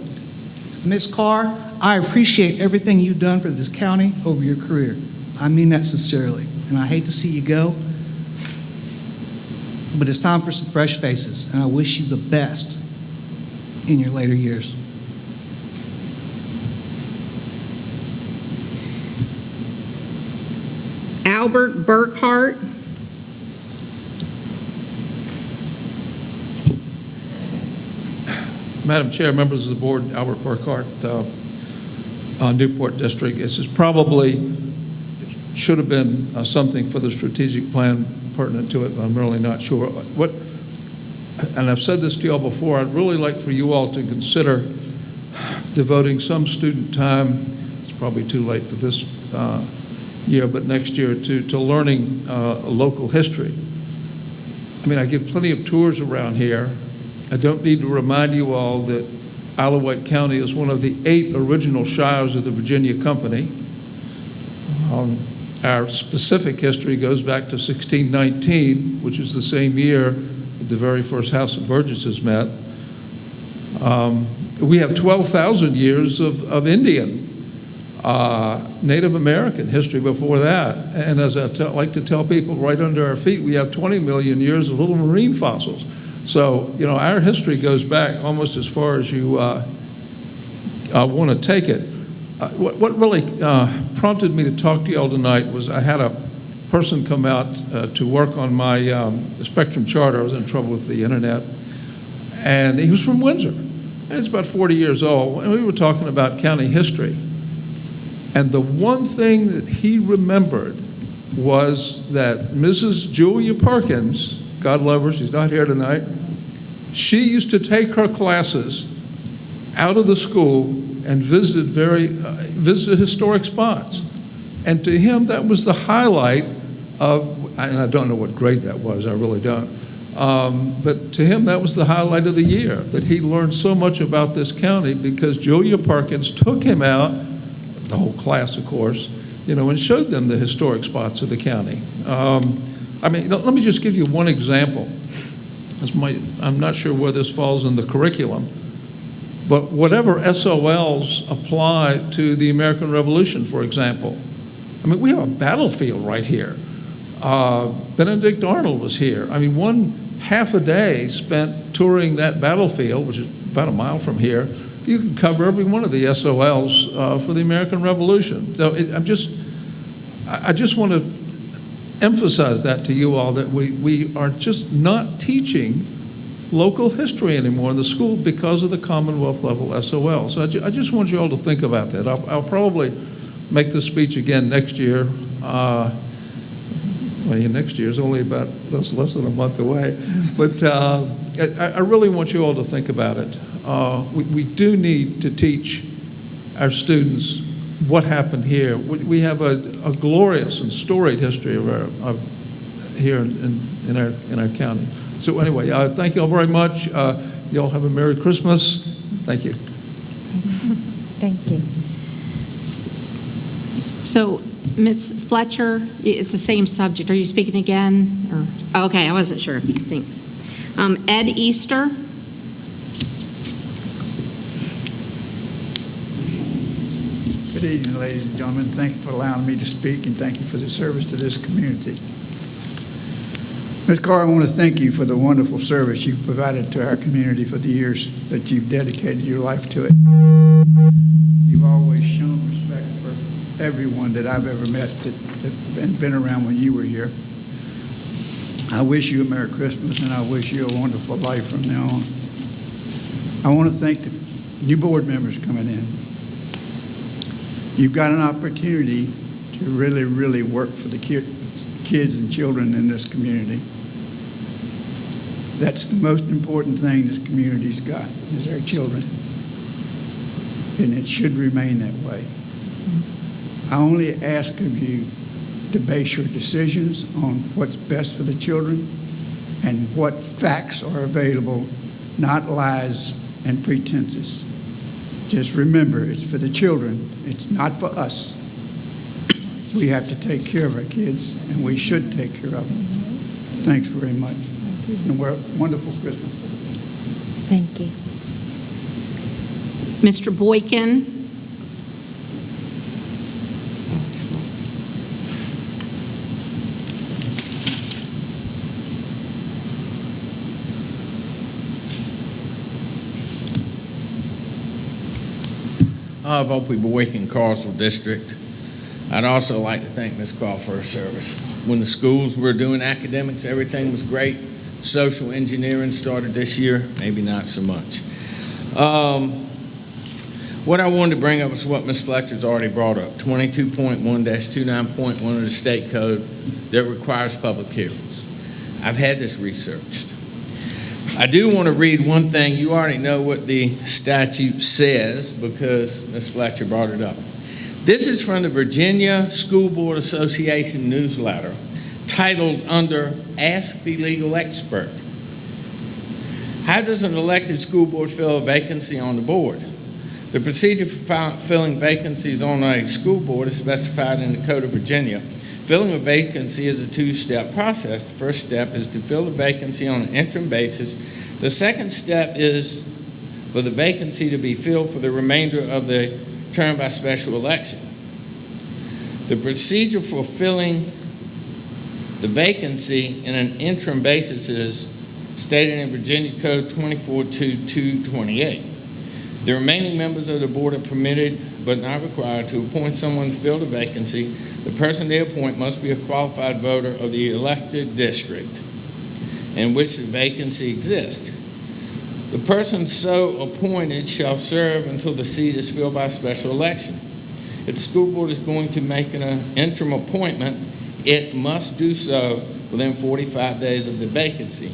Speaker 12: Ms. Carr, I appreciate everything you've done for this county over your career. I mean that sincerely, and I hate to see you go, but it's time for some fresh faces, and I wish you the best in your later years.
Speaker 4: Albert Burkhart.
Speaker 13: Madam Chair, members of the board, Albert Burkhart, Newport District. This is probably, should have been something for the strategic plan pertinent to it, but I'm really not sure. And I've said this to y'all before, I'd really like for you all to consider devoting some student time, it's probably too late for this year, but next year, to learning local history. I mean, I give plenty of tours around here. I don't need to remind you all that Wight County is one of the 8 original shires of the Virginia Company. Our specific history goes back to 1619, which is the same year that the very first House of Burgesses met. We have 12,000 years of Indian, Native American history before that. And as I like to tell people, right under our feet, we have 20 million years of little marine fossils. So, you know, our history goes back almost as far as you want to take it. What really prompted me to talk to you all tonight was I had a person come out to work on my Spectrum charter. I was in trouble with the internet. And he was from Windsor. And he's about 40 years old. And we were talking about county history. And the one thing that he remembered was that Mrs. Julia Perkins, God love her, she's not here tonight, she used to take her classes out of the school and visited historic spots. And to him, that was the highlight of, and I don't know what grade that was, I really don't, but to him, that was the highlight of the year, that he learned so much about this county because Julia Perkins took him out, the whole class, of course, you know, and showed them the historic spots of the county. I mean, let me just give you one example. I'm not sure where this falls in the curriculum, but whatever SOLs apply to the American Revolution, for example, I mean, we have a battlefield right here. Benedict Arnold was here. I mean, one half a day spent touring that battlefield, which is about a mile from here. You can cover every one of the SOLs for the American Revolution. So I just want to emphasize that to you all, that we are just not teaching local history anymore in the school because of the Commonwealth level SOL. So I just want you all to think about that. I'll probably make this speech again next year. Next year is only about less than a month away. But I really want you all to think about it. We do need to teach our students what happened here. We have a glorious and storied history of here in our county. So anyway, thank you all very much. You all have a Merry Christmas. Thank you.
Speaker 3: Thank you.
Speaker 4: So, Ms. Fletcher, it's the same subject. Are you speaking again? Or, oh, okay, I wasn't sure. Thanks. Ed Easter.
Speaker 2: Good evening, ladies and gentlemen. Thank you for allowing me to speak, and thank you for the service to this community. Ms. Carr, I want to thank you for the wonderful service you've provided to our community for the years that you've dedicated your life to it. You've always shown respect for everyone that I've ever met and been around when you were here. I wish you a Merry Christmas, and I wish you a wonderful life from now on. I want to thank the new board members coming in. You've got an opportunity to really, really work for the kids and children in this community. That's the most important thing this community's got, is our children. And it should remain that way. I only ask of you to base your decisions on what's best for the children and what facts are available, not lies and pretenses. Just remember, it's for the children. It's not for us. We have to take care of our kids, and we should take care of them. Thanks very much. And we're wonderful Christmas.
Speaker 3: Thank you.
Speaker 4: Mr. Boykin.
Speaker 14: Of Opie Boykin, Carswell District. I'd also like to thank Ms. Carr for her service. When the schools were doing academics, everything was great. Social engineering started this year, maybe not so much. What I wanted to bring up is what Ms. Fletcher's already brought up, 22.1-29.1 of the state code that requires public hearings. I've had this researched. I do want to read one thing. You already know what the statute says because Ms. Fletcher brought it up. This is from the Virginia School Board Association newsletter titled under Ask the Legal Expert. How does an elected school board fill a vacancy on the board? The procedure for filling vacancies on a school board is specified in the Code of Virginia. Filling a vacancy is a two-step process. The first step is to fill the vacancy on an interim basis. The second step is for the vacancy to be filled for the remainder of the term by special election. The procedure for filling the vacancy in an interim basis is stated in Virginia Code 24.2.228. The remaining members of the board are permitted but not required to appoint someone to fill the vacancy. The person they appoint must be a qualified voter of the elected district in which the vacancy exists. The person so appointed shall serve until the seat is filled by special election. If the school board is going to make an interim appointment, it must do so within 45 days of the vacancy.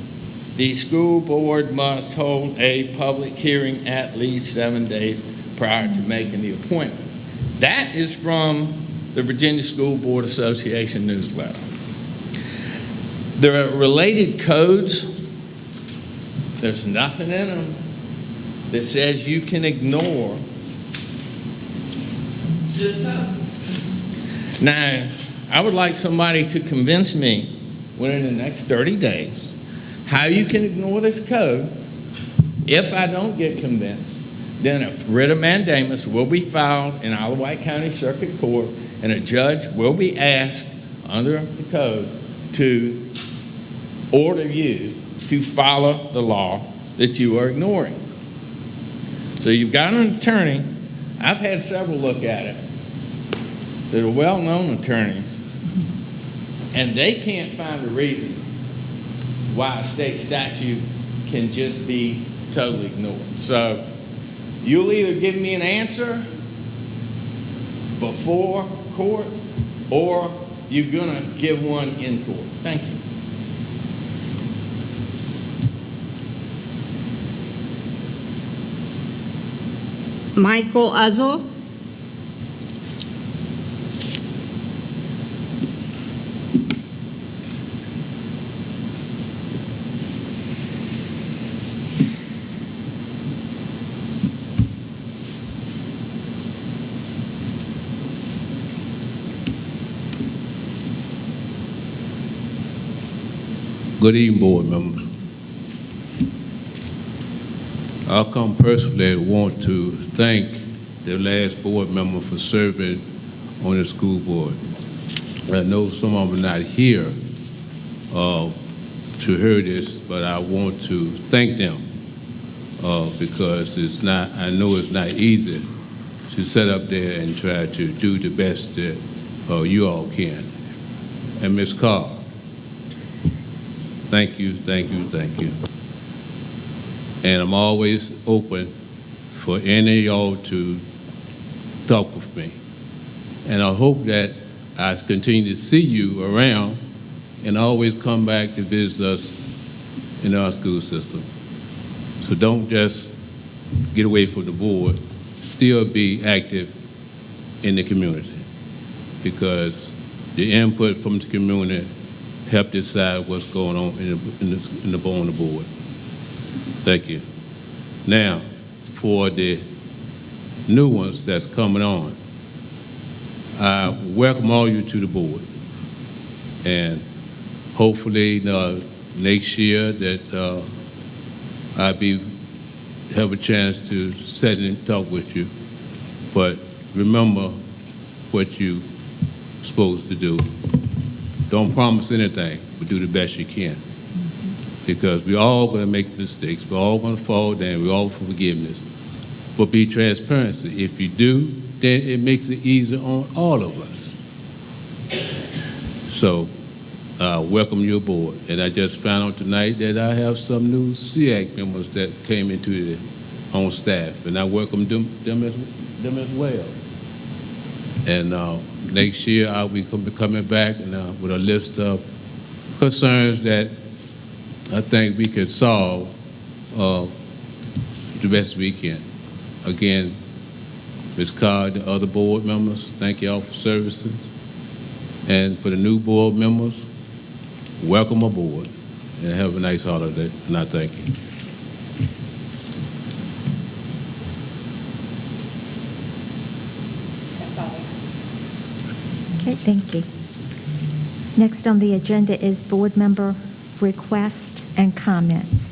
Speaker 14: The school board must hold a public hearing at least 7 days prior to making the appointment. That is from the Virginia School Board Association newsletter. There are related codes. There's nothing in them that says you can ignore this code. Now, I would like somebody to convince me within the next 30 days how you can ignore this code. If I don't get convinced, then a writ of mandamus will be filed in our Wight County Circuit Court, and a judge will be asked under the code to order you to follow the law that you are ignoring. So you've got an attorney. I've had several look at it that are well-known attorneys And they can't find a reason why a state statute can just be totally ignored. So you'll either give me an answer before court, or you're going to give one in court. Thank you.
Speaker 4: Michael Uzzle.
Speaker 15: Good evening, board members. I come personally want to thank the last board member for serving on the school board. I know some of them are not here to hear this, but I want to thank them because it's not, I know it's not easy to sit up there and try to do the best that you all can. And Ms. Carr, thank you, thank you, thank you. And I'm always open for any of y'all to talk with me. And I hope that I continue to see you around and always come back to visit us in our school system. So don't just get away from the board, still be active in the community, because the input from the community help decide what's going on on the board. Thank you. Now, for the new ones that's coming on, I welcome all you to the board. And hopefully next year that I'll have a chance to sit and talk with you. But remember what you're supposed to do. Don't promise anything, but do the best you can. Because we're all going to make mistakes. We're all going to fall down. We're all for forgiveness. But be transparency. If you do, then it makes it easier on all of us. So, welcome you aboard. And I just found out tonight that I have some new SEAC members that came into the on staff, and I welcome them as well. And next year I'll be coming back and, with a list of concerns that I think we can solve the best we can. Again, Ms. Carr, the other board members, thank you all for services. And for the new board members, welcome aboard and have a nice holiday, and I thank you.
Speaker 3: Okay, thank you. Next on the agenda is board member requests and comments.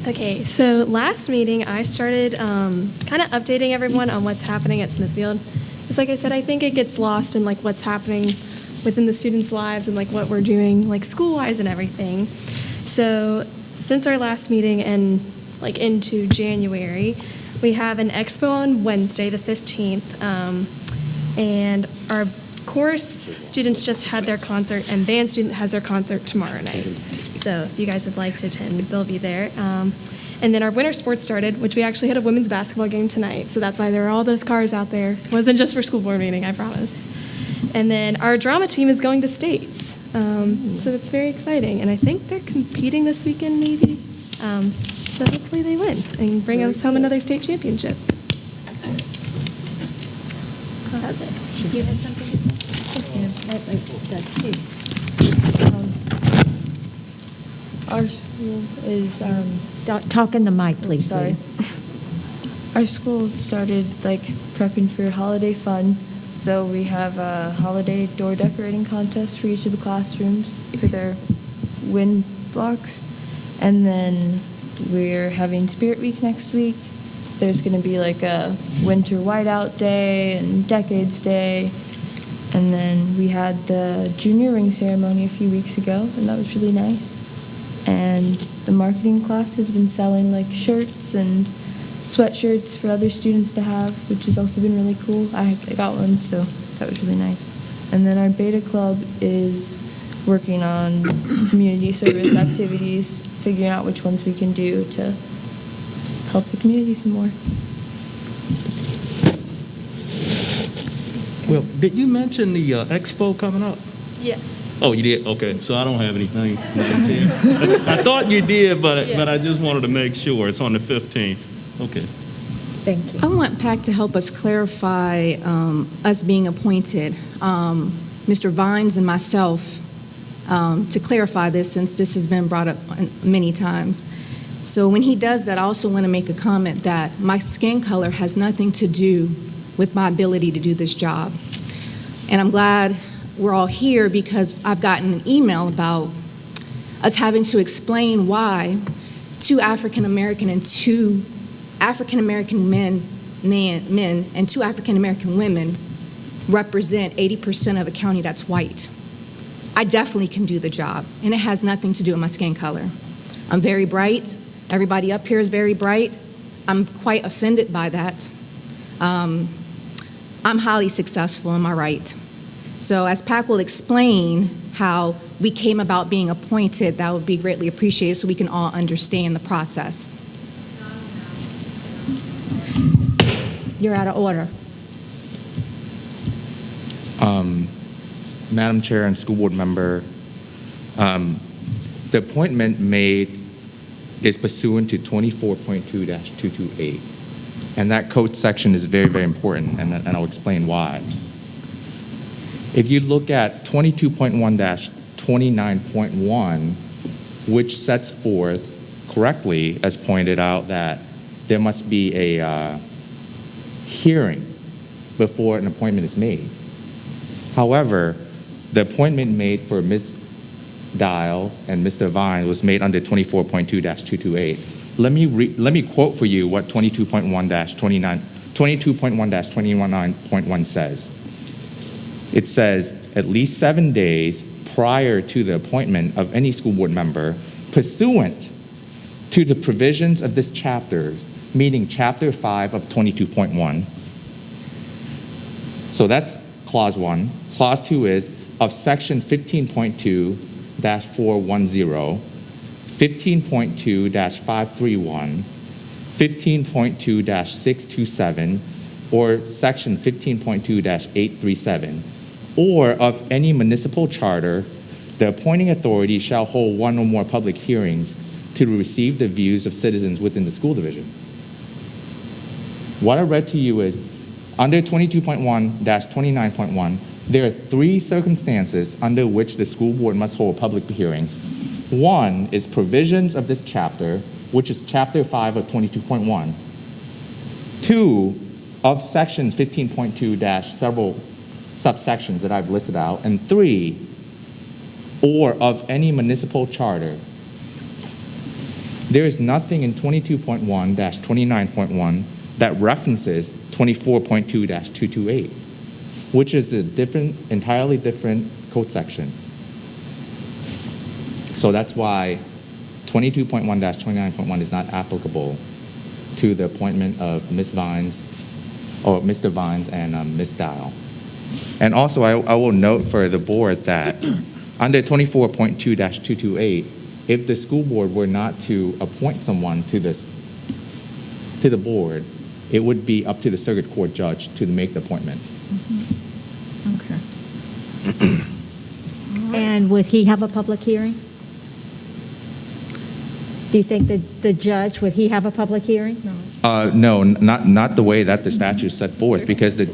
Speaker 17: Okay, so last meeting I started kind of updating everyone on what's happening at Smithfield. Because like I said, I think it gets lost in like what's happening within the students' lives and like what we're doing like school-wise and everything. So since our last meeting and like into January, we have an expo on Wednesday, the 15th, and our chorus students just had their concert, and band student has their concert tomorrow night. So if you guys would like to attend, they'll be there. And then our winter sports started, which we actually had a women's basketball game tonight. So that's why there are all those cars out there. It wasn't just for school board meeting, I promise. And then our drama team is going to states. So that's very exciting. And I think they're competing this weekend, maybe. So hopefully they win and bring us home another state championship. That's it. You had something?
Speaker 21: Our school is
Speaker 3: Talk in the mic, please.
Speaker 21: sorry. Our school started like prepping for holiday fun, so we have a holiday door decorating contest for each of the classrooms for their win blocks, and then we're having Spirit Week next week. There's going to be like a winter whiteout day and Decades Day. And then we had the junior ring ceremony a few weeks ago, and that was really nice. And the marketing class has been selling like shirts and sweatshirts for other students to have, which has also been really cool. I got one, so that was really nice. And then our beta club is working on community service activities, figuring out which ones we can do to help the community some more.
Speaker 18: Well, did you mention the expo coming up?
Speaker 17: Yes.
Speaker 18: Oh, you did? Okay, so I don't have anything. I thought you did, but I just wanted to make sure. It's on the 15th. Okay.
Speaker 3: Thank you.
Speaker 5: I want PAC to help us clarify us being appointed, Mr. Vines and myself, to clarify this since this has been brought up many times. So when he does that, I also want to make a comment that my skin color has nothing to do with my ability to do this job. And I'm glad we're all here because I've gotten an email about us having to explain why 2 African American and 2 African American men and 2 African American women represent 80% of a county that's white. I definitely can do the job, and it has nothing to do with my skin color. I'm very bright. Everybody up here is very bright. I'm quite offended by that. I'm highly successful, am I right? So as PAC will explain how we came about being appointed, that would be greatly appreciated so we can all understand the process.
Speaker 3: You're out of order.
Speaker 11: Madam Chair and school board member, the appointment made is pursuant to 24.2-228. And that code section is very, very important, and I'll explain why. If you look at 22.1-29.1, which sets forth correctly, as pointed out, that there must be a hearing before an appointment is made. However, the appointment made for Ms. Dial and Mr. Vine was made under 24.2-228. Let me quote for you what 22.1-29.1 says. It says, at least 7 days prior to the appointment of any school board member, pursuant to the provisions of this chapter, meaning Chapter 5 of 22.1. So that's Clause 1. Clause 2 is of Section 15.2-410, 15.2-531, 15.2-627, or Section 15.2-837, or of any municipal charter, the appointing authority shall hold one or more public hearings to receive the views of citizens within the school division. What I read to you is, under 22.1-29.1, there are 3 circumstances under which the school board must hold a public hearing. One is provisions of this chapter, which is Chapter 5 of 22.1. 2, of Sections 15.2- several subsections that I've listed out. And 3, or of any municipal charter. There is nothing in 22.1-29.1 that references 24.2-228, which is a entirely different code section. So that's why 22.1-29.1 is not applicable to the appointment of Ms. Vines, or Mr. Vines and Ms. Dial. And also, I will note for the board that under 24.2-228, if the school board were not to appoint someone to the board, it would be up to the circuit court judge to make the appointment.
Speaker 1: Okay.
Speaker 3: And would he have a public hearing? Do you think that the judge, would he have a public hearing?
Speaker 11: No, not the way that the statute set forth, because the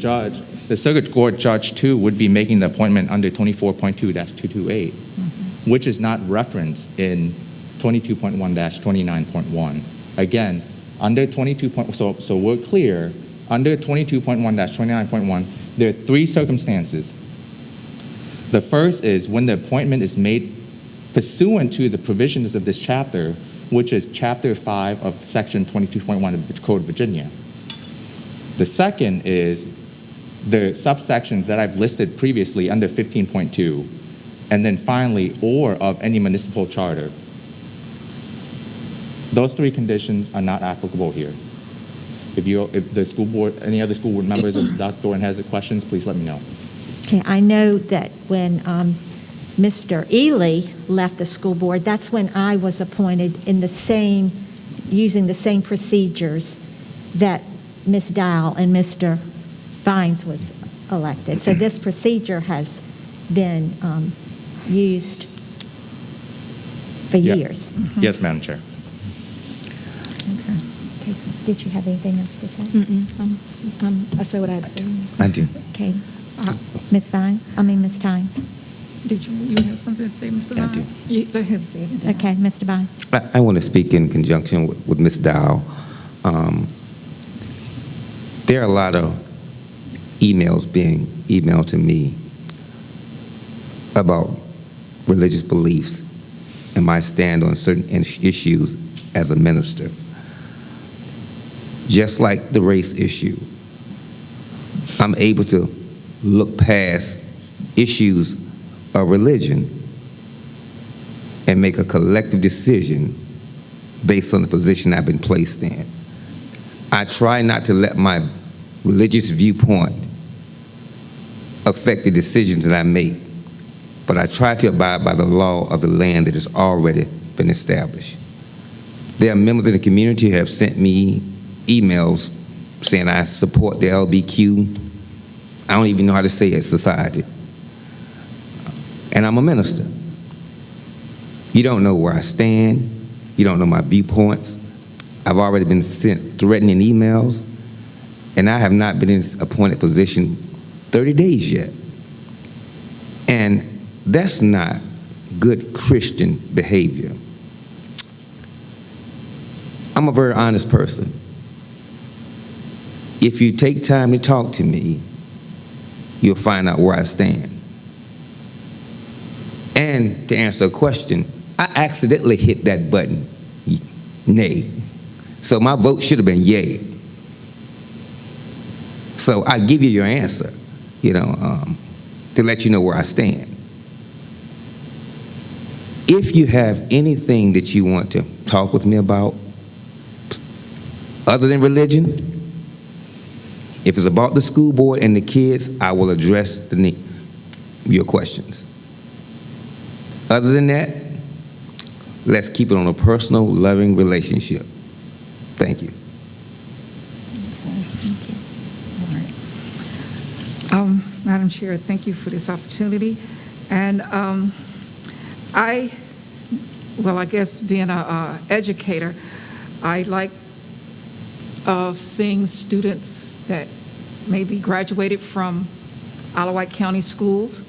Speaker 11: circuit court judge too would be making the appointment under 24.2-228, which is not referenced in 22.1-29.1. Again, under 22. So we're clear, under 22.1-29.1, there are 3 circumstances. The first is when the appointment is made pursuant to the provisions of this chapter, which is Chapter 5 of Section 22.1 of the Code of Virginia. The second is the subsections that I've listed previously under 15.2, and then finally, or of any municipal charter. Those 3 conditions are not applicable here. If the school board, any other school board members of Dr. Thornton has questions, please let me know.
Speaker 3: Okay, I know that when Mr. Ely left the school board, that's when I was appointed in the same, using the same procedures that Ms. Dial and Mr. Vines was elected. So this procedure has been used for
Speaker 11: Yeah.
Speaker 3: years.
Speaker 11: Yes, Madam Chair.
Speaker 3: Okay. Did you have anything else to say?
Speaker 5: I say what I had to say.
Speaker 19: I do.
Speaker 3: Okay. Ms. Ms. Tynes.
Speaker 1: Did you have something to say, Mr.
Speaker 19: I do.
Speaker 1: Vines? Let him say it.
Speaker 3: Okay, Mr. Vines.
Speaker 19: I want to speak in conjunction with Ms. Dow. There are a lot of emails being emailed to me about religious beliefs and my stand on certain issues as a minister. Just like the race issue, I'm able to look past issues of religion and make a collective decision based on the position I've been placed in. I try not to let my religious viewpoint affect the decisions that I make, but I try to abide by the law of the land that has already been established. There are members of the community who have sent me emails saying I support the LBQ. I don't even know how to say it, society. And I'm a minister. You don't know where I stand. You don't know my viewpoints. I've already been sent threatening emails, and I have not been in this appointed position 30 days yet. And that's not good Christian behavior. I'm a very honest person. If you take time to talk to me, you'll find out where I stand. And to answer a question, I accidentally hit that button, nay. So my vote should have been yay. So I give you your answer, to let you know where I stand. If you have anything that you want to talk with me about, other than religion, if it's about the school board and the kids, I will address your questions. Other than that, let's keep it on a personal, loving relationship. Thank you.
Speaker 1: Madam Chair, thank you for this opportunity. And I guess being an educator, I like seeing students that maybe graduated from Wight County Schools,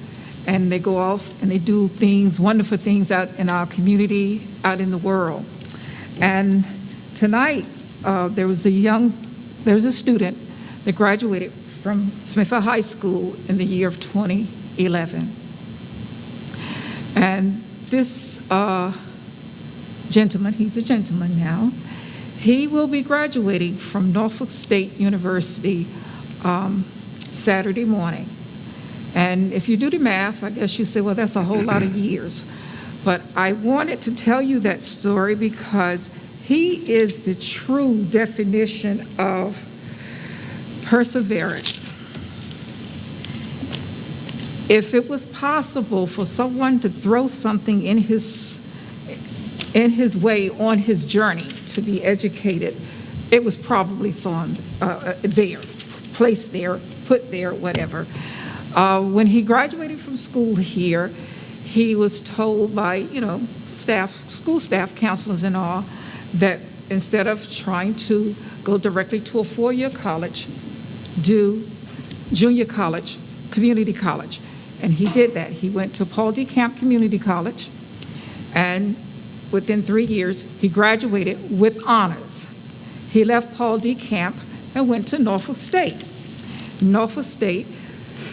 Speaker 1: and they go off and they do things, wonderful things out in our community, out in the world. And tonight, there was a student that graduated from Smithfield High School in the year of 2011. And this gentleman, he's a gentleman now, he will be graduating from Norfolk State University Saturday morning. And if you do the math, I guess you say, well, that's a whole lot of years. But I wanted to tell you that story because he is the true definition of perseverance. If it was possible for someone to throw something in his way on his journey to be educated, it was probably thrown there, placed there, put there, whatever. When he graduated from school here, he was told by, school staff, counselors and all, that instead of trying to go directly to a four-year college, do junior college, community college. And he did that. He went to Paul D. Camp Community College, and within 3 years, he graduated with honors. He left Paul D. Camp and went to Norfolk State. Norfolk State,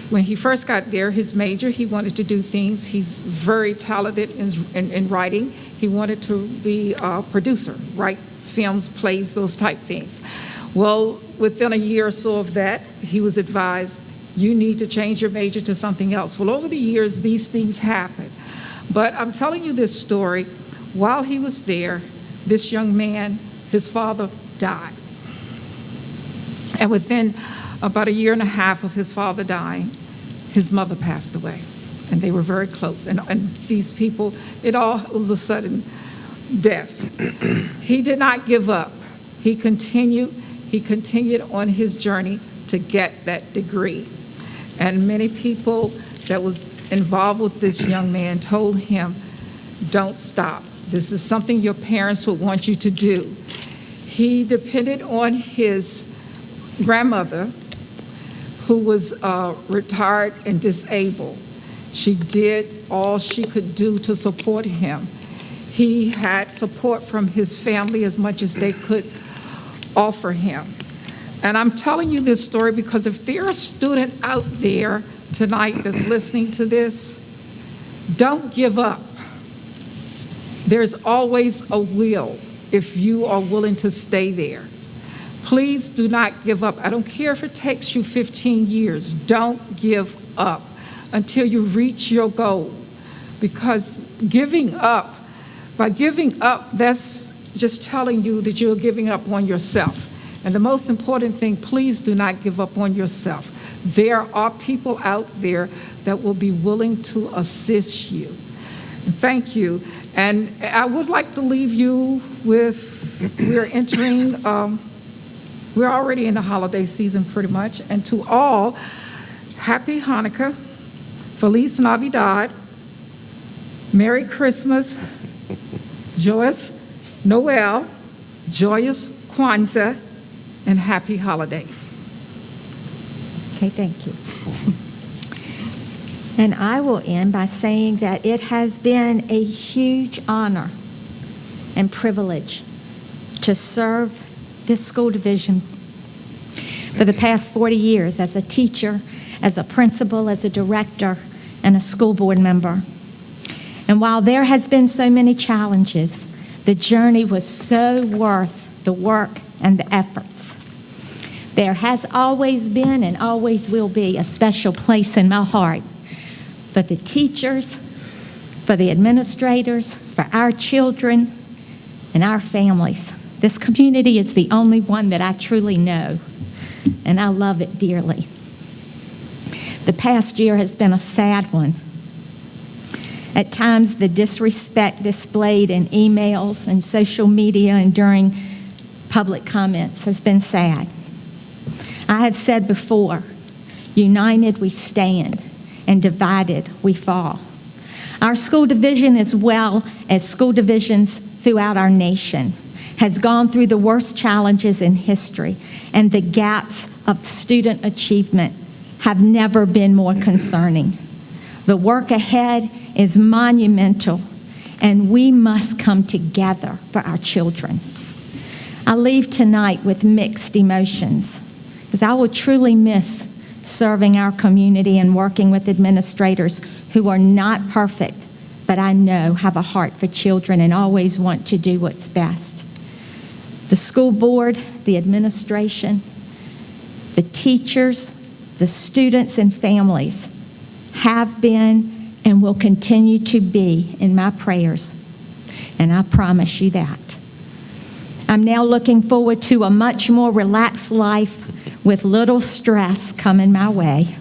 Speaker 1: when he first got there, his major, he wanted to do things. He's very talented in writing. He wanted to be a producer, write films, plays, those type things. Well, within a year or so of that, he was advised, you need to change your major to something else. Well, over the years, these things happen. But I'm telling you this story. While he was there, this young man, his father died. And within about a year and a half of his father dying, his mother passed away, and they were very close. And these people, it was a sudden death. He did not give up. He continued on his journey to get that degree. And many people that was involved with this young man told him, don't stop. This is something your parents would want you to do. He depended on his grandmother, who was retired and disabled. She did all she could do to support him. He had support from his family as much as they could offer him. And I'm telling you this story because if there are a student out there tonight that's listening to this, don't give up. There's always a will if you are willing to stay there. Please do not give up. I don't care if it takes you 15 years. Don't give up until you reach your goal. Because by giving up, that's just telling you that you're giving up on yourself. And the most important thing, please do not give up on yourself. There are people out there that will be willing to assist you. Thank you. And I would like to leave you with, we're already in the holiday season pretty much. And to all, Happy Hanukkah, Feliz Navidad, Merry Christmas, Joyous Noel, Joyous Kwanzaa, and Happy Holidays.
Speaker 3: Okay, thank you. And I will end by saying that it has been a huge honor and privilege to serve this school division for the past 40 years as a teacher, as a principal, as a director, and a school board member. And while there has been so many challenges, the journey was so worth the work and the efforts. There has always been and always will be a special place in my heart for the teachers, for the administrators, for our children, and our families. This community is the only one that I truly know, and I love it dearly. The past year has been a sad one. At times, the disrespect displayed in emails and social media and during public comments has been sad. I have said before, united we stand, and divided we fall. Our school division, as well as school divisions throughout our nation, has gone through the worst challenges in history, and the gaps of student achievement have never been more concerning. The work ahead is monumental, and we must come together for our children. I leave tonight with mixed emotions, because I will truly miss serving our community and working with administrators who are not perfect, but I know have a heart for children and always want to do what's best. The school board, the administration, the teachers, the students and families have been and will continue to be in my prayers, and I promise you that. I'm now looking forward to a much more relaxed life with little stress coming my way.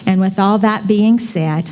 Speaker 3: And with all that being said,